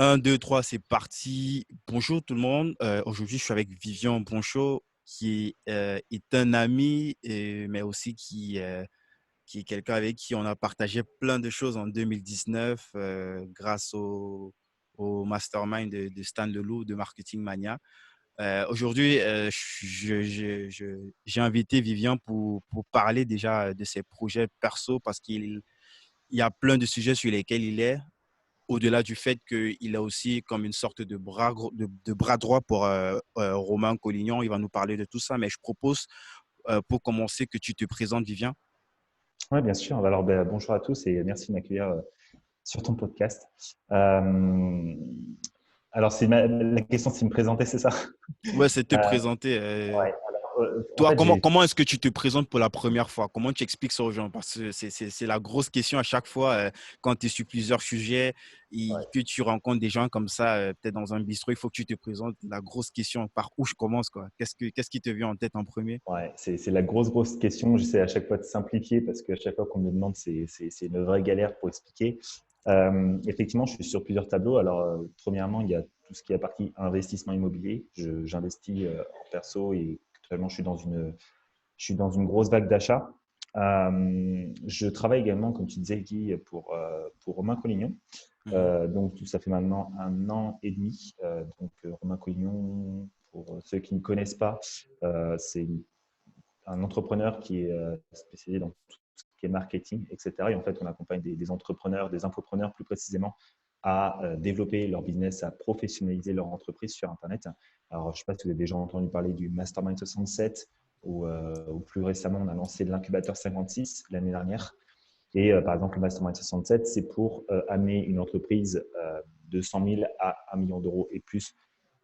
Un, 2, 3, c'est parti. Bonjour tout le monde. Aujourd'hui, je suis avec Vivian Bonchaud, qui est un ami, mais aussi qui est quelqu'un avec qui on a partagé plein de choses en 2019 grâce au mastermind de Stan Leloup de Marketing Mania. Aujourd'hui, j'ai invité Vivian pour parler déjà de ses projets perso parce il y a plein de sujets sur lesquels il est au-delà du fait qu'il a aussi comme une sorte de bras droit pour Romain Collignon. Il va nous parler de tout ça, mais je propose pour commencer que tu te présentes, Vivien. Oui, bien sûr. Alors, bonjour à tous et merci de m'accueillir sur ton podcast. Euh, alors, la question, c'est de me présenter, c'est ça? Ouais, c'est te Euh, présenter. ouais. Alors, en Toi, fait, comment est-ce que tu te présentes pour la première fois? Comment tu expliques ça aux gens? Parce que c'est la grosse question à chaque fois quand tu es sur plusieurs sujets et ouais, que tu rencontres des gens comme ça, peut-être dans un bistrot, il faut que tu te présentes. La grosse question, par où je commence, quoi? Qu'est-ce qui te vient en tête en premier? ouais, c'est la grosse question. J'essaie à chaque fois de simplifier parce qu'à chaque fois qu'on me demande, c'est une vraie galère pour expliquer. Effectivement, je suis sur plusieurs tableaux. Alors, premièrement, il y a tout ce qui est la partie investissement immobilier. J'investis en perso et actuellement, je suis dans une grosse vague d'achat. Je travaille également, comme tu disais, Guy, pour Romain Collignon. Mhm. Donc, ça fait maintenant 1 an et demi. Romain Collignon, pour ceux qui ne connaissent pas, c'est un entrepreneur qui est spécialisé dans tout ce qui est marketing, etc. Et en fait, on accompagne des entrepreneurs, des infopreneurs plus précisément, à développer leur business, à professionnaliser leur entreprise sur Internet. Alors, je ne sais pas si vous avez déjà entendu parler du Mastermind 67 ou plus récemment, on a lancé l'incubateur 56 l'année dernière. Et par exemple, le Mastermind 67, c'est pour amener une entreprise de 100 000 à 1 million d'euros et plus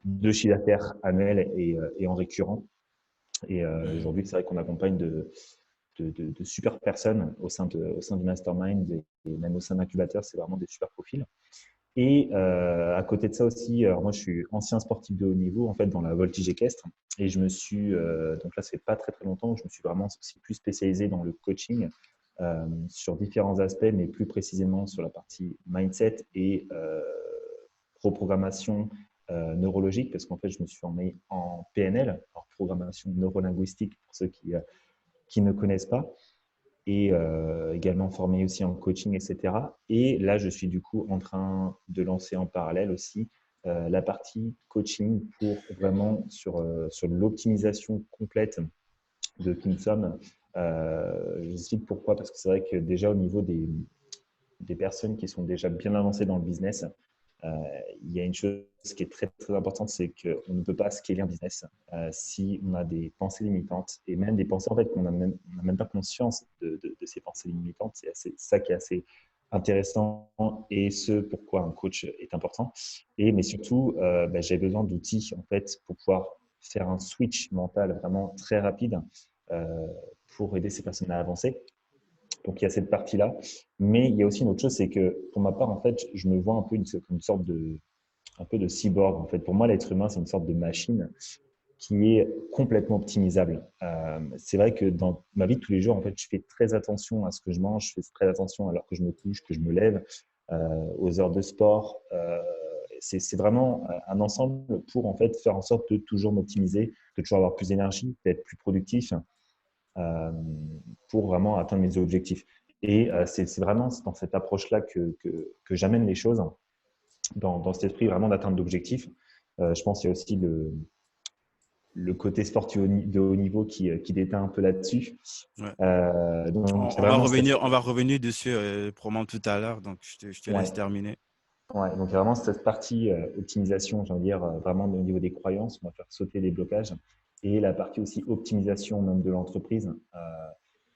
de chiffre d'affaires annuel et en récurrent. Et Mhm. aujourd'hui, c'est vrai qu'on accompagne de super personnes au sein du mastermind et même au sein d'incubateur, c'est vraiment des super profils. Et à côté de ça aussi, alors moi je suis ancien sportif de haut niveau en fait dans la voltige équestre et donc là c'est pas très très longtemps, je me suis vraiment aussi plus spécialisé dans le coaching sur différents aspects, mais plus précisément sur la partie mindset et reprogrammation neurologique, parce qu'en fait je me suis formé en PNL, en programmation neurolinguistique pour ceux qui ne connaissent pas et également formé aussi en coaching, etc. Et là, je suis du coup en train de lancer en parallèle aussi la partie coaching pour vraiment sur l'optimisation complète de qui nous sommes. J'explique pourquoi, parce que c'est vrai que déjà au niveau des personnes qui sont déjà bien avancées dans le business, euh, il y a une chose qui est très, très importante, c'est qu'on ne peut pas scaler un business si on a des pensées limitantes et même des pensées en fait qu'on n'a même pas conscience de ces pensées limitantes. C'est ça qui est assez intéressant et ce pourquoi un coach est important. Mais surtout, j'ai besoin d'outils en fait pour pouvoir faire un switch mental vraiment très rapide euh, pour aider ces personnes à avancer. Donc, il y a cette partie-là. Mais il y a aussi une autre chose, c'est que pour ma part, en fait, je me vois un peu comme une sorte un peu de cyborg. En fait, pour moi, l'être humain, c'est une sorte de machine qui est complètement optimisable. C'est vrai que dans ma vie de tous les jours, en fait, je fais très attention à ce que je mange, je fais très attention à l'heure que je me couche, que je me lève, aux heures de sport. C'est vraiment un ensemble pour en fait faire en sorte de toujours m'optimiser, de toujours avoir plus d'énergie, d'être plus productif euh, pour vraiment atteindre mes objectifs. Et c'est vraiment dans cette approche-là que j'amène les choses, dans cet esprit vraiment d'atteinte d'objectifs. Je pense qu'il y a aussi le côté sportif de haut niveau qui déteint un peu là-dessus. Ouais. Donc, c'est vraiment On va revenir dessus probablement tout à l'heure, donc je te laisse ouais, terminer. ouais, donc vraiment cette partie optimisation, j'ai envie de dire, vraiment au niveau des croyances, on va faire sauter les blocages. Et la partie aussi optimisation même de l'entreprise,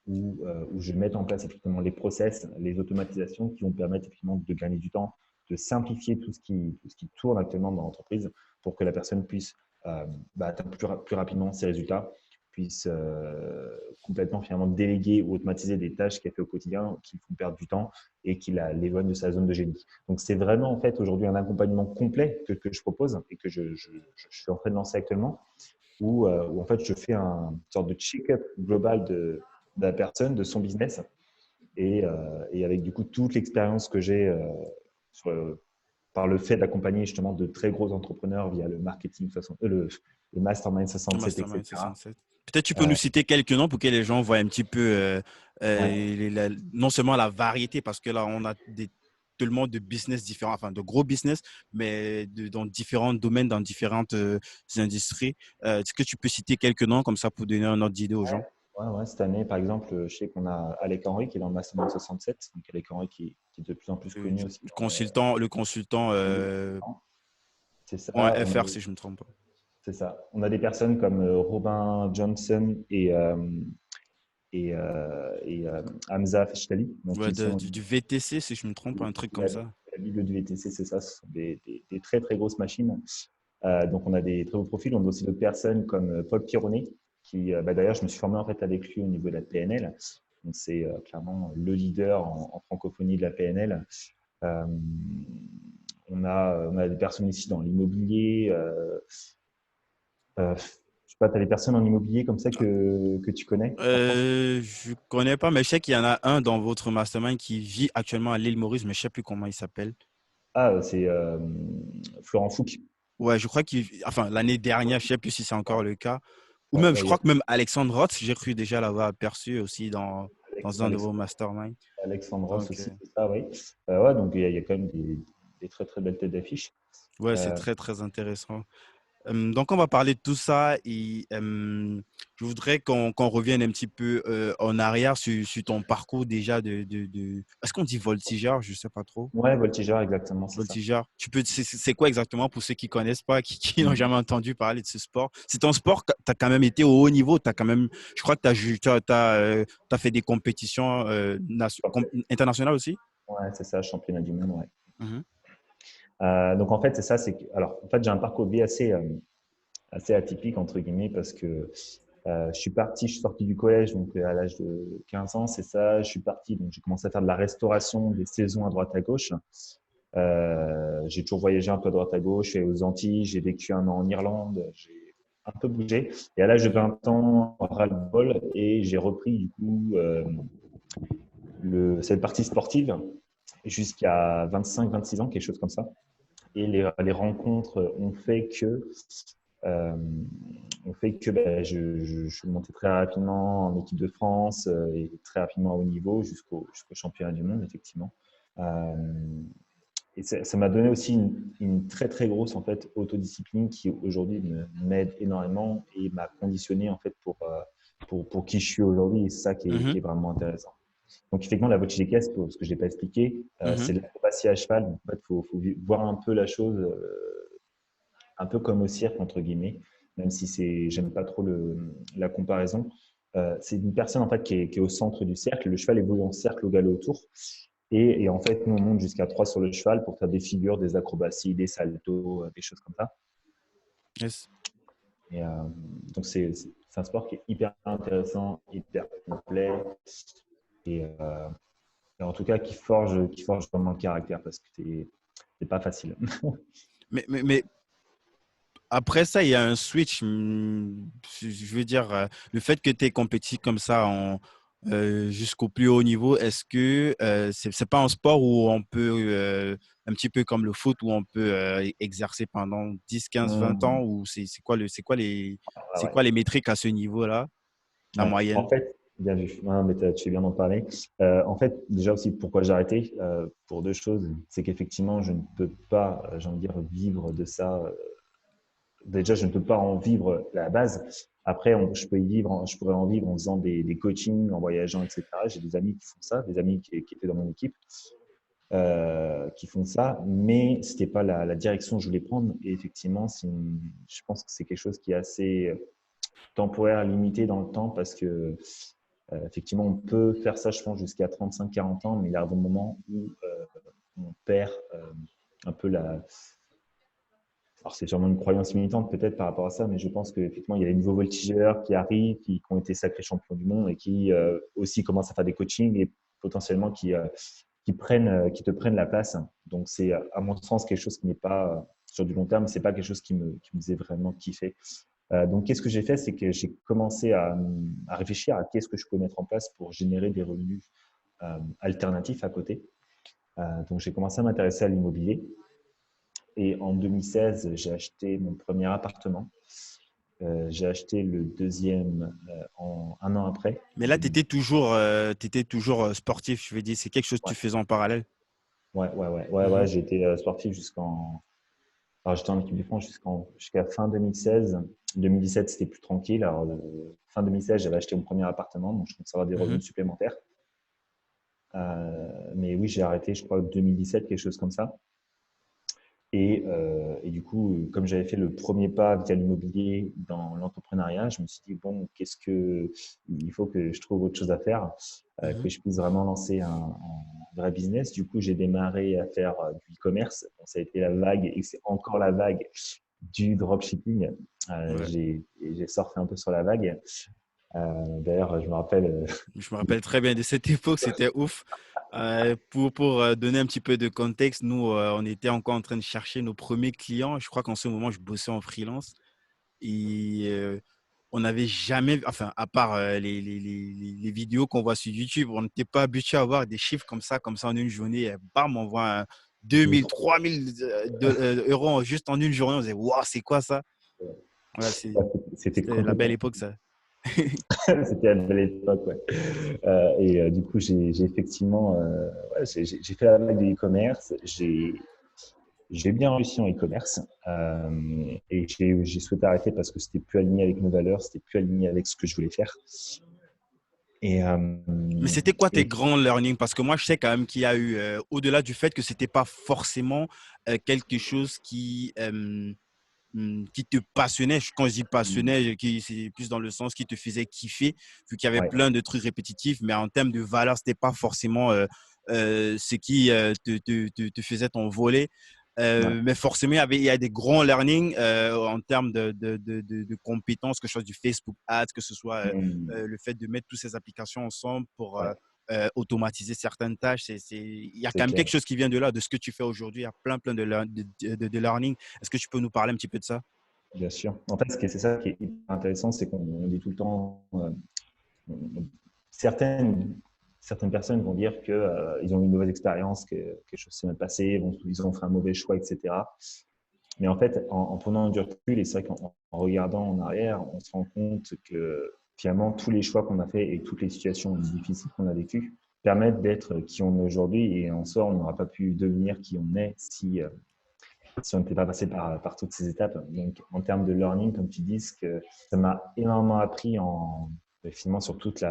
où je vais mettre en place effectivement les process, les automatisations qui vont permettre effectivement de gagner du temps, de simplifier tout ce qui tourne actuellement dans l'entreprise pour que la personne puisse atteindre plus rapidement ses résultats, puisse complètement finalement déléguer ou automatiser des tâches qu'elle fait au quotidien qui font perdre du temps et qui l'éloignent de sa zone de génie. Donc c'est vraiment en fait aujourd'hui un accompagnement complet que je propose et que je suis en train de lancer actuellement où en fait je fais une sorte de check-up global de la personne, de son business et avec du coup toute l'expérience que j'ai sur, par le fait d'accompagner justement de très gros entrepreneurs via le marketing 60, le mastermind Le 67, Mastermind etc. 67. Peut-être tu peux nous Euh, citer quelques noms pour que les gens voient un petit peu, ouais. non seulement la variété, parce que là, on a tellement de business différents, enfin de gros business, mais dans différents domaines, dans différentes industries. Est-ce que tu peux citer quelques noms comme ça pour donner un ordre d'idée aux gens? Ouais, ouais, cette année, par exemple, je sais qu'on a Alec Henry qui est dans le Mastermind 67, donc Alec Henry qui est de plus en plus connu aussi dans Le consultant le c'est point ça. .fr, si je ne me trompe pas. C'est ça. On a des personnes comme Robin Johnson et Hamza Feshtali, donc Ouais, qui sont du VTC, si je ne me trompe pas, un truc comme la, ça. la Bible du VTC, c'est ça. Ce sont des très très grosses machines. Donc on a des très beaux profils. On a aussi d'autres personnes comme Paul Pironnet, qui d'ailleurs je me suis formé en fait avec lui au niveau de la PNL. Donc c'est clairement le leader en francophonie de la PNL. Euh, on a des personnes ici dans l'immobilier. Je sais pas, tu as des personnes en immobilier comme ça que tu connais en France? Je connais pas, mais je sais qu'il y en a un dans votre mastermind qui vit actuellement à l'île Maurice, mais je sais plus comment il s'appelle. Ah, c'est Florent Fouque. Ouais, je crois enfin, l'année dernière, je sais plus si c'est encore Ouais, le cas. Ou ouais, même, je ouais, il y a crois que même Alexandre Roth, j'ai cru déjà l'avoir aperçu aussi dans un de vos Alexandre, masterminds. Alexandre Ross Donc, aussi, c'est ça, oui. Ouais, donc il y a quand même des très très belles têtes d'affiche. ouais, c'est Euh, très, très intéressant. Donc, on va parler de tout ça et je voudrais qu'on revienne un petit peu en arrière sur ton parcours déjà Est-ce qu'on dit voltigeur? Je ne sais pas trop. ouais, voltigeur, exactement, c'est ça. Voltigeur. C'est quoi exactement pour ceux qui connaissent pas, qui n'ont Mm. jamais entendu parler de ce sport? C'est un sport, tu as quand même été au haut niveau, je crois que t'as fait des compétitions internationales aussi? Ouais, c'est ça, championnat du monde, ouais. Mhm, Donc en fait, c'est ça, alors en fait, j'ai un parcours de vie assez atypique entre guillemets parce que je suis sorti du collège donc à l'âge de 15 ans, c'est ça. Je suis parti, donc j'ai commencé à faire de la restauration des saisons à droite à gauche. J'ai toujours voyagé un peu à droite à gauche, je suis allé aux Antilles, j'ai vécu un an en Irlande, j'ai un peu bougé. Et à l'âge de 20 ans, ras-le-bol, et j'ai repris du coup cette partie sportive jusqu'à 25-26 ans, quelque chose comme ça. Et les rencontres euh, ont fait que je suis monté très rapidement en équipe de France et très rapidement à haut niveau jusqu'au championnat du monde, effectivement. Euh, et ça m'a donné aussi une très très grosse en fait autodiscipline qui aujourd'hui m'aide énormément et m'a conditionné en fait pour qui je suis aujourd'hui. Et c'est ça qui mhm, est vraiment intéressant. Donc effectivement la voltige pour ce que je n'ai pas expliqué, mhm. c'est de l'acrobatie à cheval. Donc, en fait, faut voir un peu la chose un peu comme au cirque entre guillemets, même si j'aime pas trop la comparaison. C'est une personne en fait qui est au centre du cercle. Le cheval évolue en cercle au galop autour. Et en fait, nous, on monte jusqu'à 3 sur le cheval pour faire des figures, des acrobaties, des saltos, des choses comme ça. Yes. Et, donc, c'est un sport qui est hyper intéressant, hyper complet et en tout cas qui forge vraiment le caractère parce que c'est pas facile. Mais après ça, il y a un switch. Je veux dire, le fait que tu es compétitif comme ça jusqu'au plus haut niveau, est-ce que c'est pas un sport où on peut, un petit peu comme le foot, où on peut exercer pendant 10, 15, 20 ans, ou Ah c'est ouais. quoi les métriques à ce niveau-là, la Ouais. En moyenne? fait, bien vu. Non, mais tu fais bien d'en parler. En fait, déjà aussi, pourquoi j'ai arrêté pour deux choses. C'est qu'effectivement, je ne peux pas, j'ai envie de dire, vivre de ça. Déjà, je ne peux pas en vivre la base. Après, je pourrais en vivre en faisant des coachings, en voyageant, etc. J'ai des amis qui font ça, des amis qui étaient dans mon équipe, qui font ça, mais c'était pas la direction que je voulais prendre. Et effectivement, je pense que c'est quelque chose qui est assez temporaire, limité dans le temps, parce que effectivement, on peut faire ça, je pense, jusqu'à 35-40 ans, mais il arrive un moment où on perd un peu la. Alors, c'est sûrement une croyance limitante peut-être par rapport à ça, mais je pense qu'effectivement, il y a des nouveaux voltigeurs qui arrivent, qui ont été sacrés champions du monde et qui aussi commencent à faire des coachings et potentiellement qui te prennent la place. Donc, c'est à mon sens quelque chose qui n'est pas, sur du long terme, c'est pas quelque chose qui me faisait vraiment kiffer. Donc, qu'est-ce que j'ai fait? C'est que j'ai commencé à réfléchir à qu'est-ce que je peux mettre en place pour générer des revenus alternatifs à côté. Donc, j'ai commencé à m'intéresser à l'immobilier. Et en 2016, j'ai acheté mon premier appartement. J'ai acheté le deuxième un an après, Mais en là, tu 2000. étais toujours sportif, je veux dire, c'est quelque chose que Ouais, tu faisais en parallèle. ouais, Mhm, j'ai été sportif alors, j'étais en équipe de France jusqu'à fin 2016. 2017, c'était plus tranquille. Alors, fin 2016, j'avais acheté mon premier appartement, donc je commençais à avoir des mhm. revenus supplémentaires. Mais oui, j'ai arrêté, je crois, 2017, quelque chose comme ça. Et du coup, comme j'avais fait le premier pas via l'immobilier dans l'entrepreneuriat, je me suis dit, bon, il faut que je trouve autre chose à faire, que Mhm. je puisse vraiment lancer un vrai business. Du coup, j'ai démarré à faire du e-commerce. Bon, ça a été la vague et c'est encore la vague du dropshipping. Ouais. J'ai surfé un peu sur la vague. D'ailleurs, je me rappelle, Je me rappelle très bien de cette époque, c'était ouf. Pour donner un petit peu de contexte, nous, on était encore en train de chercher nos premiers clients. Je crois qu'en ce moment, je bossais en freelance et on n'avait jamais, enfin, à part les vidéos qu'on voit sur YouTube, on n'était pas habitué à avoir des chiffres comme ça en une journée. Bam, on voit 2000, 3000 euros juste en une journée. On disait, waouh, c'est quoi ça? Ouais, c'était c'était la belle complètement. époque, ça. C'était à une belle époque, ouais. Du coup, j'ai effectivement, ouais, j'ai fait la vague de e-commerce. J'ai bien réussi en e-commerce et j'ai souhaité arrêter parce que c'était plus aligné avec nos valeurs, c'était plus aligné avec ce que je voulais faire. Et, Mais c'était quoi tes et grands learnings? Parce que moi, je sais quand même qu'il y a eu, au-delà du fait que c'était pas forcément quelque chose qui te passionnait. Quand je dis passionnait, c'est plus dans le sens qui te faisait kiffer, vu qu'il y avait ouais, plein de trucs répétitifs, mais en termes de valeur, c'était pas forcément ce qui te faisait ton volet. ouais. Mais forcément, il y a des grands learnings en termes de compétences, que ce soit du Facebook Ads, que ce soit Hmm. le fait de mettre toutes ces applications ensemble pour Ouais, automatiser certaines tâches. Il y a c'est quand même clair, quelque chose qui vient de là, de ce que tu fais aujourd'hui. Il y a plein de learning. Est-ce que tu peux nous parler un petit peu de ça? bien sûr. En fait, c'est ça qui est hyper intéressant, c'est qu'on dit tout le temps, certaines, certaines personnes vont dire que ils ont eu une mauvaise expérience, que quelque chose s'est mal passé, ils ont fait un mauvais choix, etc. Mais en fait, en prenant du recul, et c'est vrai qu'en regardant en arrière, on se rend compte que finalement, tous les choix qu'on a fait et toutes les situations difficiles qu'on a vécues permettent d'être qui on est aujourd'hui. Et en soi, on n'aura pas pu devenir qui on est si on n'était pas passé par toutes ces étapes. Donc, en termes de learning, comme tu dis, que ça m'a énormément appris finalement sur toutes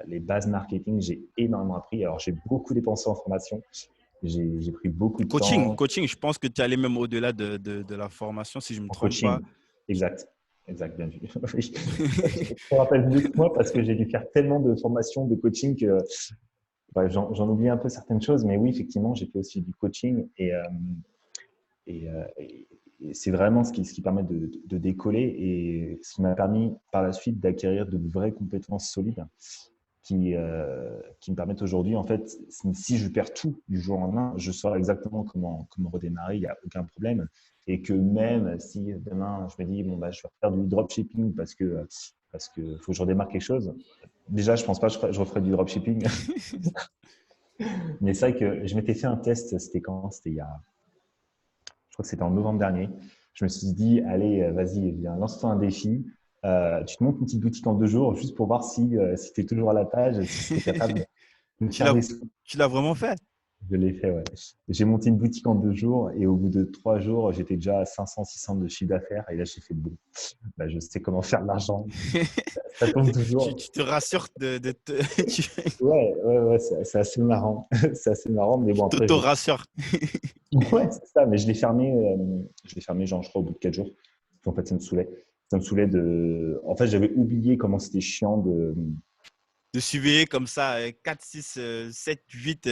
les bases marketing. J'ai énormément appris. Alors, j'ai beaucoup dépensé en formation. J'ai pris beaucoup de temps Coaching, je pense que tu es allé même au-delà de la formation, si je ne me en trompe pas. coaching. Exact. Exact, bien vu. Oui. Je me rappelle mieux que moi parce que j'ai dû faire tellement de formations, de coaching que j'en oublie un peu certaines choses. Mais oui, effectivement, j'ai fait aussi du coaching et c'est vraiment ce qui permet de décoller et ce qui m'a permis par la suite d'acquérir de vraies compétences solides qui me permettent aujourd'hui, en fait, si je perds tout du jour au lendemain, je saurai exactement comment redémarrer, il n'y a aucun problème. Et que même si demain, je me dis, bon, bah, je vais faire du dropshipping parce que faut que je redémarre quelque chose. Déjà, je pense pas que je referai du dropshipping. Mais c'est vrai que je m'étais fait un test, c'était quand? Je crois que c'était en novembre dernier. Je me suis dit, allez, vas-y, viens, lance-toi un défi. Tu te montes une petite boutique en 2 jours juste pour voir si tu es toujours à la page, si tu es capable de Tu faire l'as, des. tu l'as vraiment fait? Je l'ai fait, ouais. J'ai monté une boutique en 2 jours et au bout de 3 jours, j'étais déjà à 500, 600 de chiffre d'affaires. Et là, j'ai fait bon, bah, je sais comment faire de l'argent. Ça tombe toujours. Tu te rassures tu Ouais, c'est assez marrant. C'est assez marrant, mais bon, après, t'auto-rassures. ouais, c'est ça. Mais je l'ai fermé, genre, je crois, au bout de 4 jours. En fait, ça me saoulait. Ça me saoulait en fait, j'avais oublié comment c'était chiant De suivre comme ça 4, 6, 7, 8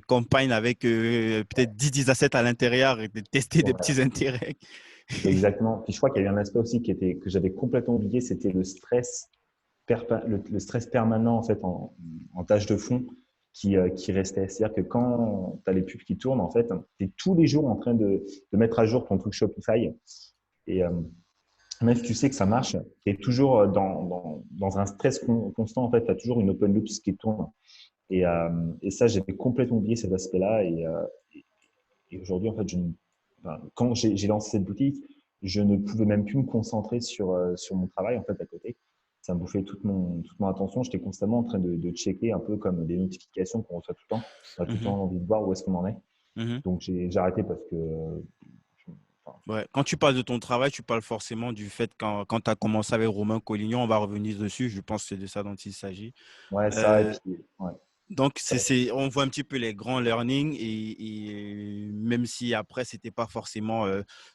campagnes avec peut-être 10 assets à l'intérieur et de tester des Ouais, petits intérêts. exactement. Puis je crois qu'il y avait un aspect aussi que j'avais complètement oublié, c'était le stress permanent en fait en tâche de fond qui restait. C'est-à-dire que quand tu as les pubs qui tournent, en fait, tu es tous les jours en train de mettre à jour ton truc Shopify. Et même si tu sais que ça marche, tu es toujours dans un stress constant. En fait, tu as toujours une open loop qui tourne. Et ça, j'avais complètement oublié cet aspect-là. Et aujourd'hui, en fait, quand j'ai lancé cette boutique, je ne pouvais même plus me concentrer sur mon travail en fait à côté. Ça me bouffait toute mon attention. J'étais constamment en train de checker un peu comme des notifications qu'on reçoit tout le temps. On a tout le Mhm, temps envie de voir où est-ce qu'on en est. mhm. Donc j'ai arrêté parce que enfin, Ouais. Quand tu parles de ton travail, tu parles forcément du fait quand tu as commencé avec Romain Collignon, on va revenir dessus, je pense que c'est de ça dont il s'agit. ouais ça et Euh, puis ouais, donc, ça, on voit un petit peu les grands learnings et même si après, ce n'était pas forcément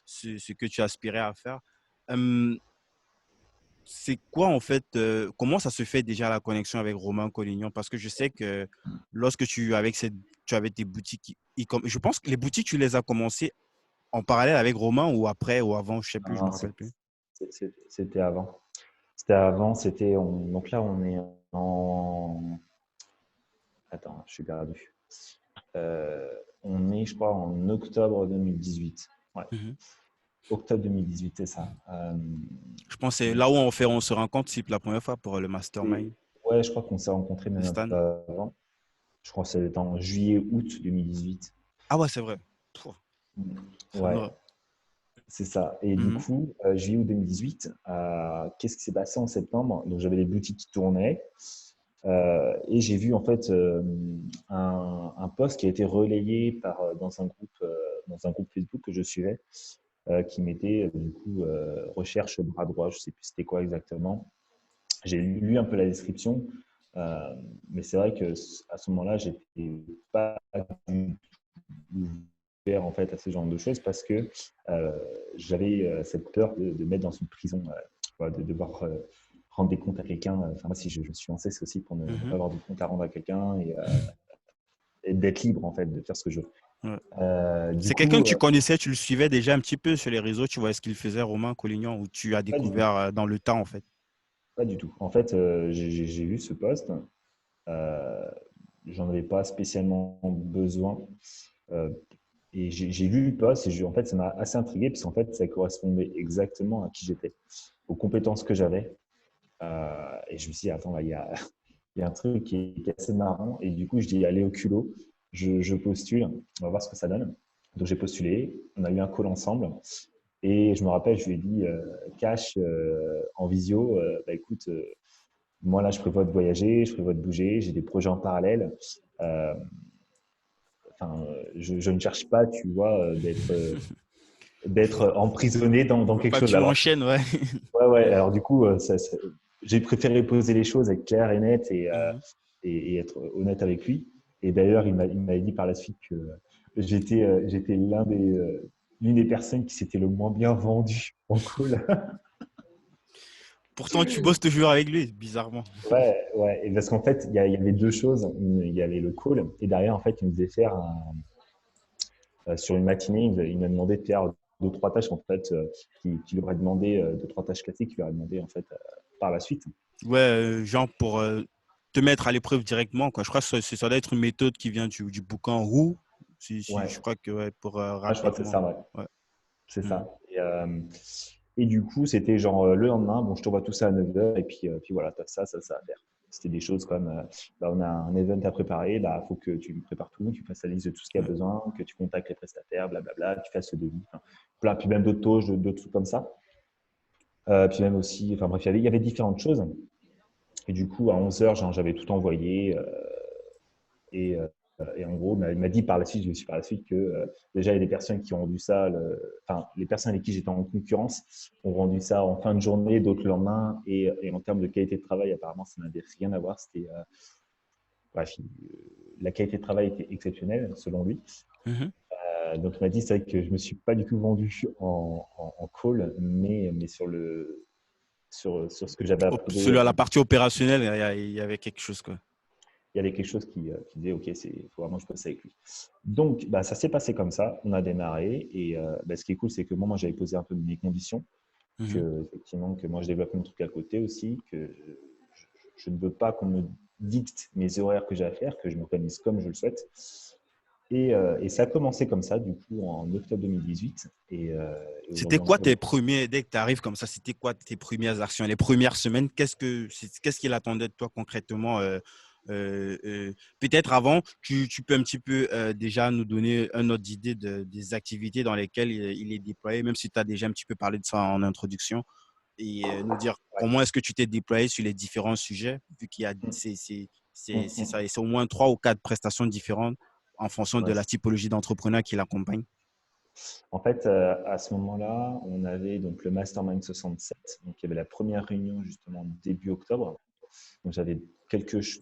ce que tu aspirais à faire. Euh, c'est quoi en fait, comment ça se fait déjà la connexion avec Romain Collignon? Parce que je sais que lorsque tu avais tes boutiques, je pense que les boutiques, tu les as commencées en parallèle avec Romain ou après ou avant, je sais plus, je me non, rappelle plus. c'était avant. C'était avant, donc là on est en attends, je suis perdu. Euh, on est, je crois, en octobre 2018. Ouais, Mhm. octobre 2018, c'est ça. Je pense que c'est Donc, là où on se rencontre c'est la première fois pour le mastermind. ouais, je crois qu'on s'est rencontrés même un Stan. peu avant. Je crois que c'était en juillet-août 2018. Ah ouais, c'est vrai. Pouh, ça me... Ouais, c'est ça. Et du Mhm. coup, juillet-août 2018, qu'est-ce qui s'est passé en septembre? Donc, j'avais les boutiques qui tournaient. Et j'ai vu en fait un post qui a été relayé dans un groupe Facebook que je suivais, qui mettait du coup recherche bras droit, je sais plus c'était quoi exactement. J'ai lu un peu la description, euh, mais c'est vrai que à ce moment-là, j'étais pas du tout ouvert en fait à ce genre de choses parce que euh, j'avais cette peur de mettre dans une prison, de devoir rendre des comptes à quelqu'un. Enfin, moi, si je suis lancé, c'est aussi pour ne pas Mhm. avoir de compte à rendre à quelqu'un et d'être libre en fait, de faire ce que je veux. Ouais. Du C'est quelqu'un coup, que tu connaissais, tu le suivais déjà un petit peu sur les réseaux, tu vois ce qu'il faisait, Romain Collignon, ou tu as pas du tout. découvert dans le temps en fait. Pas du tout. En fait, j'ai vu ce poste. Euh, J'en avais pas spécialement besoin. Euh, et j'ai vu le poste et en fait, ça m'a assez intrigué parce qu'en fait, ça correspondait exactement à qui j'étais, aux compétences que j'avais. Et je me suis dit, attends, là, il y a un truc qui est assez marrant. Et du coup, je dis, allez au culot, je postule, on va voir ce que ça donne. Donc, j'ai postulé, on a eu un call ensemble. Et je me rappelle, je lui ai dit, cash, en visio, bah écoute, moi là, je prévois de voyager, je prévois de bouger, j'ai des projets en parallèle. Euh, Enfin, je ne cherche pas, tu vois, d'être emprisonné dans Faut quelque pas que chose. tu Alors, enchaînes, ouais. ouais, ouais. Alors du coup, j'ai préféré poser les choses avec clair et net Mhm. et être honnête avec lui. Et d'ailleurs, il m'a dit par la suite que j'étais l'une des personnes qui s'était le moins bien vendu en call. Pourtant, tu bosses toujours avec lui, bizarrement. Ouais, ouais. Et parce qu'en fait, il y avait deux choses. Il y avait le call et derrière, en fait, il me faisait faire sur une matinée, il m'a demandé de faire deux, trois tâches en fait, qui lui aurait demandé, deux, trois tâches classiques, qu'il lui aurait demandé en fait par la suite. Ouais, genre pour te mettre à l'épreuve directement, quoi. Je crois que ça doit être une méthode qui vient du bouquin Roux. Ouais, Je crois que ouais, pour ah, je crois que c'est ça, rapidement. ouais. Ouais. C'est Mhm. ça. Et du coup, c'était genre le lendemain, bon, je t'envoie tout ça à 9h, et puis voilà, tu as ça à faire. C'était des choses comme, bah, on a un event à préparer, il bah, faut que tu prépares tout, tu fasses la liste de tout ce qu'il y a Ouais. besoin, que tu contactes les prestataires, blablabla, tu fasses le devis, enfin, plein, puis même d'autres tâches, d'autres trucs comme ça. Puis même aussi, enfin bref, il y avait différentes choses. Et du coup, à 11h, j'avais tout envoyé. Et, euh, et en gros, il m'a dit par la suite, je suis par la suite que déjà, il y a des personnes qui ont rendu ça, enfin, les personnes avec qui j'étais en concurrence ont rendu ça en fin de journée, d'autres le lendemain. Et en termes de qualité de travail, apparemment, ça n'avait rien à voir. Bref, la qualité de travail était exceptionnelle, selon lui. Mhm. Donc, il m'a dit, c'est vrai que je me suis pas du tout vendu en call, mais sur ce que j'avais à prouver, Sur la partie opérationnelle, il y avait quelque chose, quoi. il y avait quelque chose qui disait, OK, il faut vraiment que je bosse avec lui. Donc, bah, ça s'est passé comme ça. On a démarré. Et bah, ce qui est cool, c'est que moi j'avais posé un peu mes conditions, Mhm. effectivement, que moi, je développe mon truc à côté aussi, que je ne veux pas qu'on me dicte mes horaires que j'ai à faire, que je m'organise comme je le souhaite. Et ça a commencé comme ça, du coup, en octobre 2018. Et C'était aujourd'hui, on est quoi aujourd'hui. tes premiers, dès que tu arrives comme ça, c'était quoi tes premières actions, les premières semaines? Qu'est-ce qu'il attendait de toi concrètement Peut-être avant, tu peux un petit peu déjà nous donner un ordre d'idée des activités dans lesquelles il est déployé, même si tu as déjà un petit peu parlé de ça en introduction, et nous dire Ouais. comment est-ce que tu t'es déployé sur les différents sujets, vu qu'il y a, Mm, c'est mm. ça, et c'est au moins 3 ou 4 prestations différentes en fonction de Ouais, la typologie d'entrepreneur qui l'accompagne. en fait, à ce moment-là, on avait donc le Mastermind 67. Donc, il y avait la première réunion justement début octobre. Donc, j'avais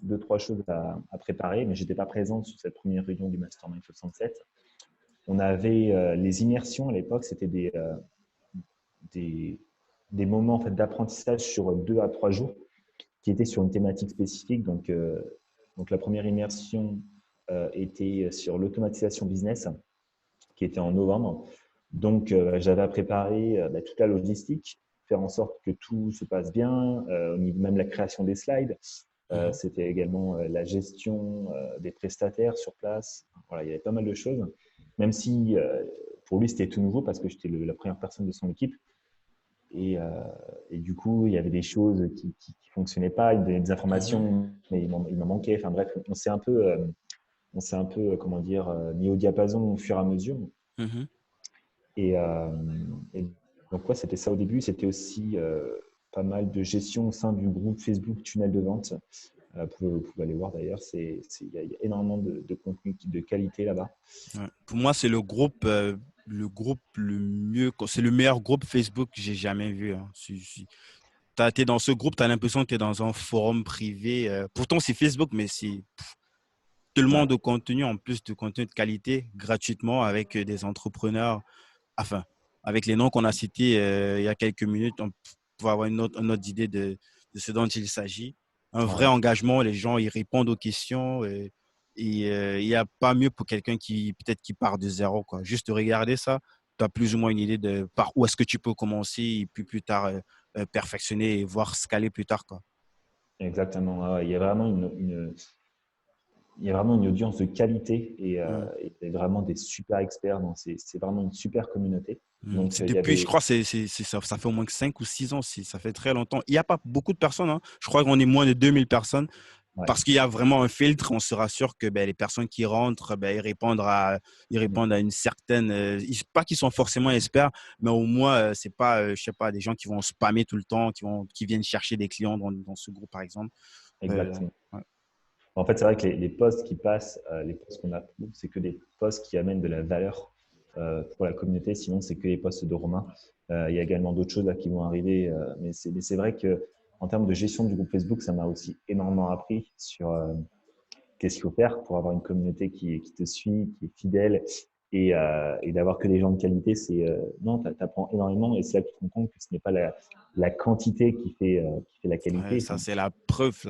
deux, trois choses à préparer, mais je n'étais pas présente sur cette première réunion du Mastermind 67. On avait les immersions à l'époque, c'était des, des moments en fait, d'apprentissage sur 2 à 3 jours qui étaient sur une thématique spécifique. Donc la première immersion était sur l'automatisation business, qui était en novembre. Donc, j'avais à préparer toute la logistique, faire en sorte que tout se passe bien, au niveau même la création des slides. Mhm. C'était également la gestion des prestataires sur place. Voilà, il y avait pas mal de choses, même si pour lui, c'était tout nouveau parce que j'étais la première personne de son équipe. Et, euh, et, du coup, il y avait des choses qui ne fonctionnaient pas, il me donnait des Mhm. informations, mais il m'en manquait. Enfin bref, on s'est un peu comment dire, mis au diapason au fur et à mesure. Mhm. Et, euh, et donc, ouais, c'était ça au début. C'était aussi pas mal de gestion au sein du groupe Facebook Tunnel de vente. Vous pouvez aller voir d'ailleurs, il y a énormément de contenu de qualité là-bas. Ouais. Pour moi, c'est le groupe le mieux, c'est le meilleur groupe Facebook que j'ai jamais vu, hein. T'es dans ce groupe, tu as l'impression que tu es dans un forum privé. Pourtant, c'est Facebook, mais c'est tellement Ouais, de contenu, en plus de contenu de qualité, gratuitement, avec des entrepreneurs. Enfin, avec les noms qu'on a cités il y a quelques minutes, on peut avoir une autre idée de ce dont il s'agit. Un vrai ouais, engagement, les gens ils répondent aux questions, il n'y a pas mieux pour quelqu'un qui peut-être qui part de zéro, quoi. Juste de regarder ça, tu as plus ou moins une idée de par où est-ce que tu peux commencer et puis plus tard perfectionner et voir scaler plus tard, quoi. exactement. Ouais, il y a vraiment il y a vraiment une audience de qualité Mm. et vraiment des super experts. C'est vraiment une super communauté. Mm. Donc, C'est il y depuis, je avait. crois, ça fait au moins que 5 ou 6 ans, ça fait très longtemps. Il n'y a pas beaucoup de personnes, hein. Je crois qu'on est moins de 2000 personnes. Ouais. Parce qu'il y a vraiment un filtre, on se rassure que ben, les personnes qui rentrent, ben, ils Mm. répondent à une certaine. Pas qu'ils sont forcément experts, mais au moins, c'est pas, je sais pas, des gens qui vont spammer tout le temps, qui viennent chercher des clients dans ce groupe, par exemple. Exactement. Ouais. En fait, c'est vrai que les posts qui passent, les posts qu'on approuve, c'est que des posts qui amènent de la valeur pour la communauté. Sinon, c'est que les posts de Romain. Il y a également d'autres choses là qui vont arriver. Mais c'est vrai que en termes de gestion du groupe Facebook, ça m'a aussi énormément appris sur qu'est-ce qu'il faut faire pour avoir une communauté qui te suit, qui est fidèle et d'avoir que des gens de qualité. Non, tu apprends énormément et c'est là que tu te rends compte que ce n'est pas la quantité qui fait la Ouais, qualité. ça, Enfin, c'est la preuve.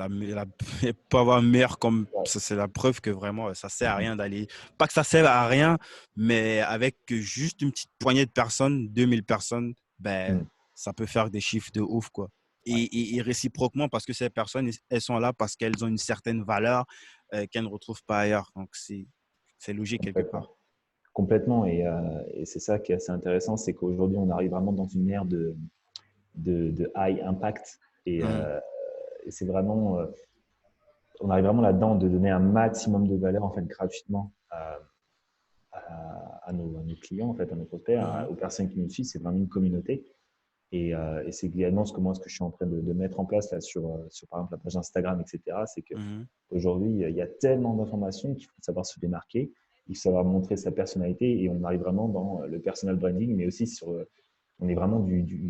Pas avoir meilleur comme ouais. ça, c'est la preuve que vraiment, ça sert à rien d'aller. Pas que ça sert à rien, mais avec juste une petite poignée de personnes, 2000 personnes, ben, Mm. ça peut faire des chiffres de ouf, quoi. Ouais, Et réciproquement, parce que ces personnes, elles sont là parce qu'elles ont une certaine valeur qu'elles ne retrouvent pas ailleurs. Donc, c'est logique quelque part. complètement. Complètement. Et c'est ça qui est assez intéressant, c'est qu'aujourd'hui, on arrive vraiment dans une ère de high impact. Mhm. Et c'est vraiment, on arrive vraiment là-dedans de donner un maximum de valeur en fait gratuitement à nos clients, en fait, à nos prospects, Mhm. aux personnes qui nous suivent. C'est vraiment une communauté. Et c'est également ce que je suis en train de mettre en place là sur par exemple la page Instagram, etc. C'est que Mhm. aujourd'hui, il y a tellement d'informations qu'il faut savoir se démarquer, il faut savoir montrer sa personnalité et on arrive vraiment dans le personal branding, mais aussi on est vraiment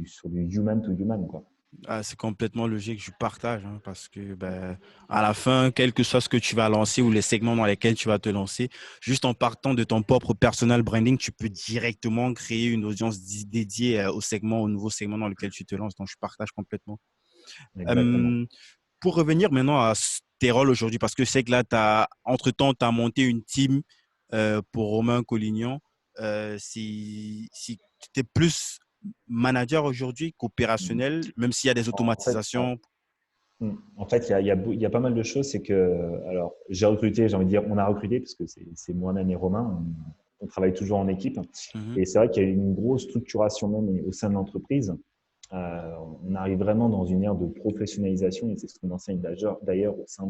sur du human to human, quoi. Ah, c'est complètement logique, je partage, hein, parce que ben, à la fin, quel que soit ce que tu vas lancer ou les segments dans lesquels tu vas te lancer, juste en partant de ton propre personal branding, tu peux directement créer une audience dédiée au segment, au nouveau segment dans lequel tu te lances. Donc, je partage complètement. Exactement. Euh, pour revenir maintenant à tes rôles aujourd'hui, parce que c'est que là, entre-temps, tu as monté une team pour Romain Collignon. Si tu es plus manager aujourd'hui qu'opérationnel, même s'il y a des En fait, ouais. automatisations. En fait, il y a pas mal de choses. C'est que, alors, j'ai recruté, j'ai envie de dire, on a recruté, parce que c'est moi-même et Romain, on travaille toujours en équipe. Mhm, Et c'est vrai qu'il y a une grosse structuration même au sein de l'entreprise. On arrive vraiment dans une ère de professionnalisation, et c'est ce qu'on enseigne d'ailleurs au sein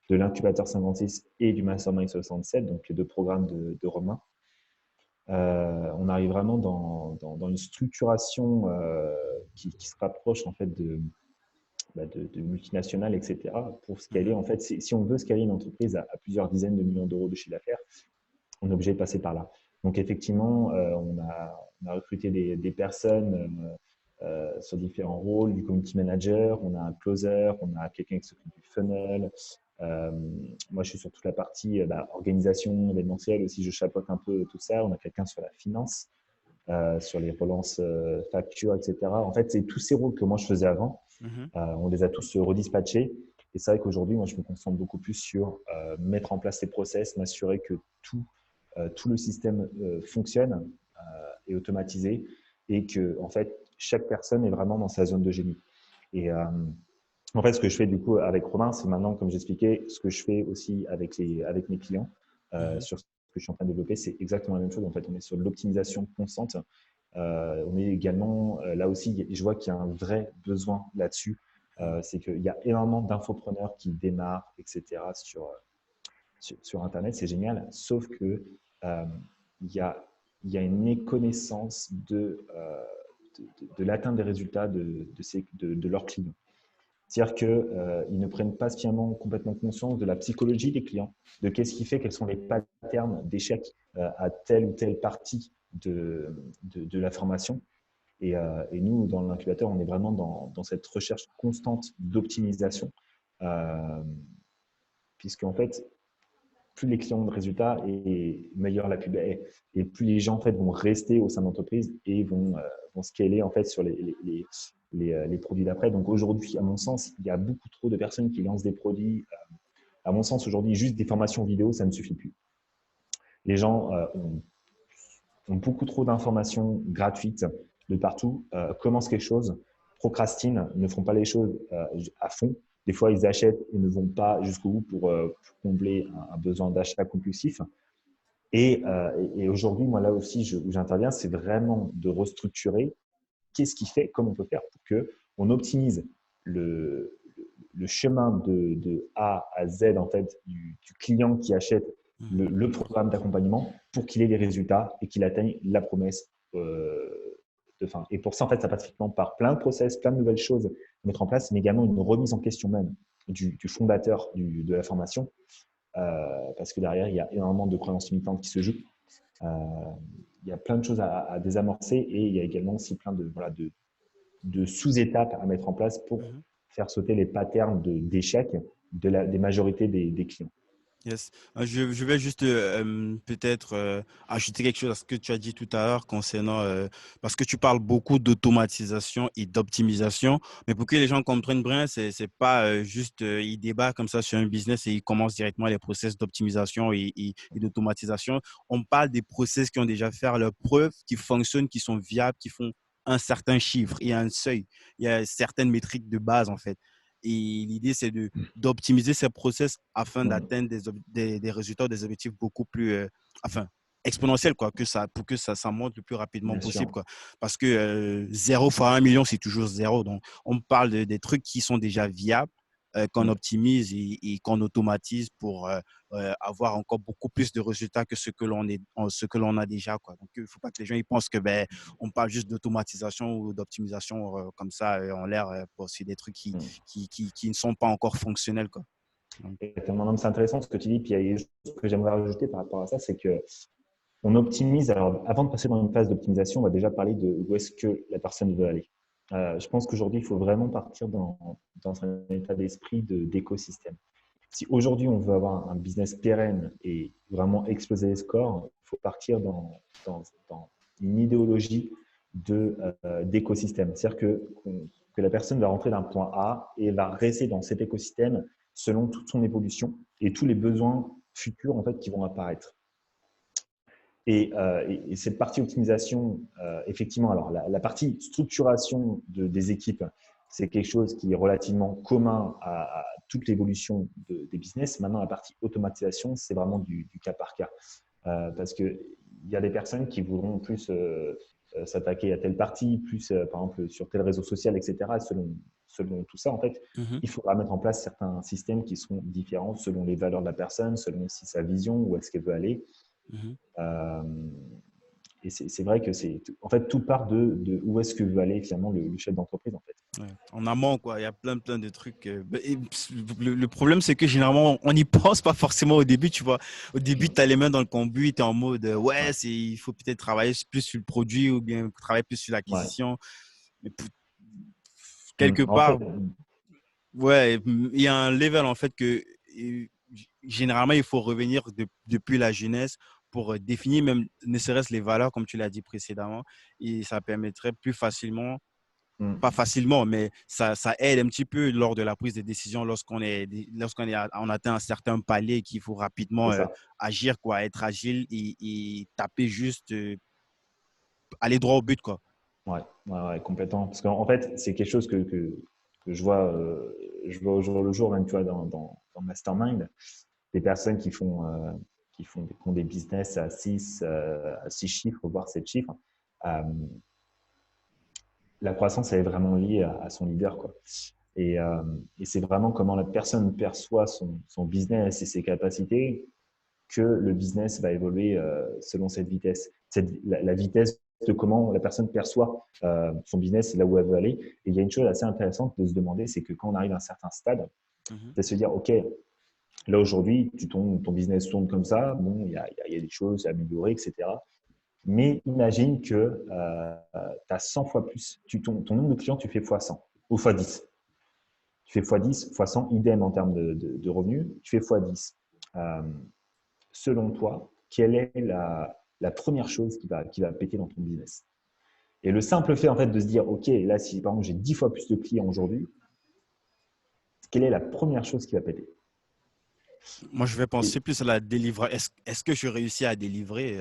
de l'incubateur 56 et du Mastermind 67, donc les deux programmes de Romain. On arrive vraiment dans une structuration qui se rapproche en fait de multinationales, etc. Pour scaler, Mhm. en fait, si on veut scaler une entreprise à plusieurs dizaines de millions d'euros de chiffre d'affaires, on est obligé de passer par là. Donc effectivement, on a recruté des personnes sur différents rôles, du community manager, on a un closer, on a quelqu'un qui s'occupe du funnel. Euh, Moi, je suis sur toute la partie organisation événementielle aussi, je chapeaute un peu tout ça. On a quelqu'un sur la finance, sur les relances factures, etc. En fait, c'est tous ces rôles que moi je faisais avant. Mhm. On les a tous redispatchés. Et c'est vrai qu'aujourd'hui, moi, je me concentre beaucoup plus sur mettre en place les process, m'assurer que tout le système fonctionne, est automatisé et que, en fait, chaque personne est vraiment dans sa zone de génie. Et en fait, ce que je fais du coup avec Romain, c'est maintenant, comme j'expliquais, ce que je fais aussi avec mes clients Mhm. sur ce que je suis en train de développer, c'est exactement la même chose. En fait, on est sur de l'optimisation constante. On est également, là aussi, je vois qu'il y a un vrai besoin là-dessus. C'est qu'il y a énormément d'infopreneurs qui démarrent, etc., sur Internet, c'est génial, sauf que euh, il y a, il y a une méconnaissance de l'atteinte des résultats de leurs clients. C'est-à-dire qu'ils ne prennent pas suffisamment complètement conscience de la psychologie des clients, de qu'est-ce qui fait, quels sont les patterns d'échec à telle ou telle partie de la formation. Et nous, dans l'incubateur, on est vraiment dans cette recherche constante d'optimisation, euh, puisqu'en fait, plus les clients ont de résultats et meilleure la pub est. Et plus les gens en fait, vont rester au sein de l'entreprise et vont scaler en fait, sur les produits d'après. Donc aujourd'hui, à mon sens, il y a beaucoup trop de personnes qui lancent des produits. À mon sens, aujourd'hui, juste des formations vidéo, ça ne suffit plus. Les gens ont beaucoup trop d'informations gratuites de partout, commencent quelque chose, procrastinent, ne font pas les choses à fond. Des fois, ils achètent et ne vont pas jusqu'au bout pour combler un besoin d'achat compulsif. Et aujourd'hui, moi, là aussi, où j'interviens, c'est vraiment de restructurer qu'est-ce qui fait, comment on peut faire pour qu'on optimise le, le chemin de A à Z en fait, du client qui achète Mhm. le programme d'accompagnement pour qu'il ait les résultats et qu'il atteigne la promesse de fin. Et pour ça, en fait, ça passe effectivement par plein de process, plein de nouvelles choses à mettre en place, mais également une remise en question même du fondateur de la formation, parce que derrière, il y a énormément de croyances limitantes qui se jouent. Euh, il y a plein de choses à désamorcer et il y a également aussi plein de sous-étapes à mettre en place pour Mhm. faire sauter les patterns d'échec des majorités des clients. Yes. Je vais juste peut-être ajouter quelque chose à ce que tu as dit tout à l'heure concernant, parce que tu parles beaucoup d'automatisation et d'optimisation, mais pour que les gens comprennent bien, c'est pas juste, ils débarquent comme ça sur un business et ils commencent directement les process d'optimisation et d'automatisation. On parle des process qui ont déjà fait leurs preuves, qui fonctionnent, qui sont viables, qui font un certain chiffre, il y a un seuil, il y a certaines métriques de base en fait. Et l'idée, c'est d'optimiser ces process afin d'atteindre des résultats, des objectifs beaucoup plus, enfin, exponentiels, quoi, pour que ça monte le plus rapidement Bien possible, sûr. quoi. Parce que 0 fois 1 million, c'est toujours zéro. Donc, on parle des trucs qui sont déjà viables, qu'on optimise et qu'on automatise pour avoir encore beaucoup plus de résultats que ce que l'on a déjà, quoi. Donc, il ne faut pas que les gens ils pensent que ben, on parle juste d'automatisation ou d'optimisation comme ça en l'air pour c'est des trucs qui ne sont pas encore fonctionnels, quoi. Donc, Exactement. C'est intéressant ce que tu dis. Puis il y a une chose que j'aimerais rajouter par rapport à ça, c'est que on optimise. Alors, avant de passer dans une phase d'optimisation, on va déjà parler de où est-ce que la personne veut aller. Je pense qu'aujourd'hui, il faut vraiment partir dans un état d'esprit d'écosystème. Si aujourd'hui on veut avoir un business pérenne et vraiment exploser les scores, il faut partir dans une idéologie d'écosystème. C'est-à-dire que la personne va rentrer d'un point A et va rester dans cet écosystème selon toute son évolution et tous les besoins futurs en fait, qui vont apparaître. Et cette partie optimisation, effectivement, alors la partie structuration des équipes, c'est quelque chose qui est relativement commun à toute l'évolution des business. Maintenant, la partie automatisation, c'est vraiment du cas par cas. Parce qu'il y a des personnes qui voudront plus s'attaquer à telle partie, plus par exemple sur tel réseau social, etc. Selon tout ça, en fait, Mhm, il faudra mettre en place certains systèmes qui seront différents selon les valeurs de la personne, selon aussi sa vision, où est-ce qu'elle veut aller. mhm. Euh, et c'est vrai que en fait, tout part de où est-ce que veut aller finalement le chef d'entreprise, en fait. Ouais. En amont, quoi, il y a plein de trucs. Et le problème, c'est que généralement, on n'y pense pas forcément au début, tu vois. Au début, Mm. tu as les mains dans le cambouis, tu es en mode, ouais, Ouais, il faut peut-être travailler plus sur le produit ou bien travailler plus sur ouais. l'acquisition. Mais quelque En fait, part, ouais, il y a un level, en fait, que généralement, il faut revenir depuis la jeunesse pour définir même, ne serait-ce les valeurs, comme tu l'as dit précédemment, et ça permettrait plus facilement pas mm, facilement, mais ça aide un petit peu lors de la prise de décision on atteint un certain palier qu'il faut rapidement c'est ça. agir, quoi, être agile et taper juste, aller droit au but, quoi. Ouais, ouais, ouais, complètement. Parce qu'en fait, c'est quelque chose que je vois au jour le jour, même tu vois, dans Mastermind, des personnes qui font des business à 6 chiffres, voire 7 chiffres. Euh, la croissance, elle est vraiment liée à son leader, quoi. Et, euh, et c'est vraiment comment la personne perçoit son business et ses capacités que le business va évoluer selon cette vitesse. La vitesse de comment la personne perçoit son business et là où elle veut aller. Et il y a une chose assez intéressante de se demander, c'est que quand on arrive à un certain stade, Mhm. c'est de se dire, OK, là aujourd'hui, ton business tourne comme ça, bon, il y a des choses à améliorer, etc. Mais imagine que tu as 100 fois plus, ton nombre de clients, tu fais fois 100 ou fois 10. Tu fais fois 10, fois 100, idem en termes de revenus, tu fais fois 10. Euh, Selon toi, quelle est la première chose qui va péter dans ton business? Et le simple fait en fait de se dire, OK, là, si par exemple j'ai 10 fois plus de clients aujourd'hui, quelle est la première chose qui va péter? Moi, je vais Et penser plus à la délivrance. Est-ce que je réussis à délivrer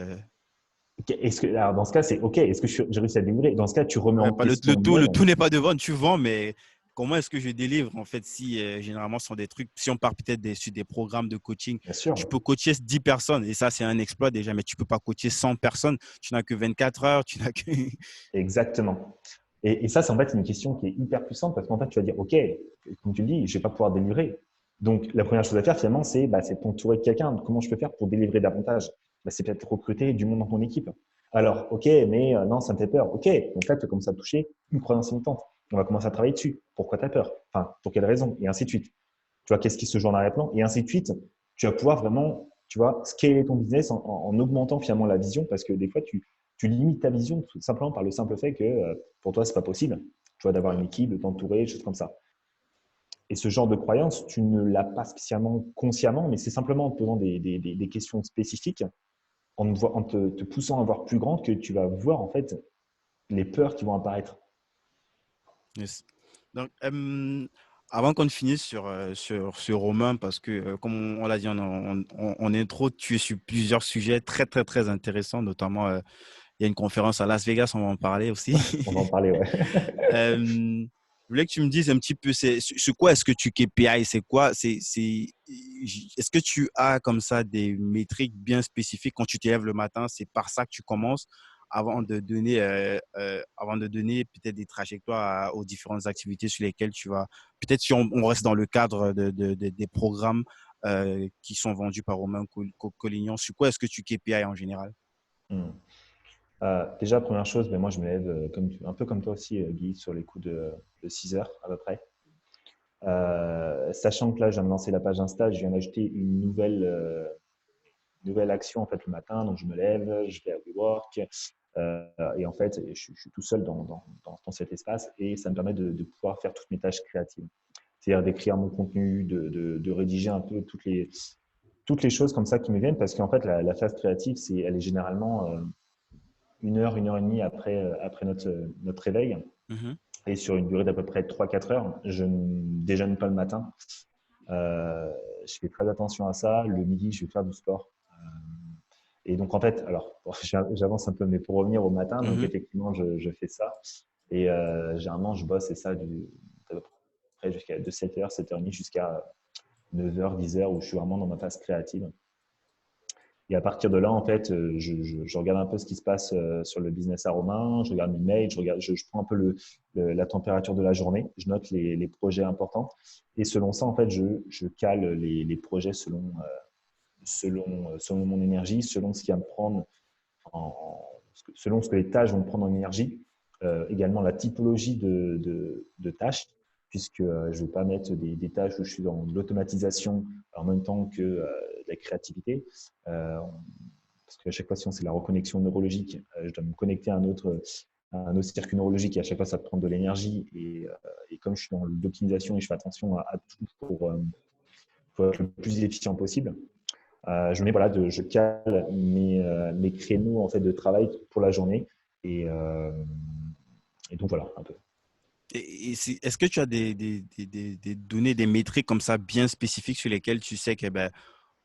alors dans ce cas, c'est OK, est-ce que j'ai réussi à délivrer? Dans ce cas, tu remets ouais, en pas question le même. tout n'est pas de vendre, tu vends, mais comment est-ce que je délivre en fait si généralement ce sont des trucs, si on part peut-être sur des programmes de coaching, Bien tu sûr, peux coacher 10 personnes et ça c'est un exploit déjà, mais tu peux pas coacher 100 personnes, tu n'as que 24 heures, tu n'as que… exactement. Et ça, c'est en fait une question qui est hyper puissante parce qu'en fait, tu vas dire, OK, comme tu le dis, je vais pas pouvoir délivrer. Donc, la première chose à faire, finalement, c'est de t'entourer de quelqu'un. Comment je peux faire pour délivrer davantage? C'est peut-être recruter du monde dans ton équipe. Alors, OK, mais non, ça me fait peur. OK, donc là, tu commences à toucher une croyance limitante. On va commencer à travailler dessus. Pourquoi tu as peur? Enfin, pour quelle raison? Et ainsi de suite. Tu vois, qu'est-ce qui se joue en arrière-plan? Et ainsi de suite. Tu vas pouvoir vraiment, tu vois, scaler ton business en augmentant finalement la vision parce que des fois, tu limites ta vision tout simplement par le simple fait que pour toi, c'est pas possible, tu vois, d'avoir une Ouais. équipe, de t'entourer, des choses comme ça. Et ce genre de croyance, tu ne l'as pas spécialement consciemment, mais c'est simplement en te posant des questions spécifiques, en te poussant à voir plus grand que tu vas voir en fait les peurs qui vont apparaître. Yes. Donc, avant qu'on finisse sur Romain, parce que comme on l'a dit en intro, tu es sur plusieurs sujets très intéressants, notamment il y a une conférence à Las Vegas, on va en parler aussi. On va en parler, ouais. Je voulais que tu me dises un petit peu, c'est quoi est-ce que tu KPI? C'est quoi? Est-ce que tu as comme ça des métriques bien spécifiques quand tu te lèves le matin? C'est par ça que tu commences avant de donner peut-être des trajectoires aux différentes activités sur lesquelles tu vas. Peut-être si on reste dans le cadre des programmes qui sont vendus par Romain Collignon, sur quoi est-ce que tu KPI en général? Hmm. Déjà, première chose, moi je me lève un peu comme toi aussi, Guy, sur les coups de 6 heures à peu près. Sachant que là, je viens de lancer la page Insta, je viens d'ajouter une nouvelle action en fait le matin. Donc je me lève, je vais à WeWork et en fait, je suis tout seul dans cet espace et ça me permet de pouvoir faire toutes mes tâches créatives. C'est-à-dire d'écrire mon contenu, de rédiger un peu toutes les choses comme ça qui me viennent parce qu'en fait, la phase créative, elle est généralement une heure et demie après notre réveil. Mhm. Et sur une durée d'à peu près 3 4 heures, je ne déjeune pas le matin. Euh, je fais très attention à ça. Le midi, je vais faire du sport. Et donc, en fait, alors, j'avance un peu, mais pour revenir au matin, donc Mhm. effectivement, je fais ça. Et généralement, je bosse, et ça, à peu près jusqu'à de 7h, 7h30 jusqu'à 9h, 10h, où je suis vraiment dans ma phase créative. Et à partir de là, en fait, je regarde un peu ce qui se passe sur le business à Romain, je regarde mes mails, je prends un peu la température de la journée, je note les projets importants. Et selon ça, en fait, je cale les projets selon mon énergie, selon ce qui va me prendre selon ce que les tâches vont me prendre en énergie, également la typologie de tâches, puisque je ne vais pas mettre des tâches où je suis dans l'automatisation en même temps que la créativité. Parce qu'à chaque fois, si c'est la reconnexion neurologique, je dois me connecter à un autre circuit neurologique et à chaque fois, ça prend de l'énergie. Et comme je suis dans l'optimisation et je fais attention à tout pour être le plus efficient possible, je cale mes créneaux en fait de travail pour la journée et, euh, et donc voilà un peu. Est-ce que tu as des données, des métriques comme ça bien spécifiques sur lesquelles tu sais que ben,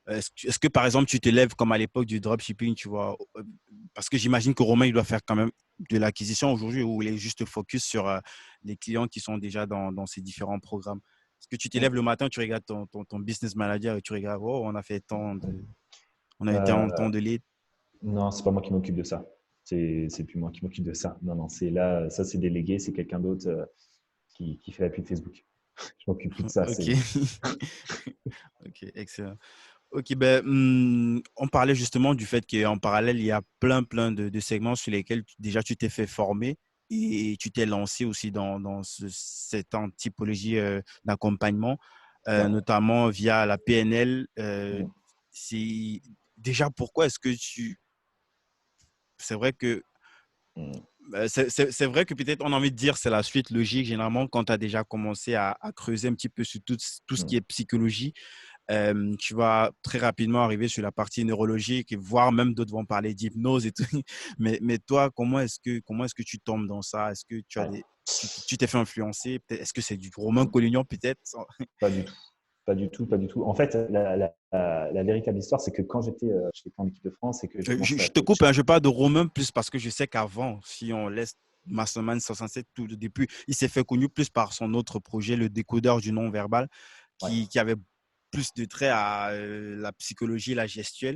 est-ce que, par exemple, tu te lèves comme à l'époque du dropshipping, tu vois, parce que j'imagine que Romain, il doit faire quand même de l'acquisition aujourd'hui où il est juste focus sur les clients qui sont déjà dans ces différents programmes. Est-ce que tu te lèves le matin, tu regardes ton business manager et tu regardes, oh, on a été en temps Euh, de lead. non, c'est pas moi qui m'occupe de ça. C'est plus moi qui m'occupe de ça. Non, non, c'est là, ça c'est délégué, c'est quelqu'un d'autre qui fait la pub Facebook. Je m'occupe plus de ça. Ok. Ok, excellent. Ok, ben, on parlait justement du fait qu'en parallèle, il y a plein de segments sur lesquels déjà tu t'es fait former et tu t'es lancé aussi dans cette typologie d'accompagnement, Ouais. notamment via la PNL. Mm, C'est déjà pourquoi est-ce que c'est vrai que mm, c'est vrai que peut-être on a envie de dire c'est la suite logique généralement quand tu as déjà commencé à creuser un petit peu sur tout ce qui mm. est psychologie. Tu vas très rapidement arriver sur la partie neurologique, et voire même d'autres vont parler d'hypnose et tout. Mais toi, comment est-ce que tu tombes dans ça? Est-ce que Ouais. tu t'es fait influencer? Est-ce que c'est du Romain Collignon peut-être? Pas du tout. Pas du tout, pas du tout. En fait, la véritable histoire, c'est que quand j'étais en équipe de France et que je commençais à Je te coupe, coacher. hein, je parle de Romain plus parce que je sais qu'avant, si on laisse Mastermind 67 tout le début, il s'est fait connu plus par son autre projet, le décodeur du non-verbal, Ouais. qui avait plus de traits à la psychologie, la gestuelle.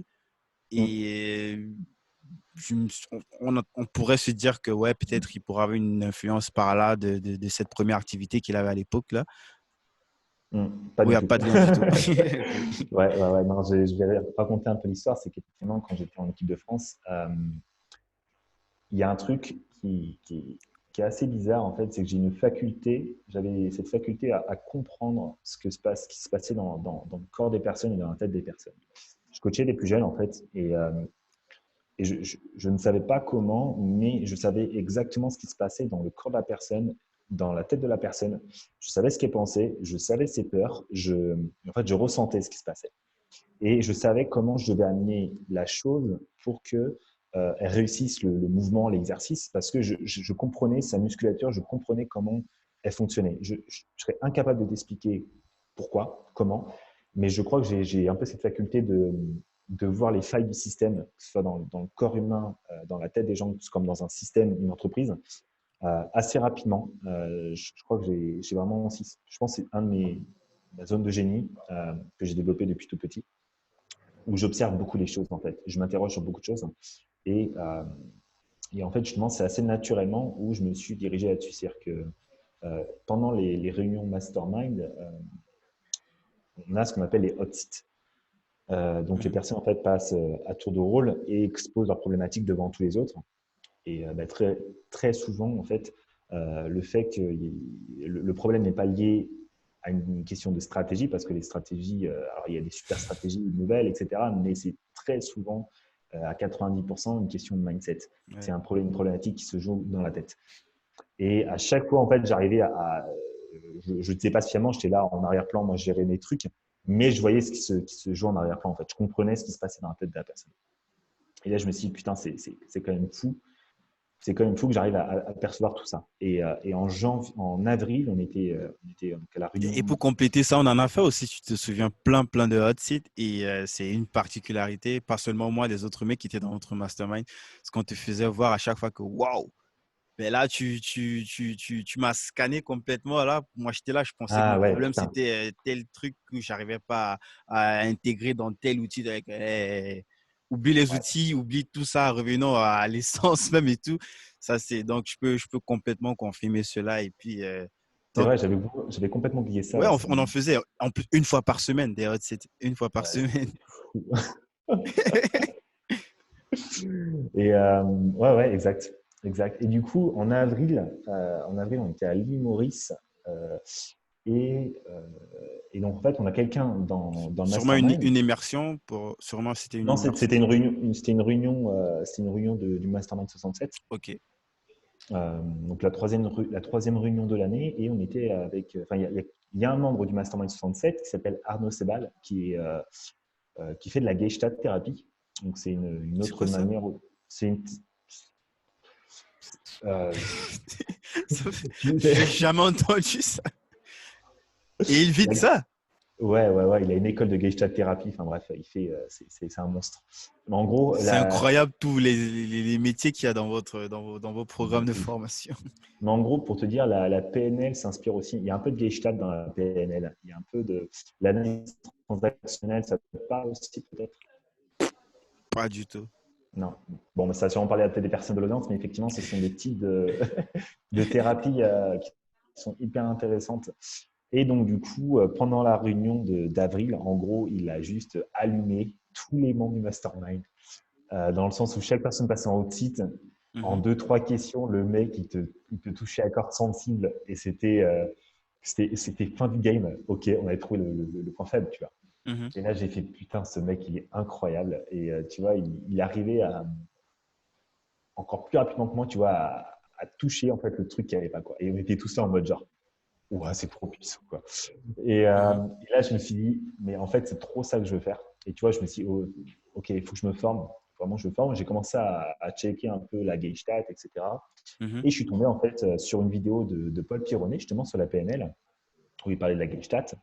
Mm, Et on pourrait se dire que ouais, peut-être il pourrait avoir une influence par là de cette première activité qu'il avait à l'époque là, pas où il du n'y a tout. pas de lien du tout. Ok. Ouais. Non, je vais raconter un peu l'histoire. C'est qu'effectivement, quand j'étais en équipe de France, il y a un truc qui est assez bizarre en fait, c'est que j'avais cette faculté à comprendre ce qui se passait dans le corps des personnes et dans la tête des personnes. Je coachais les plus jeunes en fait, et je ne savais pas comment, mais je savais exactement ce qui se passait dans le corps de la personne, dans la tête de la personne. Je savais ce qu'elle pensait, je savais ses peurs, en fait, je ressentais ce qui se passait. Et je savais comment je devais amener la chose pour que elle réussisse le mouvement, l'exercice, parce que je comprenais sa musculature, je comprenais comment elle fonctionnait. Je serais incapable de t'expliquer pourquoi, comment, mais je crois que j'ai un peu cette faculté de voir les failles du système, que ce soit dans le corps humain, dans la tête des gens, comme dans un système, une entreprise, assez rapidement. Je crois que j'ai vraiment, je pense que c'est un de ma zone de génie que j'ai développé depuis tout petit où j'observe beaucoup les choses en fait. Je m'interroge sur beaucoup de choses et, euh, et en fait justement c'est assez naturellement où je me suis dirigé là-dessus. C'est-à-dire que pendant les réunions mastermind, on a ce qu'on appelle les hot seats. Donc les Mhm. personnes en fait passent à tour de rôle et exposent leurs problématiques devant tous les autres. Et très souvent en fait, le fait que le problème n'est pas lié à une question de stratégie, parce que les stratégies, alors il y a des super stratégies nouvelles, etc., mais c'est très souvent à 90% une question de mindset. C'est Ouais. une problématique qui se joue dans la tête. Et à chaque fois, en fait, j'arrivais je ne disais pas spécialement, j'étais là en arrière-plan, moi je gérais mes trucs, mais je voyais ce qui se joue en arrière-plan, en fait. Je comprenais ce qui se passait dans la tête de la personne. Et là, je me suis dit, putain, c'est quand même fou, c'est quand même fou que j'arrive à percevoir tout ça. Et en avril, on était donc à la Et réunion. pour compléter ça, on en a fait aussi, tu te souviens, plein de hot seats. Et c'est une particularité, pas seulement moi, des autres mecs qui étaient dans notre mastermind, ce qu'on te faisait voir à chaque fois que waouh, mais là, tu m'as scanné complètement. Là, moi, j'étais là, je pensais que Ah mon ouais, problème, putain. c'était tel truc que j'arrivais pas à intégrer dans tel outil. oublie les Ouais. outils, oublie tout ça, revenons à l'essence même et tout. Ça, c'est donc je peux complètement confirmer cela. Et puis, C'est donc, vrai, j'avais complètement oublié ça. ouais, Ouais, on en faisait en plus une fois par semaine. D'ailleurs, c'était une fois par ouais, c'est semaine. fou. Et ouais, ouais, exact, exact. Et du coup, en avril, on était à l'île Maurice. euh, et, euh, et donc, en fait, on a quelqu'un dans le Sûrement mastermind. une immersion sûrement c'était une Non, immersion. c'était une réunion du mastermind 67. Ok. Donc la troisième réunion de l'année. Et on était avec, enfin, il y a un membre du mastermind 67 qui s'appelle Arnaud Sebal, qui fait de la Gestalt thérapie. Donc, c'est une C'est autre quoi ça? manière. C'est une, euh, J'ai jamais entendu ça. Et il vit de ça. Ouais, ouais, ouais, il a une école de Gestalt thérapie. Enfin bref, c'est un monstre. Mais en gros, C'est incroyable tous les métiers qu'il y a dans dans vos programmes de de ouf. formation. Mais en gros, pour te dire, la PNL s'inspire aussi. Il y a un peu de Gestalt dans la PNL. Il y a un peu de l'analyse transactionnelle. Ça te parle aussi peut-être? Pas du tout. Non. Bon, mais ça va sûrement parler à peut-être des personnes de l'audience, mais effectivement, ce sont des types de thérapies qui sont hyper intéressantes. Et donc, du coup, pendant la réunion d'avril, en gros, il a juste allumé tous les membres du mastermind, dans le sens où chaque personne passait en haut de site, en Mhm. deux, trois questions, le mec, il te touchait à corde sensible et c'était fin du game. Ok, on avait trouvé le point faible, tu vois. Mhm. Et là, j'ai fait putain, ce mec, il est incroyable. Et tu vois, il arrivait encore plus rapidement que moi, tu vois, à toucher en fait le truc qu'il n'y avait pas, quoi. Et on était tous là en mode genre, ouais, c'est trop puissant, quoi. Mhm. Et là, je me suis dit, mais en fait, c'est trop ça que je veux faire. Et tu vois, je me suis dit, oh, ok, il faut que je me forme. Vraiment, je me forme. J'ai commencé à checker un peu la Gestalt, etc. Mhm. Et je suis tombé en fait sur une vidéo de Paul Pironnet, justement sur la PNL, où il parlait de la Gestalt.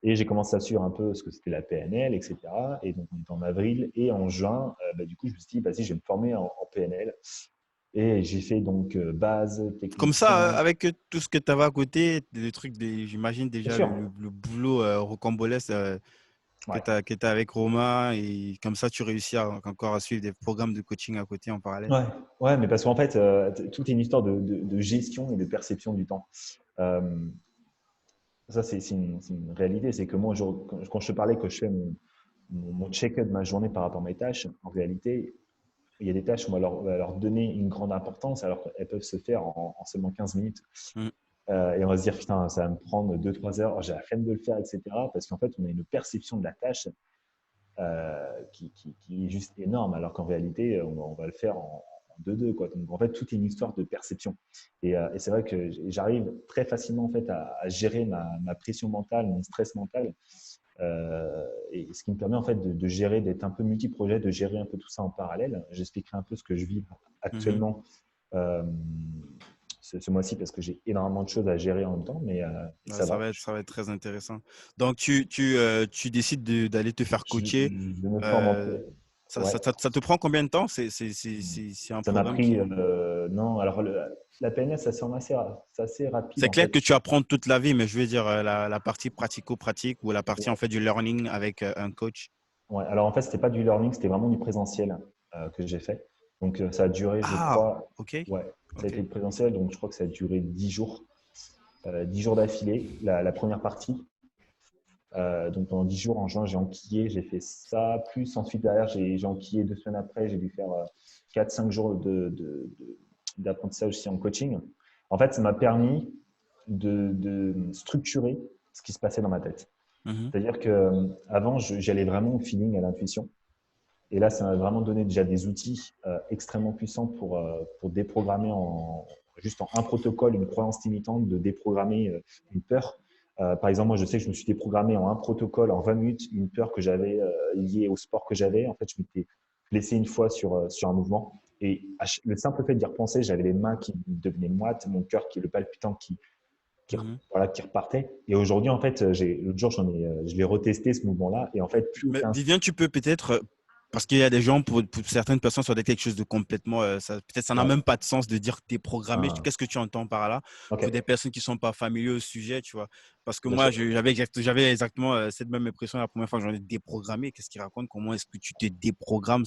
Et j'ai commencé à suivre un peu ce que c'était la PNL, etc. Et donc, on était en avril. Et en juin, bah, du coup, je me suis dit, vas-y, je vais me former en PNL. Et j'ai fait donc base, Comme ça, technicien. avec tout ce que tu avais à côté, des trucs, j'imagine Bien déjà sûr. le boulot rocambolesque Ouais. que tu avec Romain et comme ça, tu réussis encore à suivre des programmes de coaching à côté en parallèle. Ouais, ouais, mais parce qu'en fait, tout est une histoire de gestion et de perception du temps. Euh, Ça, c'est une réalité. C'est que moi, quand je te parlais que je fais mon check-up de ma journée par rapport à mes tâches, en réalité, il y a des tâches où on va leur donner une grande importance alors qu'elles peuvent se faire en seulement 15 minutes. Mhm. Et on va se dire, putain, ça va me prendre 2, 3 heures, j'ai la flemme de le faire, etc. Parce qu'en fait, on a une perception de la tâche qui est juste énorme, alors qu'en réalité, on va le faire en 2-2, quoi. Donc, en fait, tout est une histoire de perception. Et c'est vrai que j'arrive très facilement en fait, à gérer ma pression mentale, mon stress mental, et ce qui me permet en fait de gérer, d'être un peu multi-projet, de gérer un peu tout ça en parallèle. J'expliquerai un peu ce que je vis Mhm. actuellement euh, ce mois-ci parce que j'ai énormément de choses à gérer en même temps, mais Ouais, ça va. ça va être très intéressant. Donc, tu décides d'aller te faire coacher. Je me forme en Euh, ouais. ça te prend combien de temps? C'est un Ça m'a programme pris, qui… non, alors la PNS, ça semble c'est assez rapide C'est en clair fait. que tu apprends toute la vie, mais je veux dire la partie pratico-pratique ou la partie en Ouais, fait du learning avec un coach. ouais. Alors en fait, c'était pas du learning, c'était vraiment du présentiel que j'ai fait. Donc ça a duré, je Ah, crois, ok, ouais, ça a été ok. le présentiel, donc je crois que ça a duré 10 jours, 10 jours d'affilée, la première partie. Donc pendant 10 jours en juin, j'ai enquillé, j'ai fait ça, plus ensuite derrière, j'ai enquillé 2 semaines après, j'ai dû faire 4-5 jours d'apprentissage aussi en coaching. En fait, ça m'a permis de structurer ce qui se passait dans ma tête. Mhm, C'est-à-dire que avant, j'allais vraiment au feeling, à l'intuition. Et là, ça m'a vraiment donné déjà des outils extrêmement puissants pour déprogrammer juste en un protocole, une croyance limitante, de déprogrammer une peur. Par exemple, moi, je sais que je me suis déprogrammé en un protocole, en 20 minutes, une peur que j'avais liée au sport que j'avais. En fait, je m'étais blessé une fois sur un mouvement. Et le simple fait d'y repenser, j'avais les mains qui devenaient moites, mon cœur le palpitant qui, mhm. voilà, qui repartait. Et aujourd'hui, en fait, l'autre jour, je l'ai retesté ce mouvement-là. Et en fait, plus Mais aucun. Vivien, tu peux peut-être Parce qu'il y a des gens, pour certaines personnes, ça doit être quelque chose de complètement. Peut-être ça n'a Ouais. même pas de sens de dire déprogrammer. Ah, Qu'est-ce que tu entends par là? ok, Pour des personnes qui ne sont pas familières au sujet, tu vois. Parce que bien moi, sûr. j'avais exactement cette même impression la première fois que j'en ai déprogrammé. Qu'est-ce qu'il raconte? Comment est-ce que tu te déprogrammes?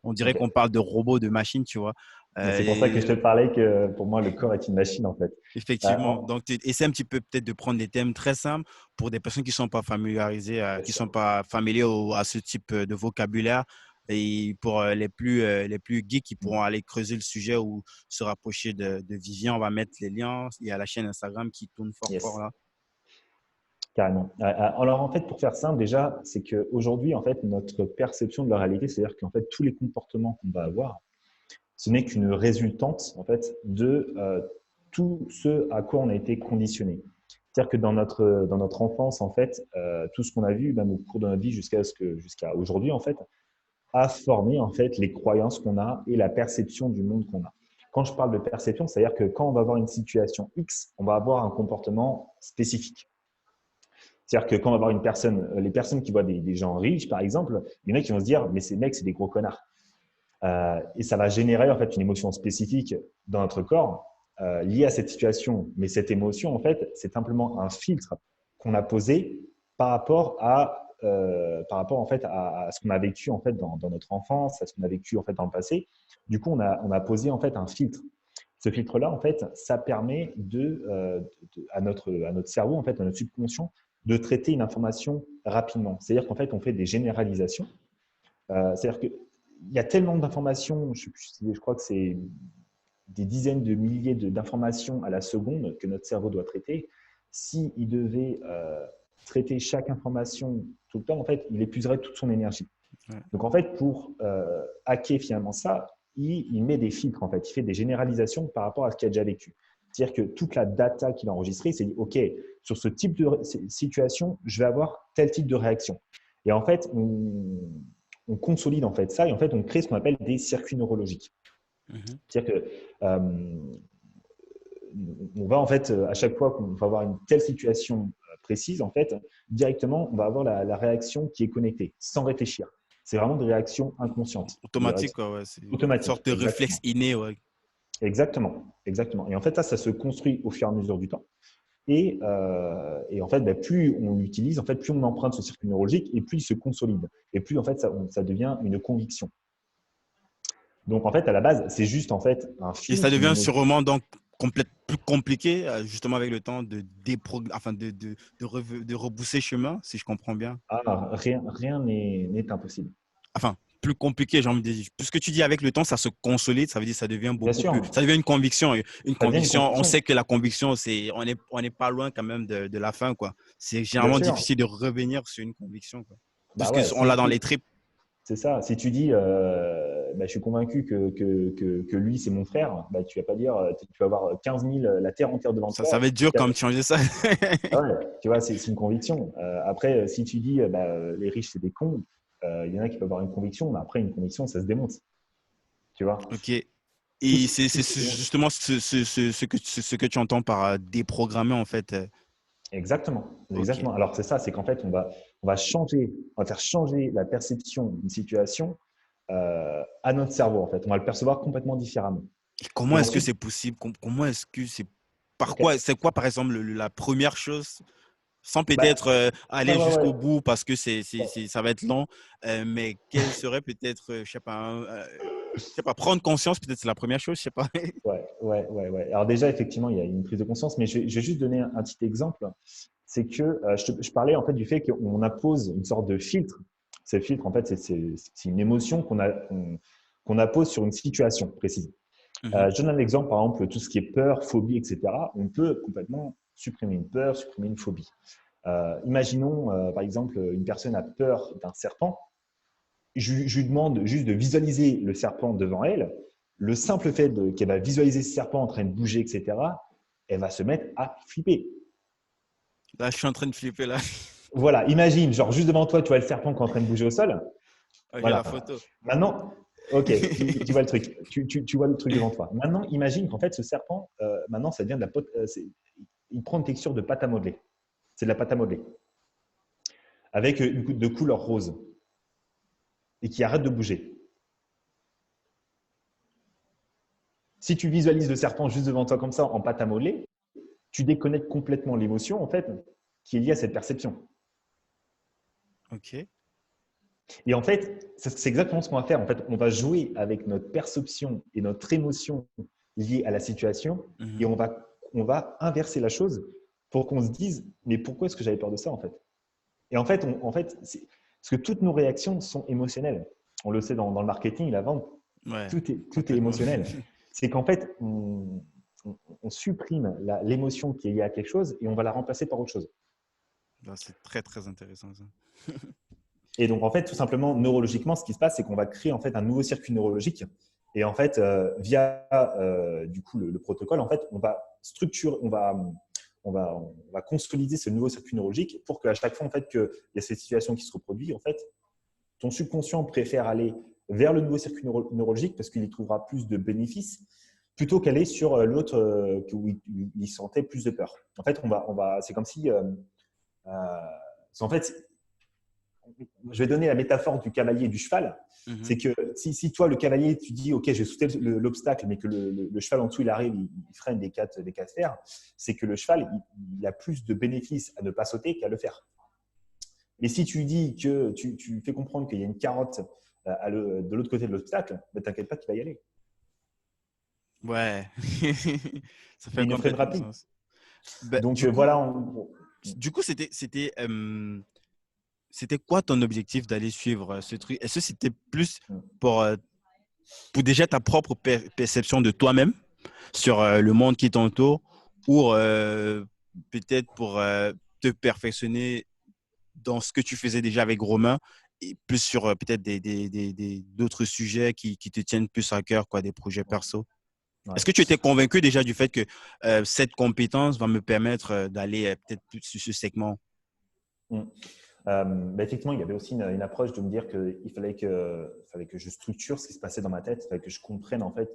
On dirait qu'on Ok. parle de robots, de machines, tu vois. Mais c'est pour ça que je te Et parlais que pour moi, le corps est une machine, en fait. effectivement. En- Donc, essaie un petit peu peut-être de prendre des thèmes très simples pour des personnes qui ne sont pas familiarisées, Bien qui ne sûr. sont pas familiers à ce type de vocabulaire. Et pour les plus geeks qui pourront aller creuser le sujet ou se rapprocher de Vivien, on va mettre les liens. Il y a la chaîne Instagram qui tourne fort fort Yes, là. carrément. Alors, en fait, pour faire simple, déjà, c'est qu'aujourd'hui, en fait, notre perception de la réalité, c'est-à-dire qu'en fait, tous les comportements qu'on va avoir, ce n'est qu'une résultante, en fait, de tout ce à quoi on a été conditionné. C'est-à-dire que dans notre enfance, en fait, tout ce qu'on a vu, même au cours de notre vie jusqu'à aujourd'hui, en fait, a formé en fait les croyances qu'on a et la perception du monde qu'on a. Quand je parle de perception, c'est-à-dire que quand on va avoir une situation X, on va avoir un comportement spécifique. C'est-à-dire que quand on va voir une personne, les personnes qui voient des gens riches, par exemple, il y en a qui vont se dire, mais ces mecs, c'est des gros connards. Et ça va générer en fait une émotion spécifique dans notre corps liée à cette situation. Mais cette émotion, en fait, c'est simplement un filtre qu'on a posé par rapport en fait à ce qu'on a vécu en fait dans notre enfance, à ce qu'on a vécu en fait dans le passé. Du coup, on a posé en fait un filtre. Ce filtre-là, en fait, ça permet à notre cerveau, en fait, à notre subconscient, de traiter une information rapidement. C'est-à-dire qu'en fait, on fait des généralisations. C'est-à-dire qu'il y a tellement d'informations, je crois que c'est des dizaines de milliers d'informations à la seconde que notre cerveau doit traiter. S'il devait traiter chaque information tout le temps, en fait, il épuiserait toute son énergie. Ouais. Donc, en fait, pour hacker finalement ça, il met des filtres, en fait. Il fait des généralisations par rapport à ce qu'il a déjà vécu. C'est-à-dire que toute la data qu'il a enregistrée, il s'est dit, OK, sur ce type de situation, je vais avoir tel type de réaction. Et en fait, on consolide en fait ça et en fait, on crée ce qu'on appelle des circuits neurologiques. Mhm. C'est-à-dire que on va en fait, à chaque fois qu'on va avoir une telle situation précise, en fait, directement, on va avoir la réaction qui est connectée, sans réfléchir. C'est vraiment des réactions inconscientes, des Automatique, réactions quoi, ouais. C'est une automatiques. sorte de réflexe Exactement. inné, ouais. Exactement. Exactement. Et en fait, ça se construit au fur et à mesure du temps. Et en fait, bah, plus on l'utilise, en fait, plus on emprunte ce circuit neurologique et plus il se consolide. Et plus, en fait, ça devient une conviction. Donc, en fait, à la base, c'est juste, en fait, un Et ça filtre, une devient émotion. sûrement donc plus compliqué, justement avec le temps enfin de rebousser chemin, si je comprends bien. Ah, rien n'est impossible. Enfin, plus compliqué, j'ai envie de dire. Tout ce que tu dis avec le temps, ça se consolide, ça veut dire que ça devient Bien beaucoup plus. sûr, Ça devient une conviction. Une ça devient une conviction, on conviction. sait que la conviction, on n'est pas loin quand même de la fin, quoi. C'est Bien généralement sûr. difficile de revenir sur une conviction, quoi. Bah Puisque ouais, on l'a dans les tripes. c'est ça. Si tu dis, bah, je suis convaincu que lui, c'est mon frère, bah, tu vas pas dire, tu vas avoir 15 000, la terre entière devant Ça toi. va être dur quand même de changer ça. Ah ouais, tu vois, c'est une conviction. Après, si tu dis, bah, les riches, c'est des cons, il y en a qui peuvent avoir une conviction, mais après, une conviction, ça se démonte. Tu vois, Ok. tout, Et tout c'est se démonte. justement ce que tu entends par déprogrammer, en fait. Exactement. Ok. Exactement. Alors, c'est ça, c'est qu'en fait, on va changer, on va faire changer la perception d'une situation à notre cerveau, en fait. On va le percevoir complètement différemment. Et comment Et est-ce que ensuite, c'est possible? Comment est-ce que c'est par OK. quoi? C'est quoi, par exemple, la première chose, sans Bah, peut-être ouais, aller ouais, ouais. jusqu'au bout parce que Ouais. ça va être long, mais quelle serait peut-être, je sais pas, prendre conscience, peut-être c'est la première chose, je sais pas. Ouais, ouais, ouais, ouais. Alors déjà, effectivement, il y a une prise de conscience, mais je vais juste donner un petit exemple. C'est que je parlais en fait du fait qu'on appose une sorte de filtre. Ce filtre, en fait, c'est une émotion qu'on appose sur une situation précise. Mhm. Je donne un exemple, par exemple, tout ce qui est peur, phobie, etc. On peut complètement supprimer une peur, supprimer une phobie. Imaginons, par exemple, une personne a peur d'un serpent. Je lui demande juste de visualiser le serpent devant elle. Le simple fait qu'elle va visualiser ce serpent en train de bouger, etc., elle va se mettre à flipper. Là, je suis en train de flipper là. Voilà, imagine, genre juste devant toi, tu vois le serpent qui est en train de bouger au sol. Ah, j'ai Voilà. la photo. Maintenant, ok, tu vois le truc. Tu vois le truc devant toi. Maintenant, imagine qu'en fait, ce serpent, maintenant, ça devient de la pâte. Il prend une texture de pâte à modeler. C'est de la pâte à modeler avec une de couleur rose. et qui arrête de bouger. Si tu visualises le serpent juste devant toi comme ça, en pâte à modeler, tu déconnectes complètement l'émotion en fait qui est liée à cette perception. Ok. Et en fait, c'est exactement ce qu'on va faire. En fait, on va jouer avec notre perception et notre émotion liée à la situation et Mhm. on va inverser la chose pour qu'on se dise mais pourquoi est-ce que j'avais peur de ça en fait. Et en fait, parce que toutes nos réactions sont émotionnelles. On le sait dans le marketing, la vente, Ouais, tout est complètement. émotionnel. C'est qu'en fait, on supprime l'émotion qui est liée à quelque chose et on va la remplacer par autre chose. Bah, c'est très, très intéressant ça. Et donc, en fait, tout simplement, neurologiquement, ce qui se passe, c'est qu'on va créer en fait un nouveau circuit neurologique. Et en fait, via du coup le protocole, en fait, on va structurer, on va consolider ce nouveau circuit neurologique pour qu'à chaque fois en fait qu'il y a cette situation qui se reproduit, en fait, ton subconscient préfère aller vers le nouveau circuit neurologique parce qu'il y trouvera plus de bénéfices plutôt qu'aller sur l'autre où il sentait plus de peur. En fait, c'est comme si, en fait, je vais donner la métaphore du cavalier et du cheval. Mhm. C'est que si toi, le cavalier, tu dis, OK, j'ai sauté l'obstacle, mais que le cheval en dessous, il arrive, il freine des quatre fers, c'est que le cheval, il a plus de bénéfices à ne pas sauter qu'à le faire. Mais si tu dis que tu fais comprendre qu'il y a une carotte de l'autre côté de l'obstacle, ne t'inquiète pas, tu vas y aller. Ouais, ça Mais fait il ne freinera complètement plus. sens. Bah, Donc voilà, en gros. c'était quoi ton objectif d'aller suivre ce truc? Est-ce que c'était plus pour, euh, pour déjà ta propre perception de toi-même sur le monde qui t'entoure ou peut-être pour te perfectionner dans ce que tu faisais déjà avec Romain et plus sur peut-être d'autres sujets qui te tiennent plus à cœur, quoi, des projets perso? Ouais. Est-ce que tu étais convaincu déjà du fait que cette compétence va me permettre d'aller peut-être plus sur ce segment? Mm. Effectivement, il y avait aussi une approche de me dire qu'il fallait que je structure ce qui se passait dans ma tête, il fallait que je comprenne en fait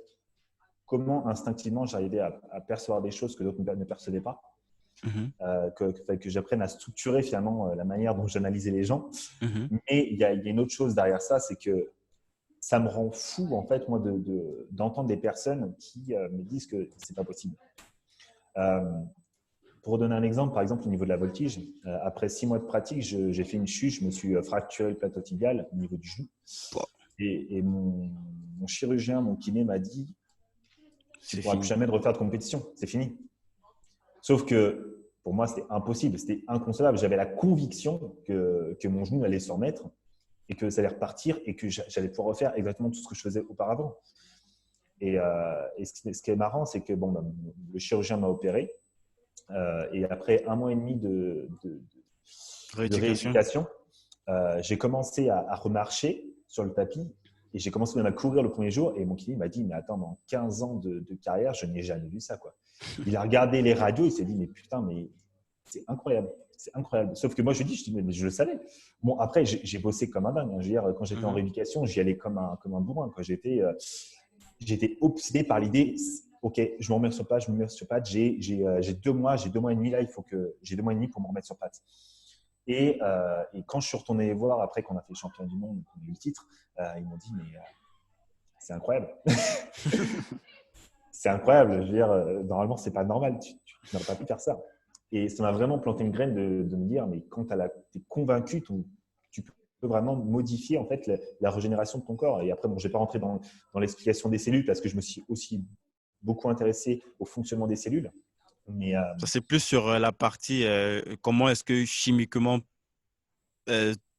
comment instinctivement j'arrivais à percevoir des choses que d'autres ne percevaient pas, Mhm, que j'apprenne à structurer finalement la manière dont j'analysais les gens. mhm. Mais il y a une autre chose derrière ça, c'est que ça me rend fou en fait moi d'entendre des personnes qui me disent que c'est pas possible. Euh, pour donner un exemple, par exemple au niveau de la voltige, après 6 mois de pratique, j'ai fait une chute, je me suis fracturé le plateau tibial au niveau du genou. Bon, Et mon chirurgien, mon kiné m'a dit tu c'est pourras plus fini. jamais refaire de compétition, c'est fini. Sauf que pour moi, c'était impossible, c'était inconcevable. J'avais la conviction que mon genou allait se remettre et que ça allait repartir et que j'allais pouvoir refaire exactement tout ce que je faisais auparavant. Et ce qui est marrant, c'est que bon, le chirurgien m'a opéré et après 1 mois et demi de Rééducation. rééducation, j'ai commencé à remarcher sur le tapis et j'ai commencé même à courir le premier jour. Et mon kiné m'a dit mais attends, dans 15 ans de carrière, je n'ai jamais vu ça, quoi. Il a regardé les radios, il s'est dit mais putain, mais c'est incroyable. C'est incroyable. Sauf que moi, je dis, mais je le savais. Bon, après, j'ai bossé comme un dingue, hein. Je veux dire, quand j'étais en Mhm. rééducation, j'y allais comme un bourrin, quoi. J'étais obsédé par l'idée, OK, je me remets sur pattes, je me remets sur pattes. J'ai 2 mois, j'ai 2 mois et demi là, j'ai 2 mois et demi pour me remettre sur pattes. Et quand je suis retourné les voir après qu'on a fait le champion du monde, qu'on a eu le titre, ils m'ont dit, mais c'est incroyable. C'est incroyable. Je veux dire, normalement, c'est pas normal. Tu n'aurais pas pu faire ça. Et ça m'a vraiment planté une graine de me dire, mais quand tu es convaincu, tu peux vraiment modifier en fait la régénération de ton corps. Et après, bon, je vais pas rentrer dans l'explication des cellules parce que je me suis aussi beaucoup intéressé au fonctionnement des cellules. Mais Ça, c'est plus sur la partie comment est-ce que chimiquement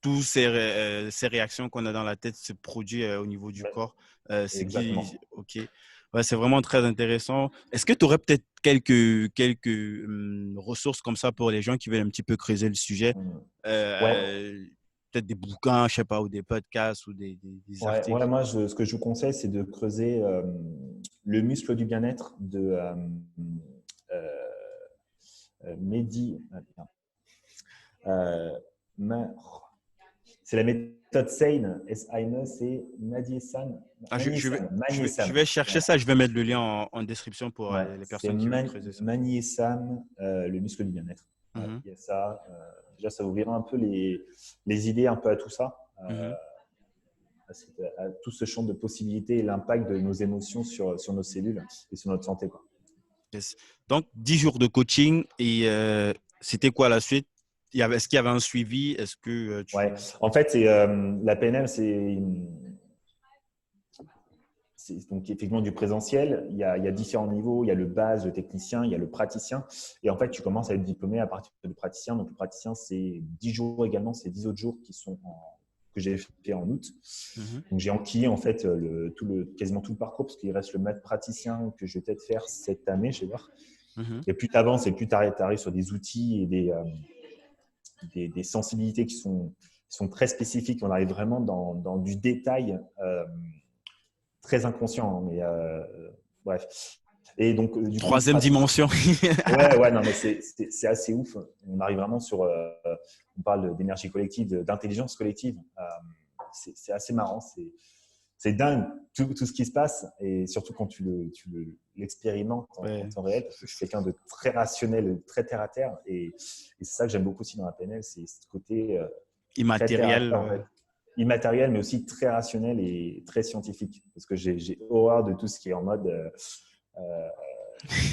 toutes ces réactions qu'on a dans la tête se produisent au niveau du ouais, corps. Ce qui, exactement. ok. Ouais, c'est vraiment très intéressant. Est-ce que tu aurais peut-être quelques ressources comme ça pour les gens qui veulent un petit peu creuser le sujet? Ouais, Peut-être des bouquins, je sais pas, ou des podcasts ou des ouais, ouais, articles. moi, ce que je vous conseille, c'est de creuser le muscle du bien-être de euh, Mehdi. Euh, c'est la méthode SANE, S-A-N-E, c'est Madiesan. Ah, Magniesan. je Magniesan. vais chercher Voilà. ça. Je vais mettre le lien en description pour Ouais, les c'est personnes qui veulent creuser ça. Magniesan, le muscle du bien-être. Ouais, Mhm, il y a ça. Déjà, ça vous verra un peu les idées un peu à tout ça. mhm. à tout ce champ de possibilités et l'impact de nos émotions sur nos cellules et sur notre santé, quoi. Yes. Donc, 10 jours de coaching et c'était quoi la suite? Est-ce qu'il y avait un suivi? Est-ce que Ouais. tu… En fait, la PNL, c'est donc effectivement du présentiel. Il y a différents niveaux. Il y a le base, le technicien, il y a le praticien. Et en fait, tu commences à être diplômé à partir du praticien. Donc, le praticien, c'est 10 jours également. C'est 10 autres jours que j'ai fait en août. Mhm, Donc, j'ai enquillé en fait quasiment tout le parcours parce qu'il reste le maître praticien que je vais peut-être faire cette année, je vais voir. mhm. Et plus tu avances et plus tu arrives sur des outils et des sensibilités qui sont très spécifiques. On arrive vraiment dans du détail très inconscient. Mais bref. Et donc, du coup, Troisième praticien. dimension. Ouais, non, mais c'est assez ouf. On arrive vraiment on parle d'énergie collective, d'intelligence collective. C'est assez marrant. C'est dingue tout ce qui se passe et surtout quand l'expérimentes en Ouais. temps réel parce que je suis quelqu'un de très rationnel, très terre à terre et c'est ça que j'aime beaucoup aussi dans la PNL, c'est ce côté très terre à Immatériel. terre en fait, immatériel mais aussi très rationnel et très scientifique parce que j'ai horreur de tout ce qui est en mode euh,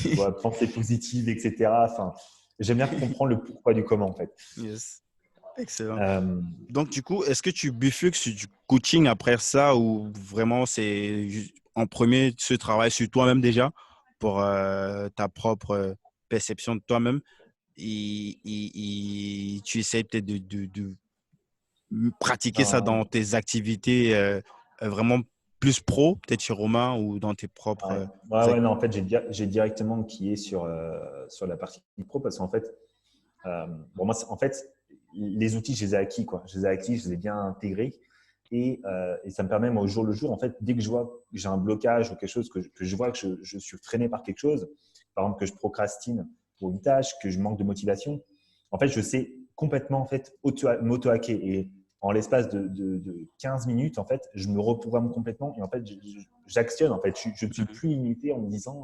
tu vois, pensée positive, etc. Enfin, j'aime bien comprendre le pourquoi du comment en fait. Yes. Excellent. Euh, Donc, du coup, est-ce que tu bifurques sur du coaching après ça ou vraiment c'est en premier ce travail sur toi-même déjà pour ta propre perception de toi-même et tu essaies peut-être de pratiquer ça dans non, tes activités vraiment plus pro, peut-être chez Romain ou dans tes propres ouais. Ouais, non, en fait, j'ai directement qui est sur la partie pro parce qu'en fait, bon, moi, en fait, les outils, je les ai acquis, quoi. Je les ai acquis, je les ai bien intégrés et ça me permet, moi, au jour le jour, en fait, dès que je vois que j'ai un blocage ou quelque chose, que je vois que je suis freiné par quelque chose, par exemple, que je procrastine pour une tâche, que je manque de motivation, en fait, je sais complètement, en fait, m'auto-hacker et en l'espace de 15 minutes, en fait, je me reprogramme complètement et en fait, j'actionne. En fait, je ne suis Mhm. plus limité en me disant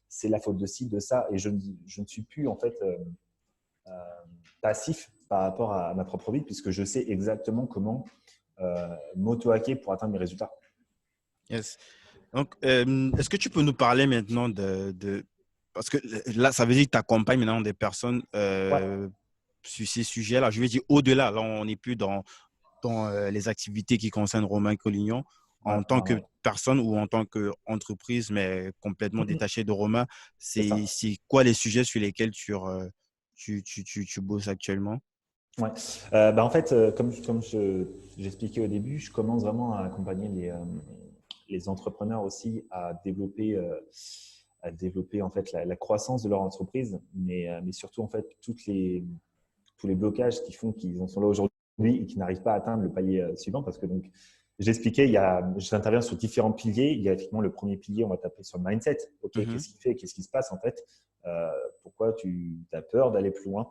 c'est la faute de ci, de ça, et je ne suis plus en fait euh, passif par rapport à ma propre vie puisque je sais exactement comment m'auto-hacker pour atteindre mes résultats. Yes. Donc, est-ce que tu peux nous parler maintenant parce que là, ça veut dire que tu accompagnes maintenant des personnes Ouais. sur ces sujets-là. Je veux dire, au-delà, là, on n'est plus dans les activités qui concernent Romain Collignon Ouais, en tant que ouais. personne ou en tant qu'entreprise, mais complètement détachée de Romain. C'est C'est ça. quoi les sujets sur lesquels tu bosses actuellement? Ouais. En fait, comme j'expliquais au début, je commence vraiment à accompagner les entrepreneurs aussi à développer en fait la croissance de leur entreprise, mais surtout en fait tous les blocages qui font qu'ils en sont là aujourd'hui et qui n'arrivent pas à atteindre le palier suivant. Parce que donc, j'expliquais, j'interviens sur différents piliers. Il y a effectivement le premier pilier, on va taper sur le mindset. OK, Mhm, qu'est-ce qui fait, qu'est-ce qui se passe en fait pourquoi tu as peur d'aller plus loin.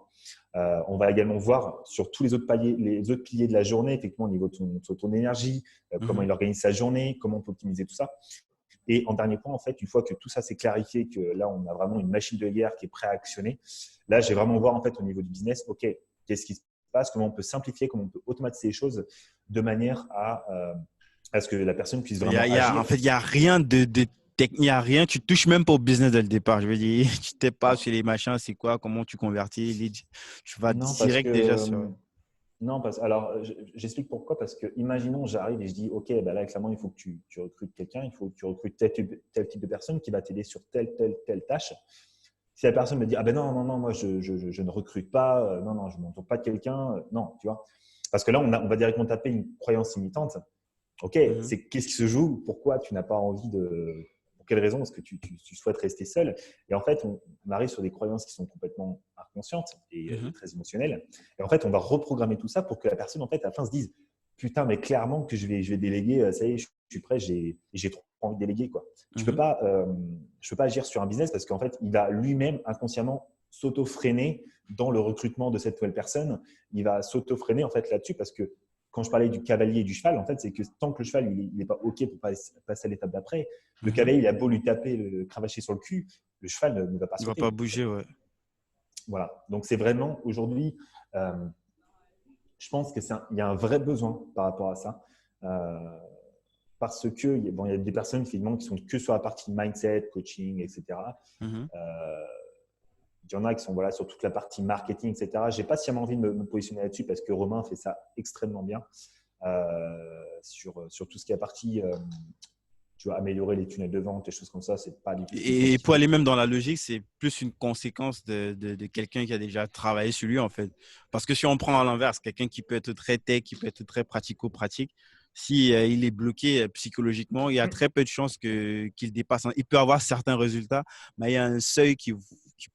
On va également voir sur tous les autres piliers de la journée, effectivement, au niveau de ton énergie, comment mhm. il organise sa journée, comment on peut optimiser tout ça. Et en dernier point, en fait, une fois que tout ça s'est clarifié, que là, on a vraiment une machine de guerre qui est prête à actionner, là, j'ai vraiment voir en fait au niveau du business, OK, qu'est-ce qui se passe, comment on peut simplifier, comment on peut automatiser les choses de manière à ce que la personne puisse vraiment En agir. fait, il n'y a rien de technique, il n'y a rien. Tu touches même pas au business dès le départ. Je veux dire, tu t'es pas Non, sur les machins, c'est quoi, comment tu convertis les leads. Tu vas non parce direct déjà que sur… non, alors j'explique pourquoi. Parce que imaginons, j'arrive et je dis, OK, ben là, clairement, il faut que tu recrutes quelqu'un, il faut que tu recrutes tel type de personne qui va t'aider sur telle tâche. Si la personne me dit, ah ben non, moi, je ne recrute pas, non, je ne m'entoure pas de quelqu'un, non, tu vois. Parce que là, on va directement taper une croyance limitante. OK, Mhm, c'est qu'est-ce qui se joue? Pourquoi tu n'as pas envie de… Pour quelle raison est-ce que tu souhaites rester seul? Et en fait, on arrive sur des croyances qui sont complètement inconscientes et mhm. très émotionnelles. Et en fait, on va reprogrammer tout ça pour que la personne, en fait, à la fin, se dise putain, mais clairement que je vais déléguer, ça y est, je suis prêt, j'ai trop envie de déléguer, quoi. Mhm. Je peux pas agir sur un business parce qu'en fait, il va lui-même inconsciemment s'auto-freiner dans le recrutement de cette nouvelle personne. Il va s'auto-freiner en fait là-dessus parce que quand je parlais du cavalier et du cheval, en fait, c'est que tant que le cheval il n'est pas OK pour passer à l'étape d'après, le Mhm. cavalier il a beau lui taper, le cravacher sur le cul, le cheval ne va pas Il va pas sauter. En fait. bouger, ouais. Voilà. Donc c'est vraiment aujourd'hui, euh, je pense qu'il y a un vrai besoin par rapport à ça. parce que bon, il y a des personnes finalement qui sont que sur la partie mindset, coaching, etc. Mhm. Il y en a qui sont voilà, sur toute la partie marketing, etc. Je n'ai pas sciemment envie de me positionner là-dessus parce que Romain fait ça extrêmement bien sur tout ce qui est partie, tu vois, améliorer les tunnels de vente, des choses comme ça. C'est pas du tout Et pour spécifiquement. aller même dans la logique, c'est plus une conséquence de quelqu'un qui a déjà travaillé sur lui, en fait. Parce que si on prend à l'inverse, quelqu'un qui peut être très tech, qui peut être très pratico-pratique, si il est bloqué psychologiquement, il y a très peu de chances qu'il dépasse. Il peut avoir certains résultats, mais il y a un seuil qu'il ne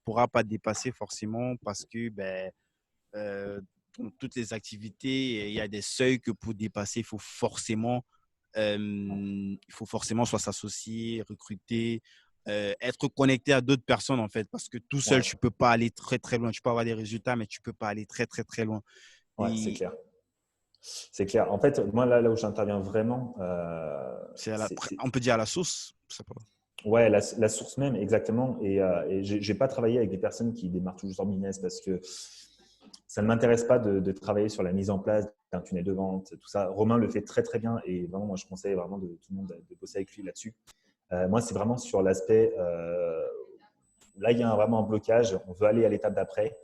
pourra pas dépasser forcément parce que euh, dans toutes les activités, il y a des seuils que pour dépasser, il faut forcément soit s'associer, recruter, être connecté à d'autres personnes en fait, parce que tout seul, Ouais, tu ne peux pas aller très très loin. Tu peux avoir des résultats, mais tu ne peux pas aller très très très loin. ouais, c'est Et clair. C'est clair. En fait, moi, là où j'interviens vraiment, on peut dire à la source. Je sais pas. ouais, la source même, exactement. Et je n'ai pas travaillé avec des personnes qui démarrent toujours leur business parce que ça ne m'intéresse pas de travailler sur la mise en place d'un tunnel de vente, tout ça. Romain le fait très, très bien et vraiment, moi, je conseille vraiment tout le monde de bosser avec lui là-dessus. Moi, c'est vraiment sur l'aspect, là, il y a vraiment un blocage, on veut aller à l'étape d'après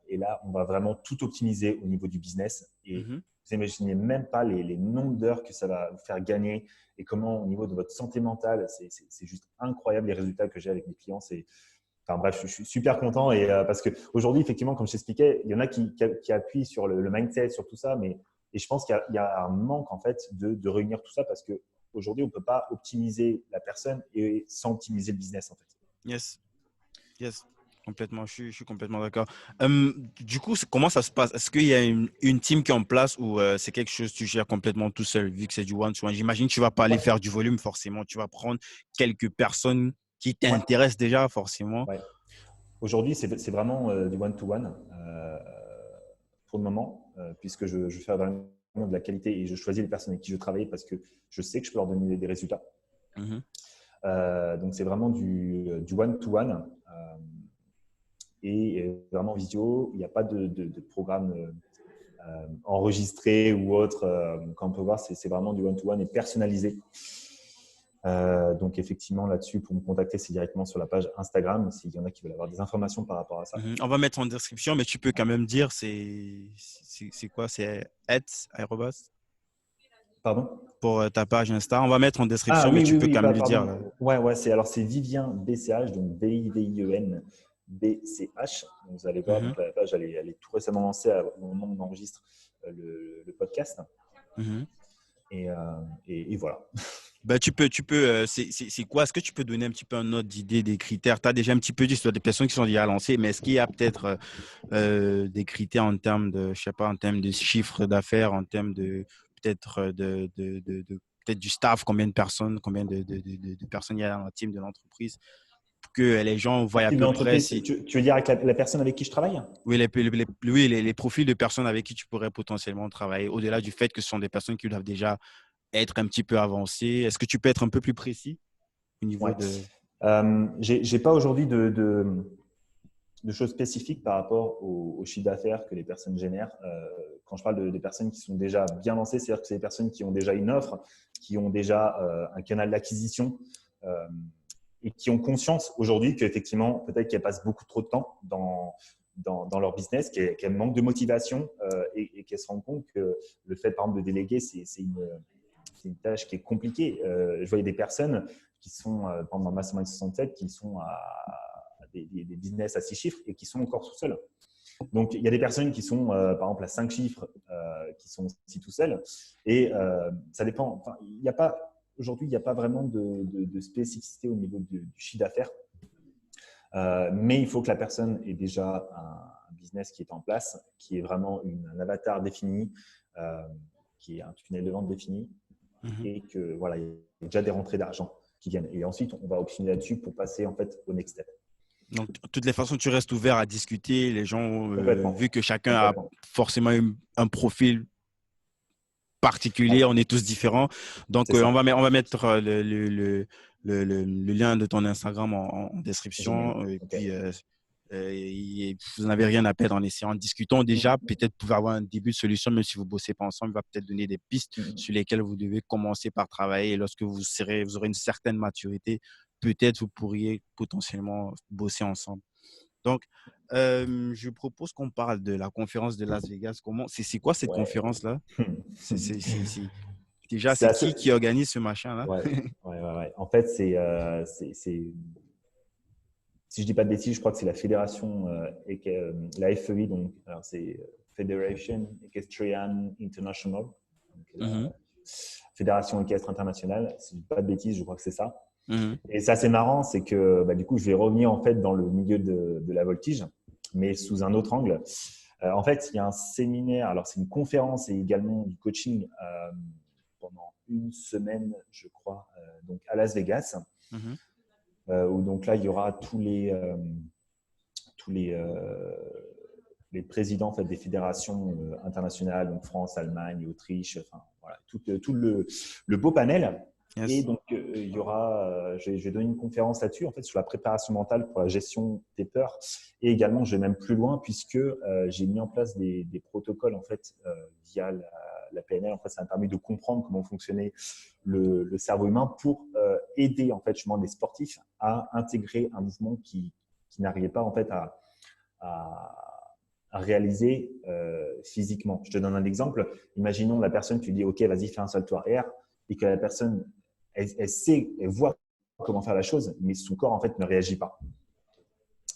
et là, on va vraiment tout optimiser au niveau du business et Mhm. vous n'imaginez même pas les nombres d'heures que ça va vous faire gagner et comment au niveau de votre santé mentale, c'est juste incroyable les résultats que j'ai avec mes clients. Enfin bref, je suis super content et parce qu'aujourd'hui, effectivement, comme je t'expliquais, il y en a qui appuient sur le mindset, sur tout ça, mais et je pense qu'il y a un manque en fait de réunir tout ça parce qu'aujourd'hui, on ne peut pas optimiser la personne et sans optimiser le business en fait. Yes, yes, complètement. Je suis complètement d'accord. Du coup, comment ça se passe? Est-ce qu'il y a une team qui est en place ou c'est quelque chose que tu gères complètement tout seul vu que c'est du one-to-one? J'imagine que tu ne vas pas aller Ouais, faire du volume forcément. Tu vas prendre quelques personnes qui ouais, t'intéressent déjà forcément. ouais. Aujourd'hui, c'est vraiment du one-to-one pour le moment, puisque je fais vraiment de la qualité et je choisis les personnes avec qui je travaille parce que je sais que je peux leur donner des résultats. Mhm. Donc, c'est vraiment du one-to-one et vraiment visio. Il n'y a pas de programme enregistré ou autre. Quand on peut voir, c'est vraiment du one-to-one et personnalisé. Donc, effectivement, là-dessus, pour me contacter, c'est directement sur la page Instagram s'il y en a qui veulent avoir des informations par rapport à ça. Mhm. On va mettre en description, mais tu peux quand même dire c'est quoi? C'est @arobase Pardon? pour ta page Insta. On va mettre en Ah description, mais oui, tu oui, peux oui, quand même le dire là. pardon. Ouais, ouais, c'est Vivien BCH, donc Vivien BCH. Donc, vous allez voir, Mhm. donc la page, elle est tout récemment lancée au moment où on enregistre le podcast. Mhm. Et, euh, et voilà. Ben, c'est quoi? Est-ce que tu peux donner un petit peu un ordre d'idée des critères? Tu as déjà un petit peu dit sur des personnes qui sont déjà lancées, mais est-ce qu'il y a peut-être des critères en termes de, je sais pas, en termes de chiffre d'affaires, en termes de peut-être peut-être du staff, combien de personnes il y a dans la team de l'entreprise pour que les gens voient à Type peu près d'entreprise, si, tu veux dire avec la personne avec qui je travaille? oui, les profils de personnes avec qui tu pourrais potentiellement travailler, au-delà du fait que ce sont des personnes qui doivent déjà être un petit peu avancées. Est-ce que tu peux être un peu plus précis au niveau Ouais. de… J'ai pas aujourd'hui de choses spécifiques par rapport au chiffre d'affaires que les personnes génèrent. Quand je parle de personnes qui sont déjà bien lancées, c'est-à-dire que c'est des personnes qui ont déjà une offre, qui ont déjà un canal d'acquisition euh, et qui ont conscience aujourd'hui qu'effectivement, peut-être qu'elles passent beaucoup trop de temps dans leur business, qu'elles manquent de motivation et qu'elles se rendent compte que le fait, par exemple, de déléguer, c'est une tâche qui est compliquée. Je voyais des personnes qui sont, pendant Mastermind 67, qui sont à des business à 6 chiffres et qui sont encore tout seuls. Donc, il y a des personnes qui sont, par exemple, à 5 chiffres, qui sont aussi tout seuls. Et ça dépend. Enfin, il n'y a pas, aujourd'hui, il n'y a pas vraiment de spécificité au niveau du chiffre d'affaires. Mais il faut que la personne ait déjà un business qui est en place, qui est vraiment un avatar défini, qui est un tunnel de vente défini Mhm. et que voilà, il y a déjà des rentrées d'argent qui viennent. Et ensuite, on va optimiser là-dessus pour passer en fait au next step. Donc, de toutes les façons, tu restes ouvert à discuter. Les gens, vu Complètement. que chacun a Complètement. forcément un profil particulier, Ouais, on est tous différents. Donc, c'est ça. on va mettre le lien de ton Instagram en Génial. description. Et OK. puis, et vous n'avez rien à perdre en essayant. Discutons déjà, peut-être vous pouvez avoir un début de solution, même si vous ne bossez pas ensemble, il va peut-être donner des pistes Mhm. sur lesquelles vous devez commencer par travailler. Et lorsque vous aurez une certaine maturité, peut-être vous pourriez potentiellement bosser ensemble. Donc, je propose qu'on parle de la conférence de Las Vegas. C'est quoi cette Ouais. conférence-là? Déjà, C'est c'est assez... qui organise ce machin-là? Ouais. Ouais. En fait, si je dis pas de bêtises, je crois que c'est la fédération, la FEI, donc alors c'est Federation Equestrian International, donc la Mhm, Fédération équestre internationale. Si je dis pas de bêtises, je crois que c'est ça. mhm, Et ça, c'est marrant, c'est que du coup, je vais revenir en fait dans le milieu de la voltige, mais sous un autre angle. En fait, il y a un séminaire, alors c'est une conférence et également du coaching pendant une semaine, je crois, donc à Las Vegas, mhm. où donc là, il y aura tous les présidents en fait, des fédérations internationales, donc France, Allemagne, Autriche, enfin voilà, tout le beau panel. Et Yes. donc, il y aura, je vais donner une conférence là-dessus, en fait, sur la préparation mentale pour la gestion des peurs. Et également, je vais même plus loin, puisque j'ai mis en place des protocoles, en fait, via la PNL. En fait, ça m'a permis de comprendre comment fonctionnait le cerveau humain pour aider, en fait, justement, les sportifs à intégrer un mouvement qui n'arrivait pas, en fait, à, à réaliser physiquement. Je te donne un exemple. Imaginons la personne, tu dis, OK, vas-y, fais un salto arrière, et que la personne, elle sait, elle voit comment faire la chose, mais son corps, en fait, ne réagit pas.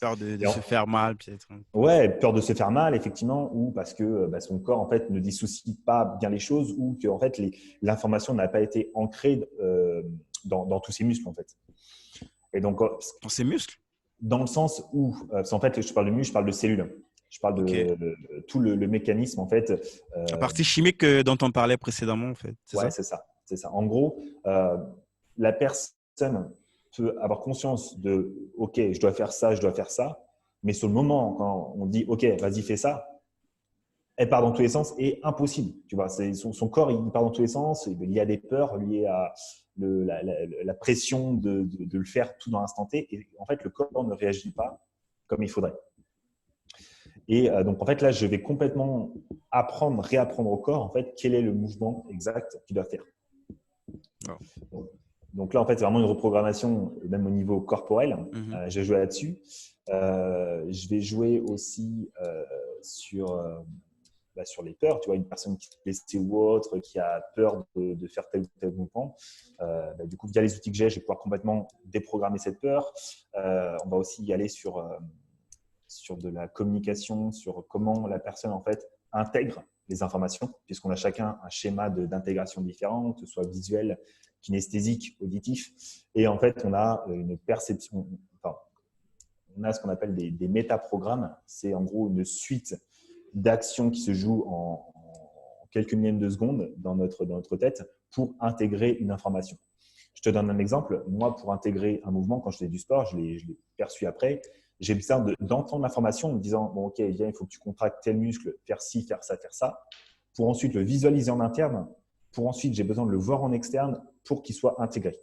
Peur de Et se faire mal, peut-être. ouais, peur de se faire mal, effectivement, ou parce que son corps, en fait, ne dissocie pas bien les choses, ou que, en fait, l'information n'a pas été ancrée dans tous ses muscles, en fait. Et donc, Dans ses muscles? dans le sens où, en fait, je parle de muscles, je parle de cellules. Je parle Ok. de tout le mécanisme, en fait. La Euh, partie chimique dont on parlait précédemment, en fait, c'est ouais, ça? c'est ça. C'est ça. En gros, la personne peut avoir conscience de, OK, je dois faire ça, je dois faire ça. Mais sur le moment, quand on dit, OK, vas-y, fais ça, elle part dans tous les sens et impossible. Tu vois, son corps, il part dans tous les sens. Il y a des peurs liées à la pression de le faire tout dans l'instant T. Et en fait, le corps ne réagit pas comme il faudrait. Et donc, en fait, là, je vais complètement apprendre, réapprendre au corps, en fait, quel est le mouvement exact qu'il doit faire. Wow. Donc là, en fait, c'est vraiment une reprogrammation, même au niveau corporel. Mhm. Je vais jouer là-dessus. Je vais jouer aussi sur les peurs. Tu vois, une personne qui est blessée ou autre, qui a peur de faire tel ou tel mouvement. Du coup, via les outils que j'ai, je vais pouvoir complètement déprogrammer cette peur. On va aussi y aller sur de la communication, sur comment la personne en fait intègre les informations, puisqu'on a chacun un schéma d'intégration différent, que ce soit visuel, kinesthésique, auditif. Et en fait, on a une perception, enfin, on a ce qu'on appelle des métaprogrammes. C'est en gros une suite d'actions qui se jouent en quelques millièmes de secondes dans notre tête pour intégrer une information. Je te donne un exemple. Moi, pour intégrer un mouvement, quand je fais du sport, je l'ai perçu après. J'ai besoin d'entendre l'information en me disant, bon, OK, viens, il faut que tu contractes tel muscle, faire ci, faire ça, pour ensuite le visualiser en interne, pour ensuite, j'ai besoin de le voir en externe pour qu'il soit intégré.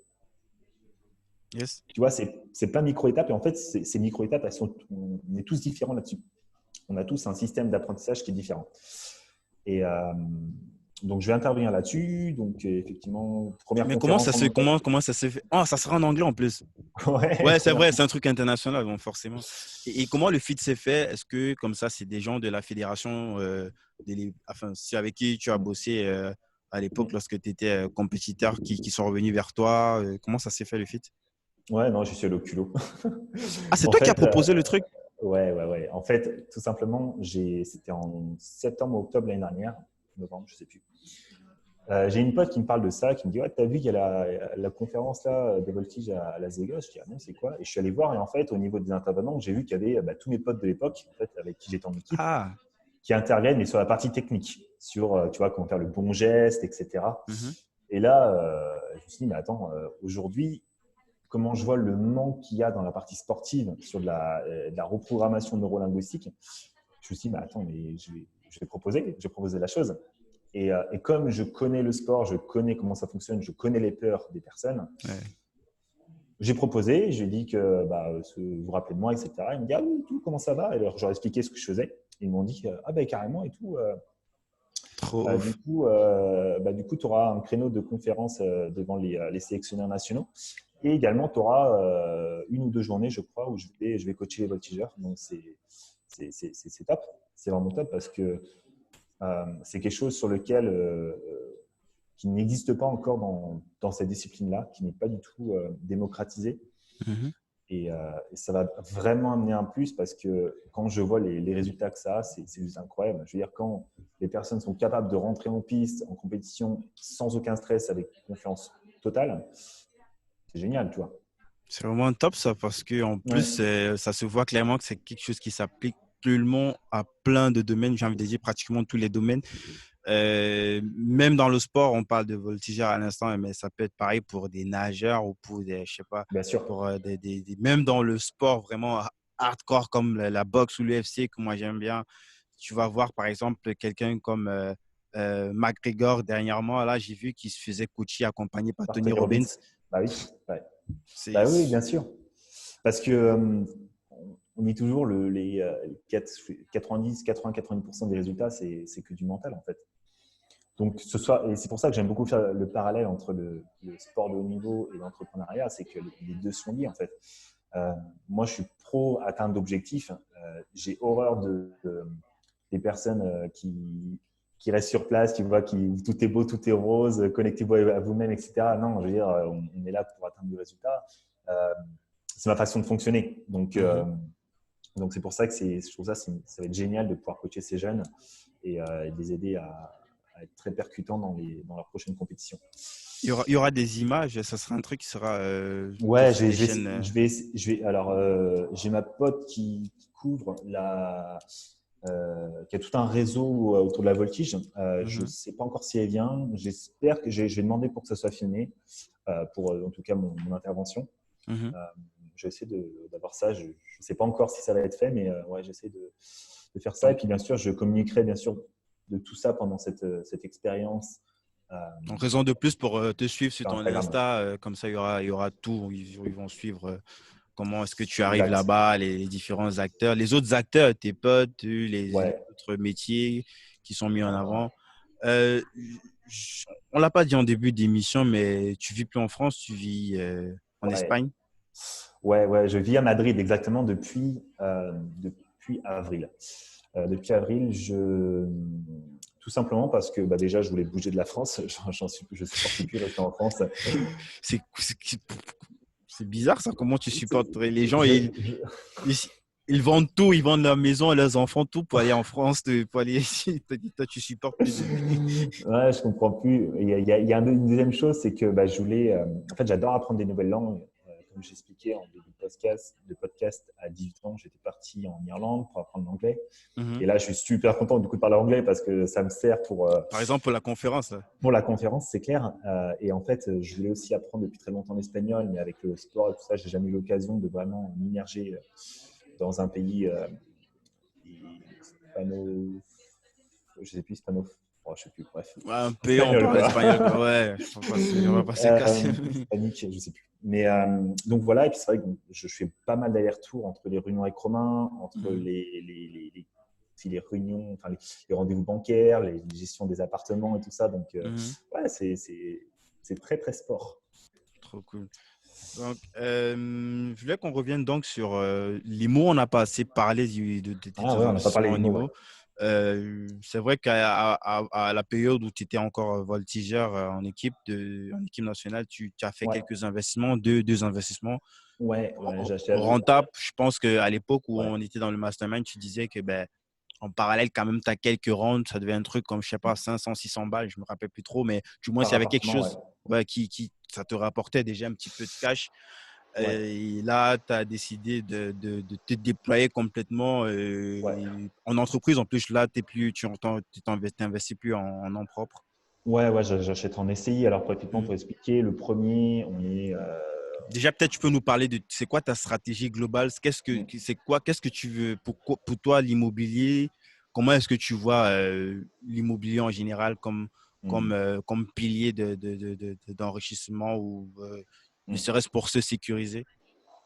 Yes. Tu vois, c'est plein de micro-étapes et en fait, ces micro-étapes, on est tous différents là-dessus. On a tous un système d'apprentissage qui est différent. Et donc, je vais intervenir là-dessus. Donc, effectivement, première Mais conférence en anglais. comment ça se fait? Oh, ça sera en anglais en plus. Ouais, Ouais, c'est première vrai, c'est un truc international, donc forcément. Et comment le fit s'est fait? Est-ce que, comme ça, c'est des gens de la fédération, enfin, c'est avec qui tu as bossé à l'époque lorsque tu étais compétiteur qui sont revenus vers toi? Comment ça s'est fait le fit? Ouais, non, je suis allé au culot. Ah, c'est En toi qui as fait, proposé le truc? ouais. En fait, tout simplement, c'était en septembre ou octobre l'année dernière, novembre, je sais plus. J'ai une pote qui me parle de ça, qui me dit, ouais, t'as vu, il y a la conférence là des voltiges à Las Vegas. Je dis, ah non, c'est quoi? Et je suis allé voir, et en fait, au niveau des intervenants, j'ai vu qu'il y avait tous mes potes de l'époque, en fait, avec qui j'étais en équipe, Ah. qui interviennent, mais sur la partie technique, sur, tu vois, comment faire le bon geste, etc. Mhm. Et là, je me suis dit, mais attends, aujourd'hui, comment je vois le manque qu'il y a dans la partie sportive sur de la reprogrammation neurolinguistique, je me suis dit, mais attends, mais je vais proposer la chose. Et comme je connais le sport, je connais comment ça fonctionne, je connais les peurs des personnes, Ouais. J'ai proposé, j'ai dit que vous vous rappelez de moi, etc. Ils m'ont dit, ah oui, tout, comment ça va? Et alors, j'aurais expliqué ce que je faisais. Ils m'ont dit, ah ben carrément et tout. Trop ouf. Du coup, tu auras un créneau de conférence devant les sélectionneurs nationaux. Et également, tu auras 1 ou 2 journées, je crois, où je vais coacher les voltigeurs. Donc, c'est top. C'est vraiment top parce que c'est quelque chose sur lequel qui n'existe pas encore dans cette discipline-là, qui n'est pas du tout démocratisé. Mhm. Et ça va vraiment amener un plus parce que quand je vois les résultats que ça a, c'est juste incroyable. Je veux dire, quand les personnes sont capables de rentrer en piste, en compétition, sans aucun stress, avec confiance totale, c'est génial, tu vois. C'est vraiment top ça parce que en plus, Ouais, ça se voit clairement que c'est quelque chose qui s'applique pleinement à plein de domaines, j'ai envie de dire pratiquement tous les domaines. Même dans le sport, on parle de voltigeur à l'instant, mais ça peut être pareil pour des nageurs ou pour des, je sais pas, bien sûr. pour même dans le sport vraiment hardcore comme la boxe ou l'UFC que moi j'aime bien. Tu vas voir par exemple quelqu'un comme McGregor dernièrement, là j'ai vu qu'il se faisait coacher accompagné par Par Tony Tony Robbins. Robbins. Bah oui, ouais. C'est Bah oui, bien sûr. Parce que on dit toujours les 90, 80, 90% des résultats, c'est que du mental en fait. Donc, et c'est pour ça que j'aime beaucoup faire le parallèle entre le sport de haut niveau et l'entrepreneuriat, c'est que les deux sont liés en fait. Moi, je suis pro atteinte d'objectifs. J'ai horreur des personnes qui restent sur place, qui voient que tout est beau, tout est rose, connectez-vous à vous-même, etc. Non, je veux dire, on est là pour atteindre des résultats. Euh, c'est ma façon de fonctionner. Donc c'est pour ça que je trouve ça va être génial de pouvoir coacher ces jeunes et de les aider à être très percutants dans leur prochaine compétition. il y aura des images, ça sera un truc qui sera Ouais, sur les chaînes. alors, j'ai ma pote qui couvre qui a tout un réseau autour de la voltige. Je ne Mhm, sais pas encore si elle vient. J'espère que je vais demander pour que ça soit filmé, pour en tout cas mon intervention. mhm. Euh, je vais essayer d'avoir ça. Je ne sais pas encore si ça va être fait, mais ouais, j'essaie de faire ça. Et Donc, puis, bien sûr, je communiquerai bien sûr de tout ça pendant cette expérience euh, donc, raison de plus pour te suivre sur sur ton Instagram. Insta, comme ça il y aura tout, ils vont suivre comment est-ce que tu arrives Exact. là-bas, les différents acteurs, les autres acteurs, tes potes, les Ouais. autres métiers qui sont mis en Euh, avant. Euh, on l'a pas dit en début d'émission, mais tu vis plus en France, tu vis en ouais. Espagne. Ouais. Je vis à Madrid exactement depuis avril. Depuis avril, tout simplement parce que déjà, je voulais bouger de la France. Je supportais plus rester en France. C'est c'est- c'est bizarre ça, comment tu supportes les gens, Je, je, ils, ils vendent tout, ils vendent leur maison et leurs enfants, tout pour aller en France, pour aller ici. Toi, tu supportes plus depuis. Ouais, je comprends plus. Il y a une deuxième chose, c'est que je voulais. En fait, j'adore apprendre des nouvelles langues. Comme j'expliquais en début de podcast, à 18 ans, j'étais parti en Irlande pour apprendre l'anglais. Mhm. Et là, je suis super content du coup de parler anglais parce que ça me sert Par exemple, pour la conférence, là. pour la conférence, c'est clair. Et en fait, je voulais aussi apprendre depuis très longtemps l'espagnol, mais avec le sport et tout ça, j'ai jamais eu l'occasion de vraiment m'immerger dans un pays hispano, je sais plus hispano, oh, je sais plus, bref, Ouais, un pays, on espagnol parle quoi. espagnol, quoi. Ouais, on va pas se casser. Hispanique, je sais plus. Mais donc voilà, et puis c'est vrai que je fais pas mal d'allers-retours entre les réunions avec Romain, entre Mhm. les réunions, enfin les rendez-vous bancaires, les gestions des appartements et tout ça. Donc Mhm. ouais, c'est très très sport. Trop cool. Donc, je voulais qu'on revienne donc sur les mots. On n'a pas assez parlé de Ah tes ouais, on n'a pas investissements parlé au des mots, ouais. niveau. C'est vrai qu'à la période où tu étais encore voltigeur en équipe nationale, tu as fait Ouais, quelques investissements, deux investissements ouais, j'ai acheté. rentables. Je pense qu'à l'époque où Ouais, on était dans le mastermind, tu disais que ben, en parallèle, quand même, tu as quelques rounds, ça devait être un truc comme, je sais pas, 500, 600 balles, je me rappelle plus trop, mais du moins, s'il par y avait quelque appartement, ouais. chose ouais, ça te rapportait déjà un petit peu de cash. Ouais, Et là, tu as décidé de te déployer complètement ouais. en entreprise. En plus, là, tu n'investis plus en nom propre. Ouais, j'achète en SCI. Alors, pratiquement, Mm. pour expliquer, le premier, on est. Déjà, peut-être tu peux nous parler de c'est quoi ta stratégie globale? Qu'est-ce que tu veux pour toi l'immobilier? Comment est-ce que tu vois l'immobilier en général comme Hmm. comme pilier d'enrichissement ou ne Mm. serait-ce pour se sécuriser?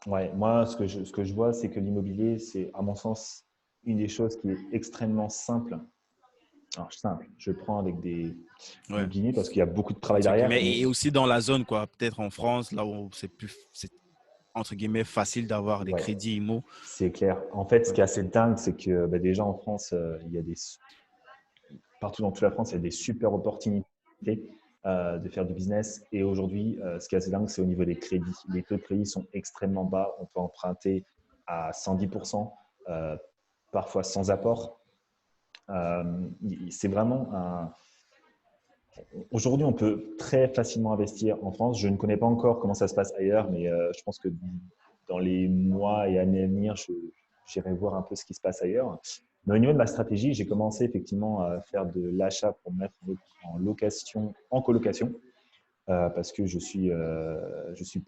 Ouais, moi, ce que je vois, c'est que l'immobilier, c'est, à mon sens, une des choses qui est extrêmement simple. Alors, simple, je prends avec des Ouais, guillemets parce qu'il y a beaucoup de travail entre derrière, guillemets. mais Et aussi dans la zone, quoi. Peut-être en France, là où c'est entre guillemets facile d'avoir des ouais, crédits IMO. c'est clair. En fait, ce Ouais. qui est assez dingue, c'est que bah, déjà en France, il y a partout dans toute la France, il y a des super opportunités de faire du business. Et aujourd'hui, ce qui est assez dingue, c'est au niveau des crédits. Les taux de crédit sont extrêmement bas. On peut emprunter à 110%, parfois sans apport. C'est vraiment un. Aujourd'hui, on peut très facilement investir en France. Je ne connais pas encore comment ça se passe ailleurs, mais je pense que dans les mois et années à venir, j'irai voir un peu ce qui se passe ailleurs. Mais au niveau de ma stratégie, j'ai commencé effectivement à faire de l'achat pour mettre en location, en colocation, parce que je suis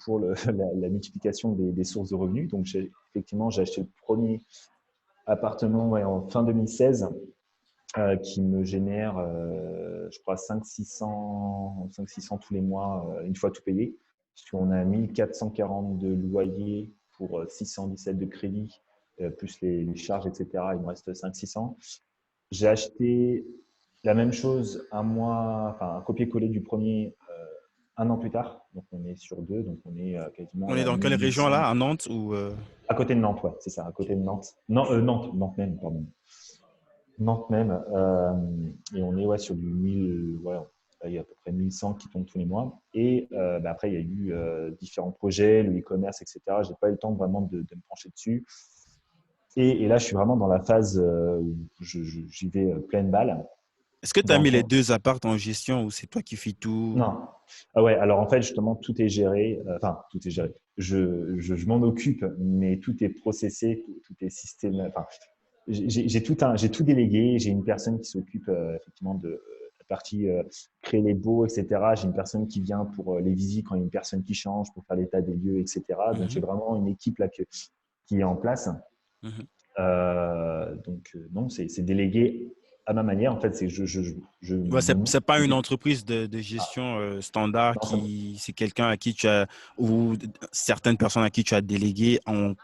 pour la multiplication des sources de revenus. Donc, effectivement, j'ai acheté le premier appartement ouais, en fin 2016 qui me génère, je crois, 500-600 tous les mois, une fois tout payé. Parce qu'on a 1440 de loyer pour 617 de crédit, plus les charges, etc. Il me reste 500-600. J'ai acheté la même chose un mois, enfin un copier-coller du premier un an plus tard. Donc on est sur deux, donc on est quasiment On est à dans quelle région 1100. là? À Nantes ou À côté de Nantes, ouais, c'est ça, à Ok. côté de Nantes. Non, Nantes même, pardon. Nantes même. Et on est ouais, sur du 1000, ouais, il y a à peu près 1100 qui tombent tous les mois. Et bah, après, il y a eu différents projets, le e-commerce, etc. Je n'ai pas eu le temps vraiment de me pencher dessus. Et là, je suis vraiment dans la phase où j'y vais pleine balle. Est-ce que tu as Dans le mis les sens- deux apparts en gestion ou c'est toi qui fais tout? Non. Ah ouais, alors en fait, justement, tout est géré. Enfin, tout est géré. Je m'en occupe, mais tout est processé, tout est système. Enfin, j'ai tout délégué. J'ai une personne qui s'occupe effectivement de la partie créer les baux, etc. J'ai une personne qui vient pour les visites quand il y a une personne qui change, pour faire l'état des lieux, etc. Donc, j'ai Mhm, vraiment une équipe là qui est en place. mhm. Donc, non, c'est délégué à ma manière. En fait, c'est je Ouais, c'est pas une m'occupe. entreprise de Ah, gestion standard non, ça, qui c'est quelqu'un à qui tu as ou certaines personnes à qui tu as délégué en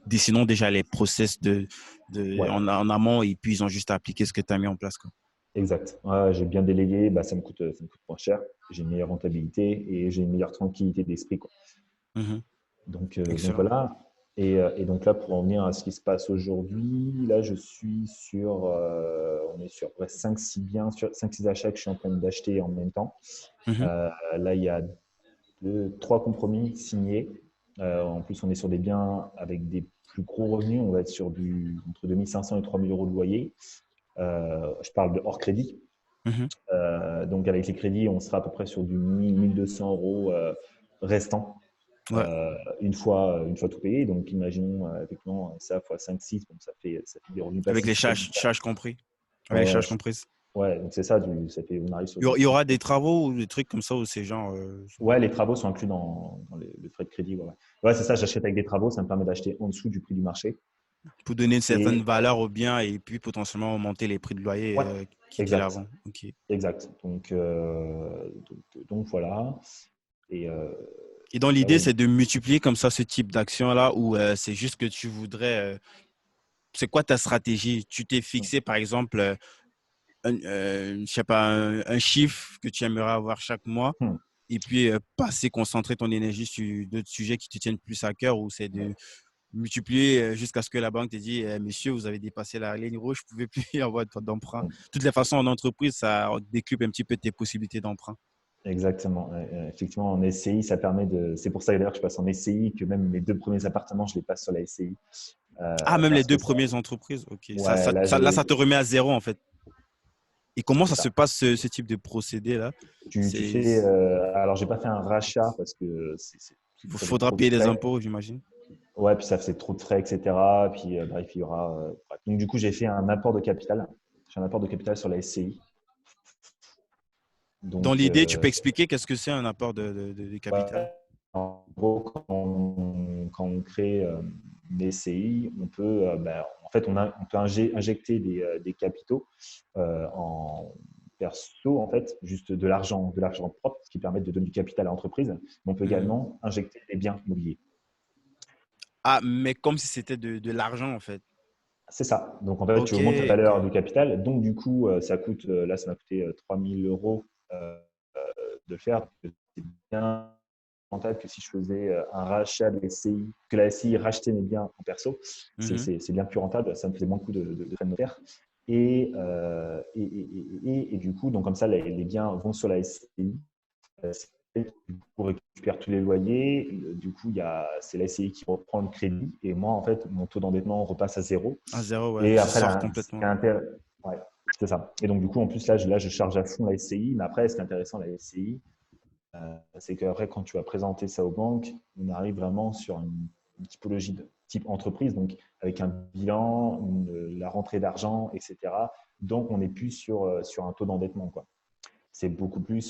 dessinant déjà les process ouais, en amont et puis ils ont juste à appliquer ce que tu as mis en place, quoi. exact. Ouais, j'ai bien délégué. Bah, ça me coûte moins cher. J'ai une meilleure rentabilité et j'ai une meilleure tranquillité d'esprit, quoi. Mhm. Donc Excellent. voilà. Et donc là, pour en venir à ce qui se passe aujourd'hui, là, on est sur ouais, 5-6 biens, sur 5-6 achats que je suis en train d'acheter en même temps. Mhm. Là, il y a 3 compromis signés. En plus, on est sur des biens avec des plus gros revenus. On va être sur entre 2500 et 3000 euros de loyer. Je parle de hors crédit. Mhm. Donc, avec les crédits, on sera à peu près sur du 1000-1200 euros restant Ouais. une fois tout payé. Donc, imaginons effectivement ça fois 5-6, donc ça fait des revenus Avec les passifs charges compris. Avec Ouais, les ouais, charges comprises. ouais, donc c'est ça, ça fait, on arrive sur du Il y six. aura des travaux ou des trucs comme ça où ces gens Ouais, les travaux sont inclus dans le frais de crédit. Ouais, ouais. Ouais, c'est ça, j'achète avec des travaux, ça me permet d'acheter en dessous du prix du marché. pour donner une certaine Et valeur au bien et puis potentiellement augmenter les prix de loyer ouais, qui étaient là exact, avant. Ok. exact. Donc voilà. Et Et dans bah l'idée, ouais. c'est de multiplier comme ça ce type d'action-là ou c'est juste que tu voudrais. C'est quoi ta stratégie? Tu t'es fixé, par exemple, je sais pas, un chiffre que tu aimerais avoir chaque mois Hmm. et puis passer, concentrer ton énergie sur d'autres sujets qui te tiennent plus à cœur ou c'est de multiplier jusqu'à ce que la banque te dise, monsieur, vous avez dépassé la ligne rouge, je ne pouvais plus y avoir d'emprunt. Hmm. De toutes les façons, en entreprise, ça décuple un petit peu tes possibilités d'emprunt. Exactement. Effectivement, en SCI, ça permet de. C'est pour ça d'ailleurs que je passe en SCI, que même mes 2 premiers appartements, je les passe sur la SCI. Ah, même les Parce que deux premières entreprises. OK. ouais, là, Là, ça te remet à zéro, en fait. Et comment c'est ça se ça. passe, ce type de procédé-là? Tu C'est, fais. Alors, j'ai pas fait un rachat parce que il ça fait faudra trop de payer des frais. impôts, j'imagine. Ouais, puis ça fait trop de frais, etc. Puis, bref, il y aura. Bref. Donc, du coup, j'ai fait un apport de capital. J'ai un apport de capital sur la SCI. Dans Donc, l'idée, tu peux expliquer qu'est-ce que c'est un apport de capital? ouais, en gros, quand on crée une SCI, on peut, en fait, on peut injecter des capitaux en, perso, en fait, juste de l'argent propre, ce qui permet de donner du capital à l'entreprise. Mais on peut Mhm. également injecter des biens immobiliers. Ah, mais comme si c'était de l'argent, en fait. C'est ça. Donc, en fait, tu Ok, augmentes la ok. valeur du capital. Donc, du coup, ça coûte, là, ça m'a coûté 3 000 euros de le faire. C'est bien rentable que si je faisais un rachat de la SCI, que la SCI rachetait mes biens en perso, Mhm. c'est bien plus rentable. Ça me faisait moins de coûts de frais de notaire. Et du coup, donc comme ça, les biens vont sur la SCI. Du coup, récupère tous les loyers. Du coup, c'est la SCI qui reprend le crédit. Et moi, en fait, mon taux d'endettement repasse à zéro. À zéro, ouais. Et Tu après, sors ce qui complètement. est ouais, c'est ça. Et donc, du coup, en plus, là, je charge à fond la SCI. Mais après, ce qui est intéressant, la SCI, c'est qu'après, quand tu vas présenter ça aux banques, on arrive vraiment sur une typologie de type entreprise, donc avec un bilan, la rentrée d'argent, etc. Donc, on n'est plus sur un taux d'endettement, quoi. C'est beaucoup plus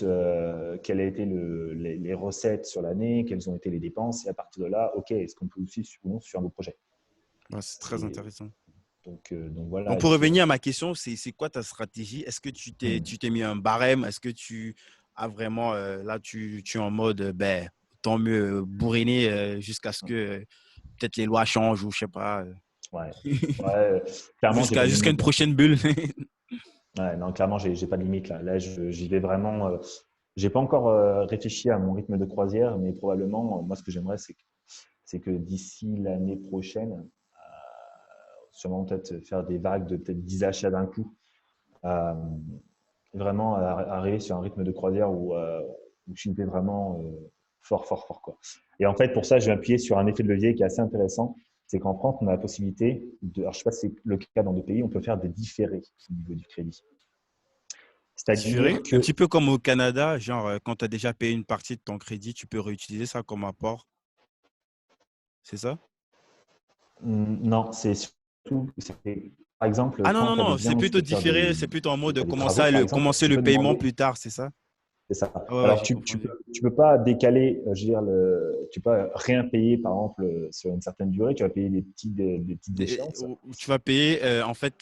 quelles ont été les recettes sur l'année, quelles ont été les dépenses, et à partir de là, OK, est-ce qu'on peut aussi ou non sur un beau projet. Ouais, c'est très intéressant. Donc voilà. Donc, Et pour puis, revenir à ma question, c'est quoi ta stratégie? Est-ce que tu t'es mis un barème? Est-ce que tu as vraiment, là, tu es en mode, ben, tant mieux, bourriner jusqu'à ce que peut-être les lois changent ou je sais pas, ouais, ouais, clairement, j'ai pas de jusqu'à une limite, hein. prochaine bulle. Ouais, non, clairement, j'ai pas de limite là. Là, j'y vais vraiment. J'ai pas encore réfléchi à mon rythme de croisière, mais probablement, moi, ce que j'aimerais, c'est que d'ici l'année prochaine, sûrement peut-être faire des vagues de peut-être 10 achats d'un coup. Euh, Vraiment arriver sur un rythme de croisière où je vais vraiment fort, fort, fort, quoi. Et en fait, pour ça, je vais appuyer sur un effet de levier qui est assez intéressant. C'est qu'en France, on a la possibilité alors je ne sais pas si c'est le cas dans d'autres pays, on peut faire des différés au niveau du crédit. Différé, C'est-à-dire un que petit peu comme au Canada, genre quand tu as déjà payé une partie de ton crédit, tu peux réutiliser ça comme apport. C'est ça? non, c'est surtout, par exemple, Ah non, quand non, tu as des non, c'est biens, tu plutôt peux faire différé, c'est plutôt en mode de t'as des travaux, par exemple, commencer tu le peux paiement demander. plus tard, c'est ça? C'est ça. Ouais, ouais, Alors, j'ai confondu. tu peux pas décaler, je veux dire, tu peux pas rien payer, par exemple, sur une certaine durée. Tu vas payer des petites échéances, Où tu vas payer en fait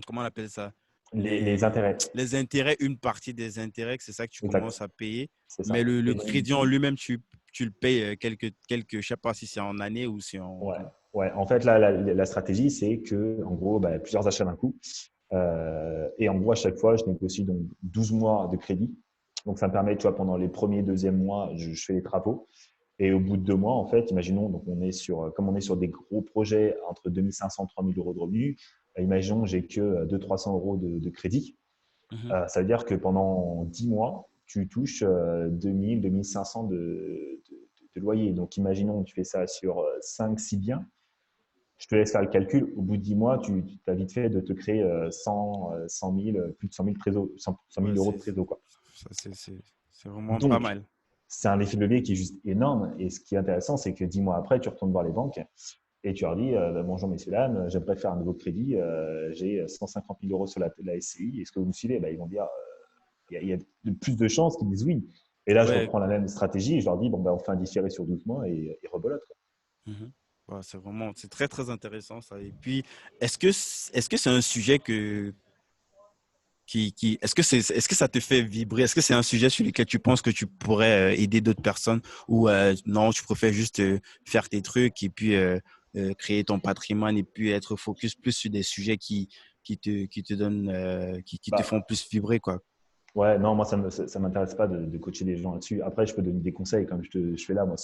comment on appelle ça? les intérêts. Les intérêts, une partie des intérêts, c'est ça que tu Exact. commences à payer. C'est Mais ça. le Et donc, du crédit en coup, lui-même, tu le payes je sais pas si c'est en année ou si en… ouais. Ouais. En fait, là, la stratégie, c'est que, en gros, bah, plusieurs achats d'un coup. Et en gros, à chaque fois, je négocie donc 12 mois de crédit. Donc, ça me permet, tu vois, pendant les premiers, deuxième mois, je fais les travaux. Et au bout de 2 mois, en fait, imaginons, donc comme on est sur des gros projets entre 2500 et 3000 euros de revenus, imaginons que j'ai que 200-300 euros de crédit. Mhm. Ça veut dire que pendant 10 mois, tu touches 2000-2500 de loyer. Donc, imaginons que tu fais ça sur 5-6 biens. Je te laisse faire le calcul. Au bout de 10 mois, tu as vite fait de te créer 100 000, plus de 100 000, 100 000 Ouais, euros de trésor, quoi. c'est vraiment pas Donc, mal. c'est un effet de levier qui est juste énorme. Et ce qui est intéressant, c'est que 10 mois après, tu retournes voir les banques et tu leur dis bonjour, messieurs, dames, j'aimerais faire un nouveau crédit. J'ai 150 000 euros sur la SCI. Est-ce que vous me suivez? Ils vont dire il y a plus de chances qu'ils disent oui. Et là, je Ouais. reprends la même stratégie et je leur dis on fait un différé sur 12 mois et rebelote, quoi. Mhm. Ouais, c'est très, très intéressant ça. Et puis, est-ce que c'est un sujet est-ce que ça te fait vibrer? Est-ce que c'est un sujet sur lequel tu penses que tu pourrais aider d'autres personnes ou non, tu préfères juste faire tes trucs et puis créer ton patrimoine et puis être focus plus sur des sujets qui te donnent, qui te font Bah, plus vibrer, quoi. ouais, non, moi, ça m'intéresse pas de coacher des gens là-dessus. Après, je peux donner des conseils comme je fais là. Moi,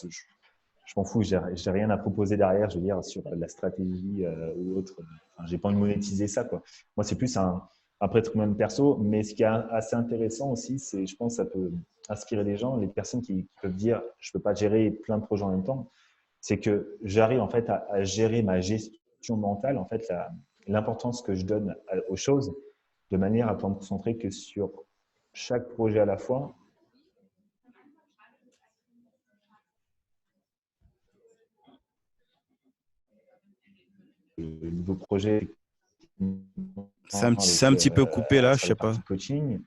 je m'en fous. J'ai rien à proposer derrière, je veux dire, sur la stratégie ou autre. Enfin, j'ai pas envie de monétiser ça, quoi. Moi, c'est plus un patrimoine perso. Mais ce qui est assez intéressant aussi, c'est, je pense, ça peut inspirer des gens, les personnes qui peuvent dire, je peux pas gérer plein de projets en même temps. C'est que j'arrive en fait à gérer ma gestion mentale, en fait, l'importance que je donne aux choses, de manière à pouvoir me concentrer que sur chaque projet à la fois. Le nouveau projet C'est avec, un petit peu coupé là, je sur sais la pas. partie coaching.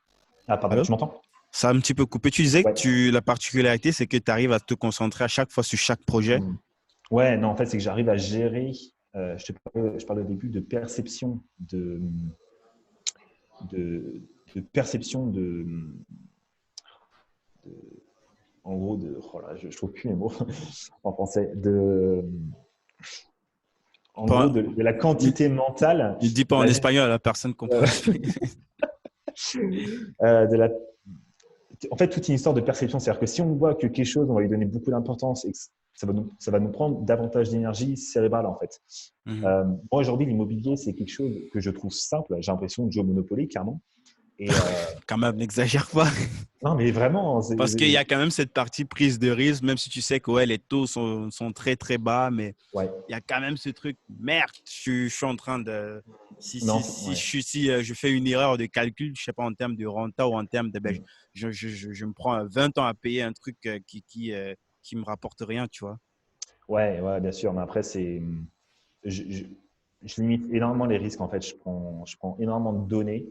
Ah, pardon, Allô? tu m'entends? C'est un petit peu coupé. Tu disais que Ouais. la particularité, c'est que tu arrives à te concentrer à chaque fois sur chaque projet. Hmm. Ouais, non, en fait, c'est que j'arrive à gérer, je parle au début de perception de, de perception de, en gros, oh là, je trouve plus les mots en français, en gros, Pas- de la quantité mentale, Ne dis pas de en la, espagnol, la personne comprend l'espagnol. de la en fait, toute une histoire de perception. C'est-à-dire que si on voit que quelque chose, on va lui donner beaucoup d'importance et que ça va nous prendre davantage d'énergie cérébrale, en fait. Mhm. Moi, aujourd'hui, l'immobilier, c'est quelque chose que je trouve simple. J'ai l'impression de jouer au Monopoly, clairement. Et Quand même, n'exagère pas. non, mais vraiment, Parce qu'il y a quand même cette partie prise de risque, même si tu sais que ouais, les taux sont très, très bas, mais ouais. il y a quand même ce truc, merde, je suis en train de… Non, ouais. Si je fais une erreur de calcul, je sais pas, en termes de renta ou en termes de… Ben, Mm. je me prends 20 ans à payer un truc qui me rapporte rien, tu vois. Ouais, ouais, bien sûr. Mais après, je, je- je limite énormément les risques. En fait, je prends énormément de données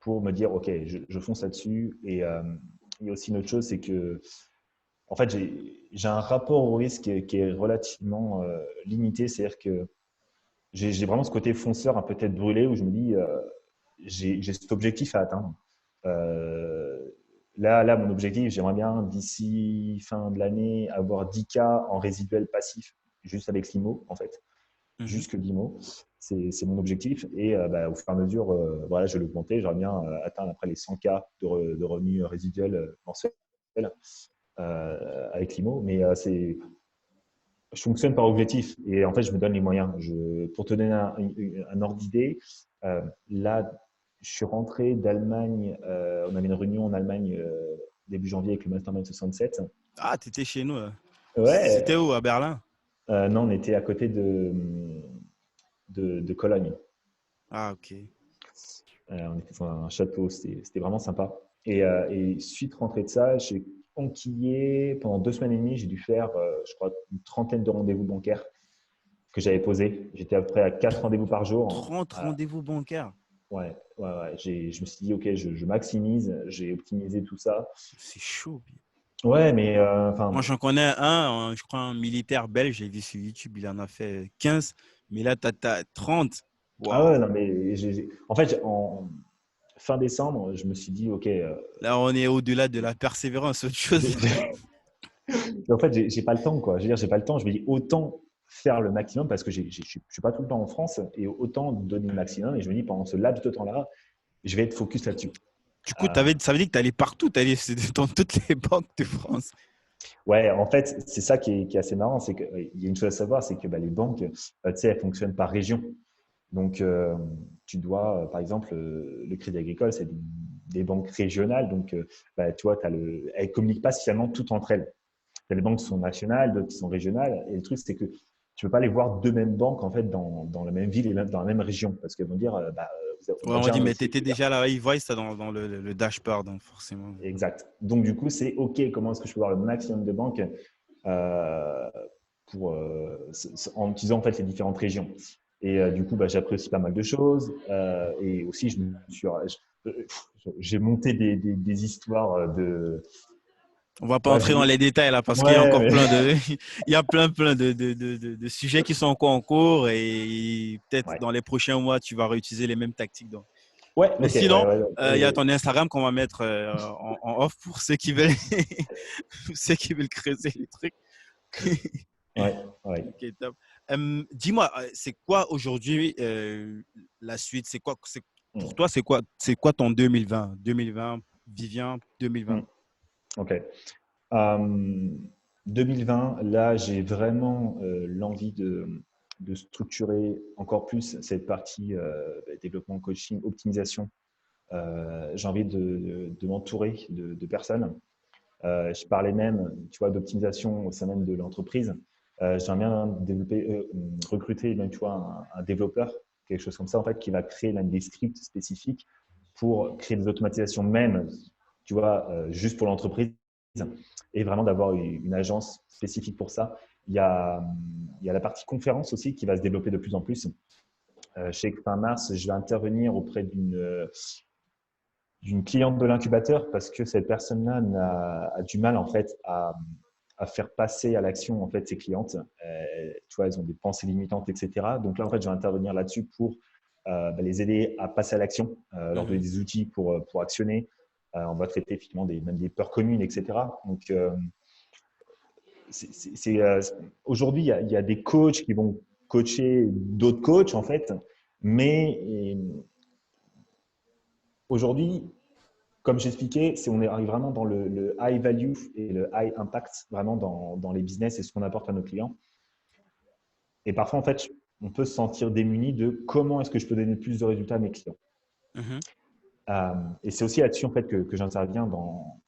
pour me dire, OK, je fonce là-dessus. Et il y a aussi une autre chose, c'est que, en fait, j'ai un rapport au risque qui est relativement limité. C'est-à-dire que j'ai vraiment ce côté fonceur, un peu tête brûlée, où je me dis, j'ai cet objectif à atteindre. Euh, là, mon objectif, j'aimerais bien d'ici fin de l'année avoir 10K en résiduel passif, juste avec l'IMO, en fait. Mhm. Juste que l'IMO, c'est mon objectif. Et au fur et à mesure, voilà, je vais l'augmenter. J'aimerais bien atteindre après les 100K de revenus résiduels mensuels avec l'IMO. Mais je fonctionne par objectif et en fait, je me donne les moyens. Pour te donner un ordre d'idée, là, je suis rentré d'Allemagne. On avait une réunion en Allemagne début janvier avec le Mastermind 67. Ah, tu étais chez nous. C'était Ouais, où, à Berlin? non, on était à côté de Cologne. Ah, ok. On était dans un château, c'était vraiment sympa. Et suite rentrée de ça, j'ai enquillé pendant 2 semaines et demie. J'ai dû faire, je crois, une trentaine de rendez-vous bancaires que j'avais posés. J'étais à peu près à 4 rendez-vous par jour. 30 rendez-vous bancaires. Ouais, ouais, ouais. Je me suis dit, OK, je maximise, j'ai optimisé tout ça. C'est chaud. Ouais, mais Moi, enfin, j'en connais un, je crois, un militaire belge, j'ai vu sur YouTube, il en a fait 15, mais là, tu as 30. ah ouais, Waouh. non, mais en fait, en fin décembre, je me suis dit, OK, Là, on est au-delà de la persévérance, autre chose. en fait, j'ai pas le temps, quoi. Je veux dire, j'ai pas le temps. Je me dis, autant faire le maximum parce que je suis pas tout le temps en France et autant donner le maximum. Et je me dis, pendant ce laps de temps-là, je vais être focus là-dessus. Du coup, Euh, ça veut dire que tu allais partout, tu allais dans toutes les banques de France. Ouais, en fait, c'est ça qui est assez marrant, c'est qu'il y a une chose à savoir, c'est que bah, les banques, tu sais, elles fonctionnent par région. Donc, tu dois, par exemple, le Crédit Agricole, c'est des banques régionales. Donc, bah, tu vois, elles ne communiquent pas spécialement toutes entre elles. Il y a des banques qui sont nationales, d'autres qui sont régionales. Et le truc, c'est que tu ne peux pas les voir deux mêmes banques en fait, dans la même ville et dans la même région. Parce qu'elles vont dire, on Ouais, a on déjà dit, un mais tu dossier étais qui est là. déjà là, ils voient ça dans le dashboard, donc forcément. Exact. Donc, du coup, c'est OK, comment est-ce que je peux voir le maximum de banques euh, en utilisant en fait, les différentes régions. Et du coup, bah, j'ai appris aussi pas mal de choses. Et aussi, j'ai monté des histoires de. On va pas Ouais, entrer dans les détails là parce qu'il y a ouais, encore mais plein de, il y a plein de sujets qui sont encore en cours et peut-être ouais. dans les prochains mois, tu vas réutiliser les mêmes tactiques. Donc. Ouais, Mais ok, ouais, sinon, ouais, il y a ouais. ton Instagram qu'on va mettre en off pour ceux qui veulent, ceux qui veulent creuser les trucs. Ouais, ouais. Ok, top. Dis-moi, c'est quoi aujourd'hui la suite? Pour Hmm, toi, c'est quoi ton 2020, Vivien 2020? hmm, ok. Euh, 2020, là, j'ai vraiment l'envie de structurer encore plus cette partie développement, coaching, optimisation. J'ai envie de m'entourer de personnes. Je parlais même, tu vois, d'optimisation au sein même de l'entreprise. J'aimerais bien recruter même, tu vois, un développeur, quelque chose comme ça, en fait, qui va créer même des scripts spécifiques pour créer des automatisations même, tu vois, juste pour l'entreprise et vraiment d'avoir une agence spécifique pour ça. Il y a la partie conférence aussi qui va se développer de plus en plus. Je sais que fin mars, je vais intervenir auprès d'une cliente de l'incubateur parce que cette personne-là a du mal en fait à faire passer à l'action en fait ses clientes. Tu vois, elles ont des pensées limitantes, etc. Donc là, en fait, je vais intervenir là-dessus pour les aider à passer à l'action, leur donner Mhm. des outils pour actionner. On va traiter effectivement même des peurs communes, etc. Donc, aujourd'hui, il y a des coachs qui vont coacher d'autres coachs, en fait, mais aujourd'hui, comme j'expliquais, on arrive vraiment dans le high value et le high impact, vraiment dans les business et ce qu'on apporte à nos clients. Et parfois, en fait, on peut se sentir démuni de comment est-ce que je peux donner plus de résultats à mes clients. Mhm. Et c'est aussi là-dessus en fait, que j'interviens dans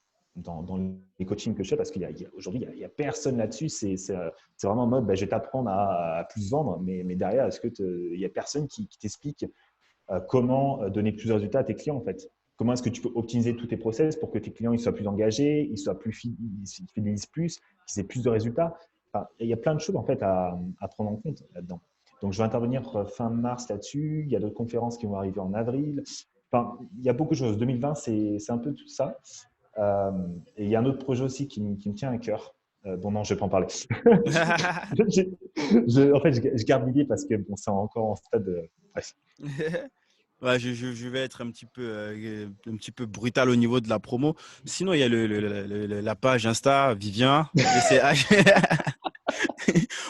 les coachings que je fais parce qu'aujourd'hui, il y a personne là-dessus. C'est vraiment en mode, je vais t'apprendre à plus vendre, mais derrière, il n'y a personne qui t'explique comment donner plus de résultats à tes clients en fait. Comment est-ce que tu peux optimiser tous tes process pour que tes clients ils soient plus engagés, ils fidélisent plus, qu'ils aient plus de résultats. Enfin, il y a plein de choses en fait à prendre en compte là-dedans. Donc, je vais intervenir fin mars là-dessus. Il y a d'autres conférences qui vont arriver en avril. Enfin, il y a beaucoup de choses. 2020, c'est un peu tout ça. Euh, et il y a un autre projet aussi qui me tient à cœur. Bon, non, je ne vais pas en parler. En fait, je garde l'idée parce que bon, c'est encore en stade de… Bref. Ouais, je vais être un petit peu brutal au niveau de la promo. Sinon, il y a la page Insta, Vivien, VCH,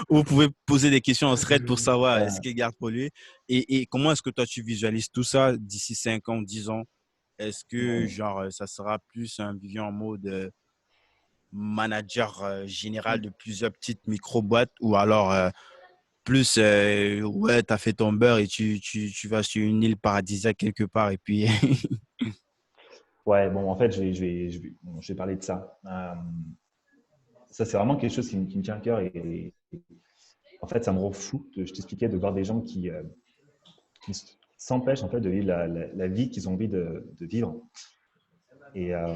où vous pouvez poser des questions en thread pour savoir ce qu'il garde pour lui. Et comment est-ce que toi, tu visualises tout ça d'ici 5 ans, 10 ans? Est-ce que, genre, ça sera plus un Vivien en mode manager général de plusieurs petites micro-boîtes ou alors plus, ouais, tu as fait ton beurre et tu vas sur une île paradisiaque quelque part et puis… Ouais, bon, en fait, je vais parler de ça. Ça, c'est vraiment quelque chose qui me tient à cœur et en fait, ça me rend fou. Je t'expliquais de voir des gens qui s'empêchent en fait de vivre la vie qu'ils ont envie de vivre. Et, euh,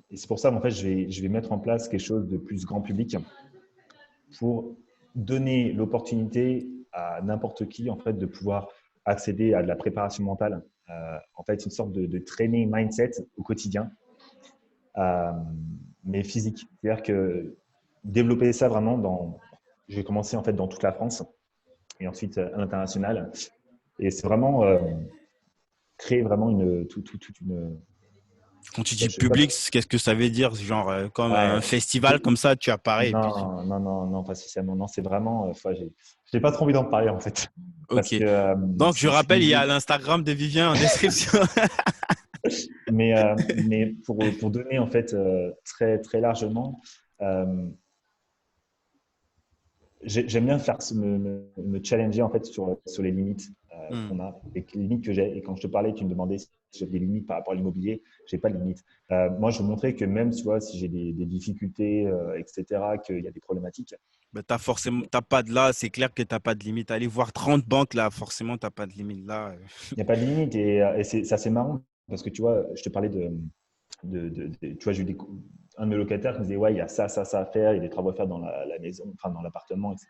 et c'est pour ça, en fait, je vais mettre en place quelque chose de plus grand public pour donner l'opportunité à n'importe qui en fait de pouvoir accéder à de la préparation mentale. En fait, une sorte de training mindset au quotidien, euh, mais physique. C'est-à-dire que développer ça vraiment je vais commencer en fait dans toute la France et ensuite à l'international. Et c'est vraiment créer vraiment toute une… Quand tu Je dis sais pas, public, qu'est-ce que ça veut dire? Genre, comme un ouais, festival, comme ça, tu apparais et puis… non, non, non, non, pas spécialement. Non, c'est vraiment. J'ai pas trop envie d'en parler en fait, Ok. parce que Donc, je rappelle, il y a c'est l'Instagram de Vivien en description. mais pour donner en fait très très largement, euh, j'aime bien me challenger en fait sur les limites Hmm. qu'on a et les limites que j'ai. Et quand je te parlais, tu me demandais si j'ai des limites par rapport à l'immobilier. J'ai pas de limites. Moi, je veux montrer que même tu vois, si j'ai des difficultés, etc., qu'il y a des problématiques. Ben, t'as pas de là, c'est clair que t'as pas de limite. Aller voir 30 banques là, forcément, t'as pas de limite là. Il n'y a pas de limite et c'est assez marrant parce que tu vois, je te parlais tu vois, j'ai eu un de mes locataires qui me disait ouais, il y a ça à faire, il y a des travaux à faire dans la maison, enfin dans l'appartement, etc.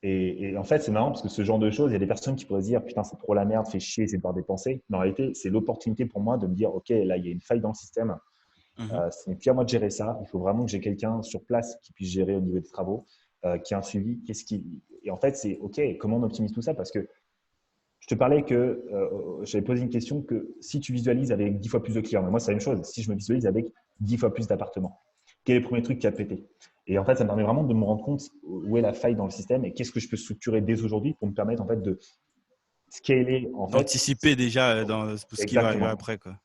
Et en fait, c'est marrant parce que ce genre de choses, il y a des personnes qui pourraient se dire putain, c'est trop la merde, fait chier, c'est de devoir dépenser. Mais en réalité, c'est l'opportunité pour moi de me dire ok, là, il y a une faille dans le système. Mhm. Ce n'est plus à moi de gérer ça. Il faut vraiment que j'ai quelqu'un sur place qui puisse gérer au niveau des travaux, qui a un suivi. Et en fait, c'est ok, comment on optimise tout ça? Parce que je te parlais que j'avais posé une question que si tu visualises avec 10 fois plus de clients, mais moi, c'est la même chose. Si je me visualise avec 10 fois plus d'appartements, quel est le premier truc qui a pété? Et en fait, ça me permet vraiment de me rendre compte où est la faille dans le système et qu'est-ce que je peux structurer dès aujourd'hui pour me permettre en fait de scaler en fait. D'anticiper déjà pour ce qui va arriver Exactement. après, quoi.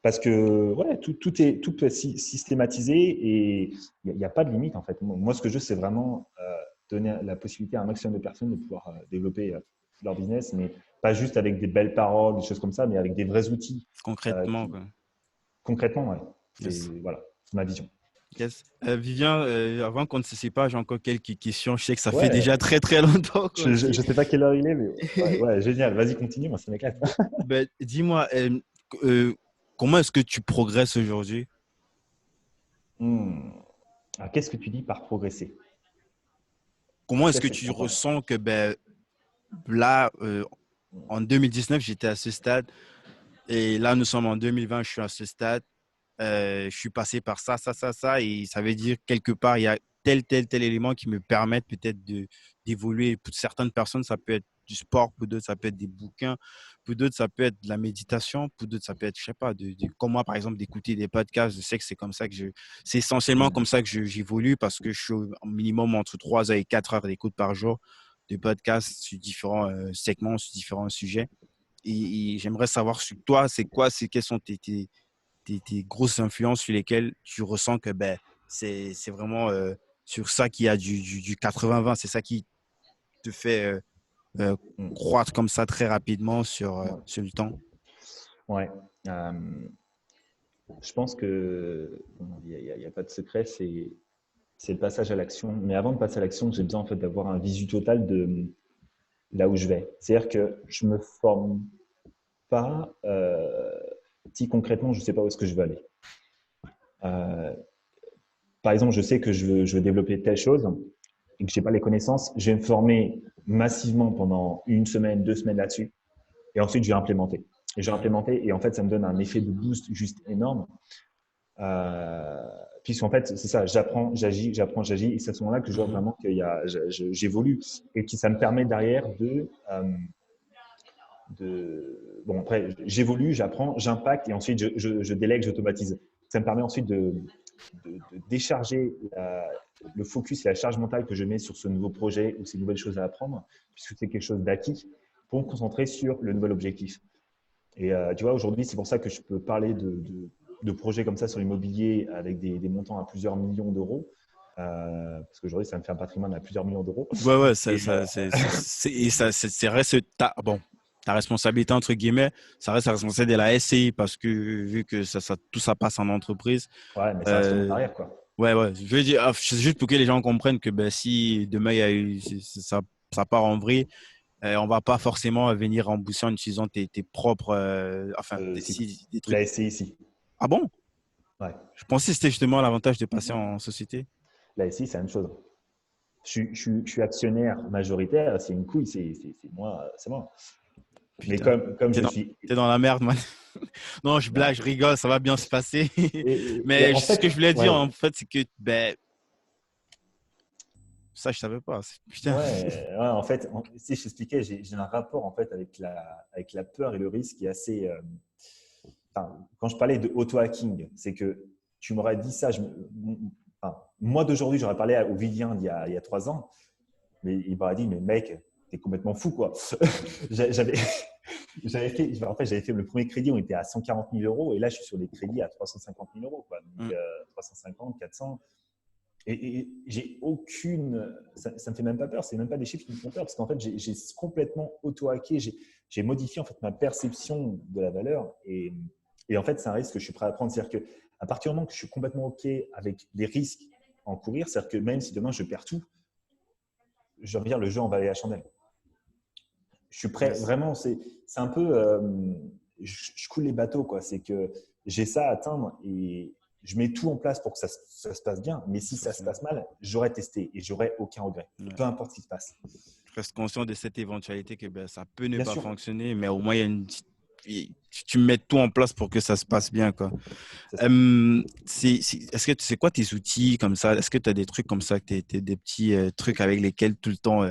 Parce que ouais, tout est systématisé et il n'y a pas de limite en fait. Moi, ce que je veux, c'est vraiment donner la possibilité à un maximum de personnes de pouvoir développer leur business, mais pas juste avec des belles paroles, des choses comme ça, mais avec des vrais outils Concrètement, qui, quoi. concrètement, ouais, Yes. voilà, c'est ma vision. Yes. Vivien, avant qu'on ne se sépare, j'ai encore quelques questions. Je sais que ça fait Ouais, déjà très très longtemps qu'on je s'y ne sais pas quelle heure il est, mais ouais, est. ouais génial. Vas-y, continue, moi, ça m'éclate. Ben, dis-moi, euh, comment est-ce que tu progresses aujourd'hui? Hmm. Alors, qu'est-ce que tu dis par progresser? Comment est-ce que Qu'est-ce que tu tu entends là? ressens que ben, là, en 2019, j'étais à ce stade et là, nous sommes en 2020, je suis à ce stade. Je suis passé par ça, et ça veut dire quelque part, il y a tel élément qui me permettent peut-être d'évoluer. Pour certaines personnes, ça peut être du sport, pour d'autres, ça peut être des bouquins, pour d'autres, ça peut être de la méditation, pour d'autres, ça peut être, je sais pas, comme moi, par exemple, d'écouter des podcasts. Je sais que c'est comme ça que c'est essentiellement comme ça que j'évolue parce que je suis au minimum entre 3 heures et 4 heures d'écoute par jour de podcasts sur différents segments, sur différents sujets. Et j'aimerais savoir sur toi, quelles sont tes grosses influences sur lesquelles tu ressens que ben, c'est vraiment sur ça qu'il y a du 80-20, c'est ça qui te fait euh, Mm. croître comme ça très rapidement Ouais. sur le temps. Ouais. Je pense que il n'y a pas de secret, c'est le passage à l'action. Mais avant de passer à l'action, j'ai besoin en fait d'avoir un visu total de là où je vais. C'est-à-dire que je me forme pas si concrètement je ne sais pas où est-ce que je veux aller. Euh, Par exemple, je sais que je veux développer telle chose et que je n'ai pas les connaissances. Je vais me former massivement pendant une semaine, 2 semaines là-dessus. Et ensuite, je vais implémenter. Et je vais implémenter. Et en fait, ça me donne un effet de boost juste énorme. Puisqu'en fait, c'est ça, j'apprends, j'agis. Et c'est à ce moment-là que je vois vraiment que j'évolue. Et que ça me permet derrière bon, après, j'évolue, j'apprends, j'impacte. Et ensuite, je délègue, j'automatise. Ça me permet ensuite de décharger le focus et la charge mentale que je mets sur ce nouveau projet ou ces nouvelles choses à apprendre, puisque c'est quelque chose d'acquis, pour me concentrer sur le nouvel objectif. Et tu vois, aujourd'hui, c'est pour ça que je peux parler de projets comme ça sur l'immobilier avec des montants à plusieurs millions d'euros. Parce qu'aujourd'hui, ça me fait un patrimoine à plusieurs millions d'euros. Ouais, ouais, Et, ça reste ta responsabilité, entre guillemets, ça reste la responsabilité de la SCI parce que vu que tout ça passe en entreprise. ouais, mais ça reste mon euh, arrière, quoi. ouais, ouais, je veux dire, c'est juste pour que les gens comprennent que ben, si demain il y a eu, ça part en vrille, on va pas forcément venir rembourser en utilisant tes propres, enfin, Si, des trucs. la SCI, ici. Ah bon? Ouais. Je pensais que c'était justement l'avantage de passer en société. La SCI, c'est la même chose. Je suis actionnaire majoritaire, c'est une couille, c'est moi, c'est moi. Mais Putain, comme t'es je dans, suis. t'es dans la merde, man. Non, je Non. blague, je rigole, ça va bien se passer. Et Mais en ce que je fait, voulais dire, ouais, en fait, c'est que, ben, ça, je savais pas. Putain. ouais, en fait, si je t'expliquais, j'ai un rapport en fait avec la peur et le risque qui est assez. Enfin, quand je parlais de auto-hacking, c'est que tu m'aurais dit ça. Enfin, moi d'aujourd'hui, j'aurais parlé au Vivien il y a 3 ans, mais il m'aurait dit, mais mec, t'es complètement fou, quoi. J'avais, j'avais fait le premier crédit, on était à 140 000 euros, et là, je suis sur des crédits à 350 000 euros, quoi. Donc, Mm. 350, 400. Et j'ai aucune. Ça me fait même pas peur, c'est même pas des chiffres qui me font peur, parce qu'en fait, j'ai complètement auto-hacké, j'ai modifié en fait ma perception de la valeur, et en fait, c'est un risque que je suis prêt à prendre. C'est-à-dire qu'à partir du moment que je suis complètement OK avec les risques à encourir, c'est-à-dire que même si demain je perds tout, je reviens le jeu en valet à chandelle. Je suis prêt, Yes. vraiment, c'est un peu. Je coule les bateaux, quoi. C'est que j'ai ça à atteindre et je mets tout en place pour que ça se passe bien. Mais si ça se passe mal, j'aurais testé et j'aurais aucun regret, Ouais. peu importe ce qui se passe. Je reste conscient de cette éventualité que ben, ça peut ne Bien pas sûr, fonctionner, mais au moins, il y a tu mets tout en place pour que ça se passe bien, quoi. c'est ça. Est-ce que c'est quoi tes outils comme ça? Est-ce que tu as des trucs comme ça, des petits trucs avec lesquels tout le temps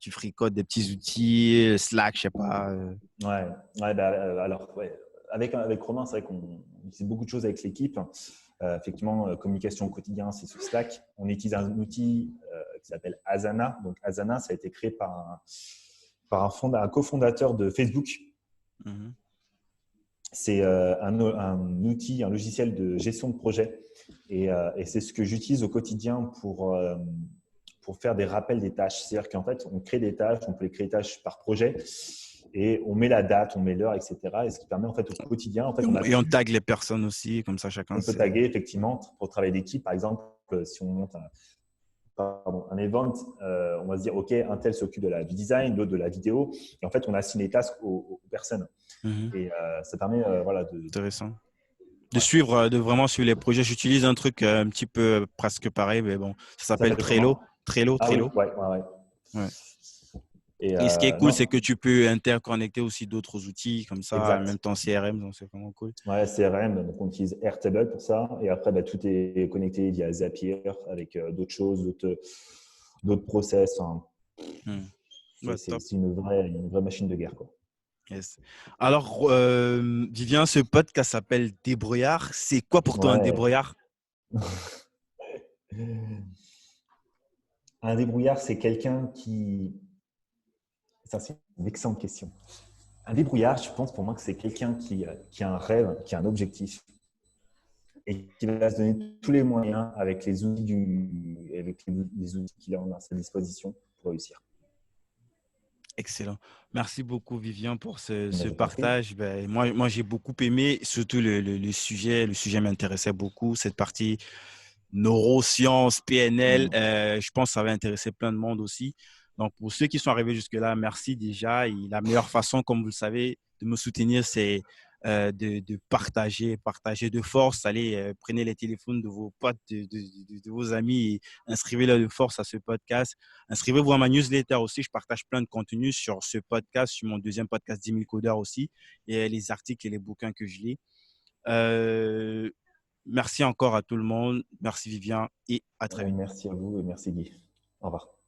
tu fricotes, des petits outils, Slack, je sais pas. Ouais, ouais, bah, alors, ouais. Avec Romain, c'est vrai qu'on utilise beaucoup de choses avec l'équipe. Effectivement, communication au quotidien, c'est sur Slack. On utilise un outil qui s'appelle Asana. Donc, Asana, ça a été créé un cofondateur de Facebook. Mhm. C'est un outil, un logiciel de gestion de projet. Et c'est ce que j'utilise au quotidien pour faire des rappels des tâches. C'est-à-dire qu'en fait, on crée des tâches, on peut les créer des tâches par projet et on met la date, on met l'heure, etc. Et ce qui permet en fait au quotidien, en fait, Et on tag les personnes aussi, comme ça chacun on peut sait. taguer effectivement pour travailler d'équipe. Par exemple, si on monte un event, on va se dire, OK, un tel s'occupe du design, l'autre de la vidéo. Et en fait, on assigne les tasks aux personnes. Mhm. Et ça permet voilà, Intéressant. De ouais. suivre, de vraiment suivre les projets. J'utilise un truc un petit peu presque pareil, mais bon, ça Ça s'appelle s'appelle Trello. comment? Trello, Ah oui, Trello. ouais, ouais, ouais. Ouais. Et Et ce qui est cool, c'est non, que tu peux interconnecter aussi d'autres outils comme ça, même exact. ton CRM, donc c'est vraiment cool. Ouais, CRM, donc on utilise Airtable pour ça. Et après, bah, tout est connecté via Zapier avec d'autres choses, d'autres process. Enfin, Hmm. Ouais, C'est top. une vraie machine de guerre, quoi. Yes. Alors, Vivien, ce podcast s'appelle Débrouillard. C'est quoi pour toi un Ouais. débrouillard? Un débrouillard, c'est quelqu'un qui… Ça, c'est une excellente question. Un débrouillard, je pense pour moi que c'est quelqu'un qui a un rêve, qui a un objectif et qui va se donner tous les moyens avec les outils, les outils qu'il a à sa disposition pour réussir. Excellent. Merci beaucoup, Vivien, pour ce Mais je t'en prie. partage. Ben, moi j'ai beaucoup aimé, surtout le sujet. Le sujet m'intéressait beaucoup. Cette partie neurosciences, PNL, Mm. je pense que ça va intéresser plein de monde aussi. Donc, pour ceux qui sont arrivés jusque-là, merci déjà. Et la meilleure façon, comme vous le savez, de me soutenir, c'est de partager de force. Allez, prenez les téléphones de vos potes, de vos amis et inscrivez-les de force à ce podcast. Inscrivez-vous à ma newsletter aussi. Je partage plein de contenu sur ce podcast, sur mon deuxième podcast 10 000 codeurs aussi, et les articles et les bouquins que je lis. Euh, Merci encore à tout le monde. Merci Vivien et à très vite. Merci à vous et merci Guy. Au revoir.